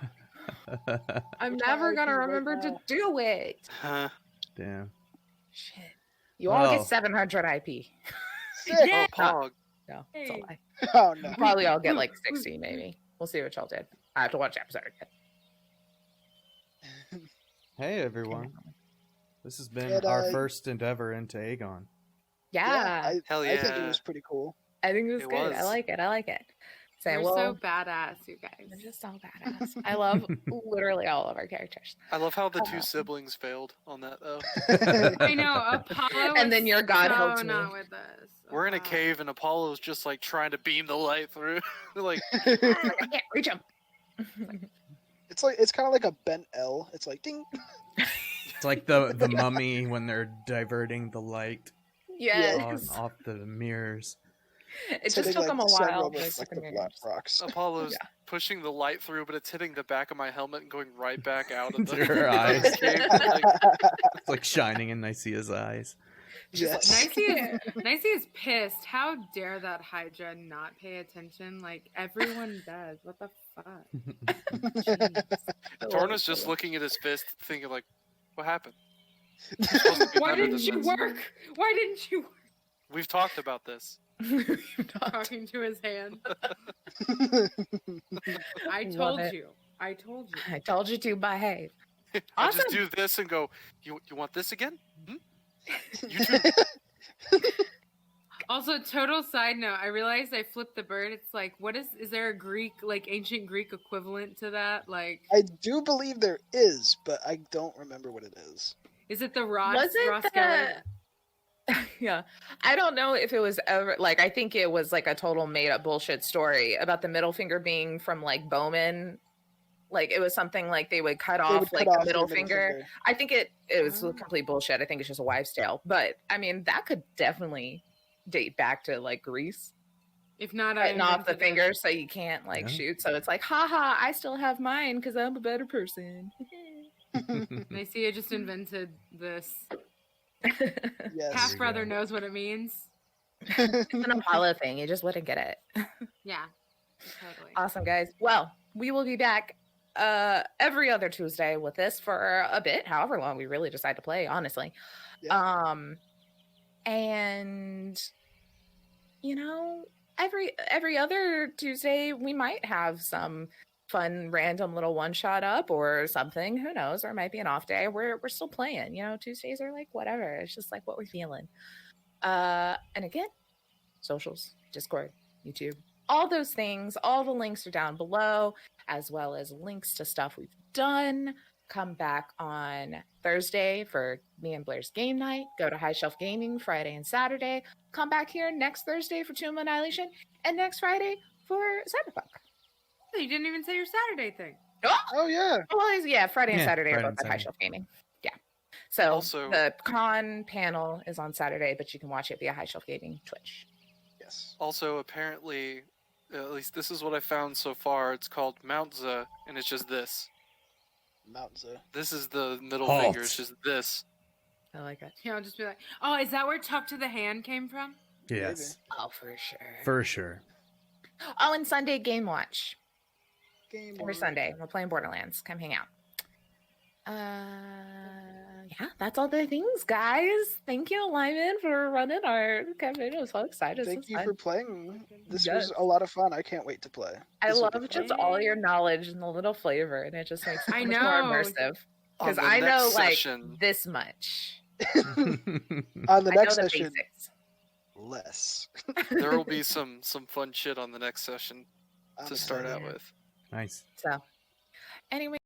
S1: I'm
S2: What's
S1: never
S2: my
S1: gonna
S2: IP right
S1: remember to
S2: now?
S1: do it.
S4: Huh.
S5: Damn.
S1: Shit. You all get
S5: Well.
S1: 700 IP.
S2: Sick.
S3: Yeah.
S4: Oh, Pog.
S1: No, it's a
S3: Hey.
S1: lie.
S2: Oh no!
S1: Probably I'll get like 60, maybe. We'll see what y'all did. I have to watch the episode again.
S5: Hey everyone. This has been
S2: And,
S5: our first endeavor into Aegon.
S1: Yeah,
S4: Hell
S2: I think it
S4: yeah.
S2: was pretty cool.
S1: I think it was
S4: It
S1: good. I
S4: was.
S1: like it.
S3: We're so badass, you guys.
S1: we're just all badass. I love literally all of our characters.
S4: I love how the two siblings failed on that though.
S3: I know, Apollo
S1: And then
S3: was
S1: your god
S3: so
S1: helped me.
S3: not with us.
S4: We're in a
S3: Apollo.
S4: cave and Apollo's just like trying to beam the light through. Like,
S1: I can't reach him.
S2: It's kind of like a bent L. It's like ding.
S5: It's like the mummy when they're diverting the light
S1: Yes.
S5: off the mirrors.
S1: It
S2: It's
S1: just
S2: hitting,
S1: took them a
S2: several
S1: while.
S2: of, like the rocks.
S4: Apollo's pushing the light through, but it's hitting the back of my helmet and going right back out of
S5: Into
S4: the
S5: her eyes.
S4: cave. Like,
S5: It's like shining in Nicea's eyes.
S2: Yes.
S3: Nicey is pissed. How dare that Hydra not pay attention? Like everyone does. What the fuck? Jeez.
S4: Torna's just looking at his fist, thinking like, "What happened? You're supposed to be
S3: Why
S4: better than
S3: didn't you
S4: this."
S3: work? Why didn't you work?
S4: We've talked about this.
S3: Talking to his hand. I
S1: Love
S3: told
S1: it.
S3: you. I told you.
S1: I told you to behave.
S4: I
S1: Awesome.
S4: just do this and go, "You want this again? You too."
S3: Also, total side note, I realized I flipped the bird. It's like, is there a Greek, like ancient Greek equivalent to that? Like,
S2: I do believe there is, but I don't remember what it is.
S3: is it the Ross?
S1: Was it
S3: Ross
S1: the...
S3: Geller?
S1: Yeah, I don't know if it was ever like, I think it was like a total made up bullshit story about the middle finger being from like Bowman. Like it was something like they would cut off like the middle finger. I think it was complete bullshit. I think it's just a wives' tale. But I mean, that could definitely date back to like Greece.
S3: If not,
S1: Cutting off the finger so you can't like shoot. So it's like, haha, I still have mine because I'm a better person.
S3: Nicaea just invented this.
S2: Yes.
S3: Half brother knows what it means.
S1: It's an Apollo thing. You just wouldn't get it.
S3: Yeah, totally.
S1: Awesome, guys. Well, we will be back every other Tuesday with this for a bit, however long we really decide to play, honestly.
S2: Yeah.
S1: And you know, every other Tuesday we might have some fun random little one shot up or something. Who knows? Or it might be an off day. We're still playing. You know, Tuesdays are like whatever. It's just like what we're feeling. And again, socials, Discord, YouTube, all those things. All the links are down below, as well as links to stuff we've done. Come back on Thursday for me and Blair's game night. Go to High Shelf Gaming Friday and Saturday. Come back here next Thursday for Tomb Annihilation and next Friday for Cyberpunk.
S3: You didn't even say your Saturday thing.
S2: Oh yeah.
S1: Well, yeah, Friday and Saturday are
S5: Friday
S1: both
S5: and
S1: at High
S5: Saturday.
S1: Shelf Gaming. Yeah. So
S4: Also-
S1: the con panel is on Saturday, but you can watch it via High Shelf Gaming Twitch.
S2: Yes.
S4: Also, apparently, at least this is what I found so far. It's called Mount Za, and it's just this.
S2: Mount Za.
S4: This is the middle
S5: Halt.
S4: finger. It's just this.
S1: I like it.
S3: Yeah, I'll just be like, oh, is that where Tuck to the Hand came from?
S5: Yes,
S1: Oh, for sure.
S5: for sure.
S1: Oh, and Sunday game watch.
S2: Game
S1: Every
S2: watch.
S1: Sunday, we're playing Borderlands. Come hang out. Yeah, that's all the things, guys. Thank you, Lyman, for running our campaign. I was so excited.
S2: Thank you for playing. This
S1: Yes.
S2: was a lot of fun. I can't wait to play.
S1: I
S2: This will be
S1: love
S2: fun.
S1: just all your knowledge and the little flavor, and it just makes it
S3: I
S1: much more
S3: know.
S1: immersive.
S4: On
S1: Because
S4: the
S1: I know
S4: next
S1: like
S4: session,
S1: this much.
S2: On the
S1: I know
S2: next
S1: the
S2: session,
S1: basics.
S2: less.
S4: there will be some fun shit on the next session
S2: I'm
S4: to start out
S2: excited.
S4: with.
S5: Nice.
S1: So, anyway.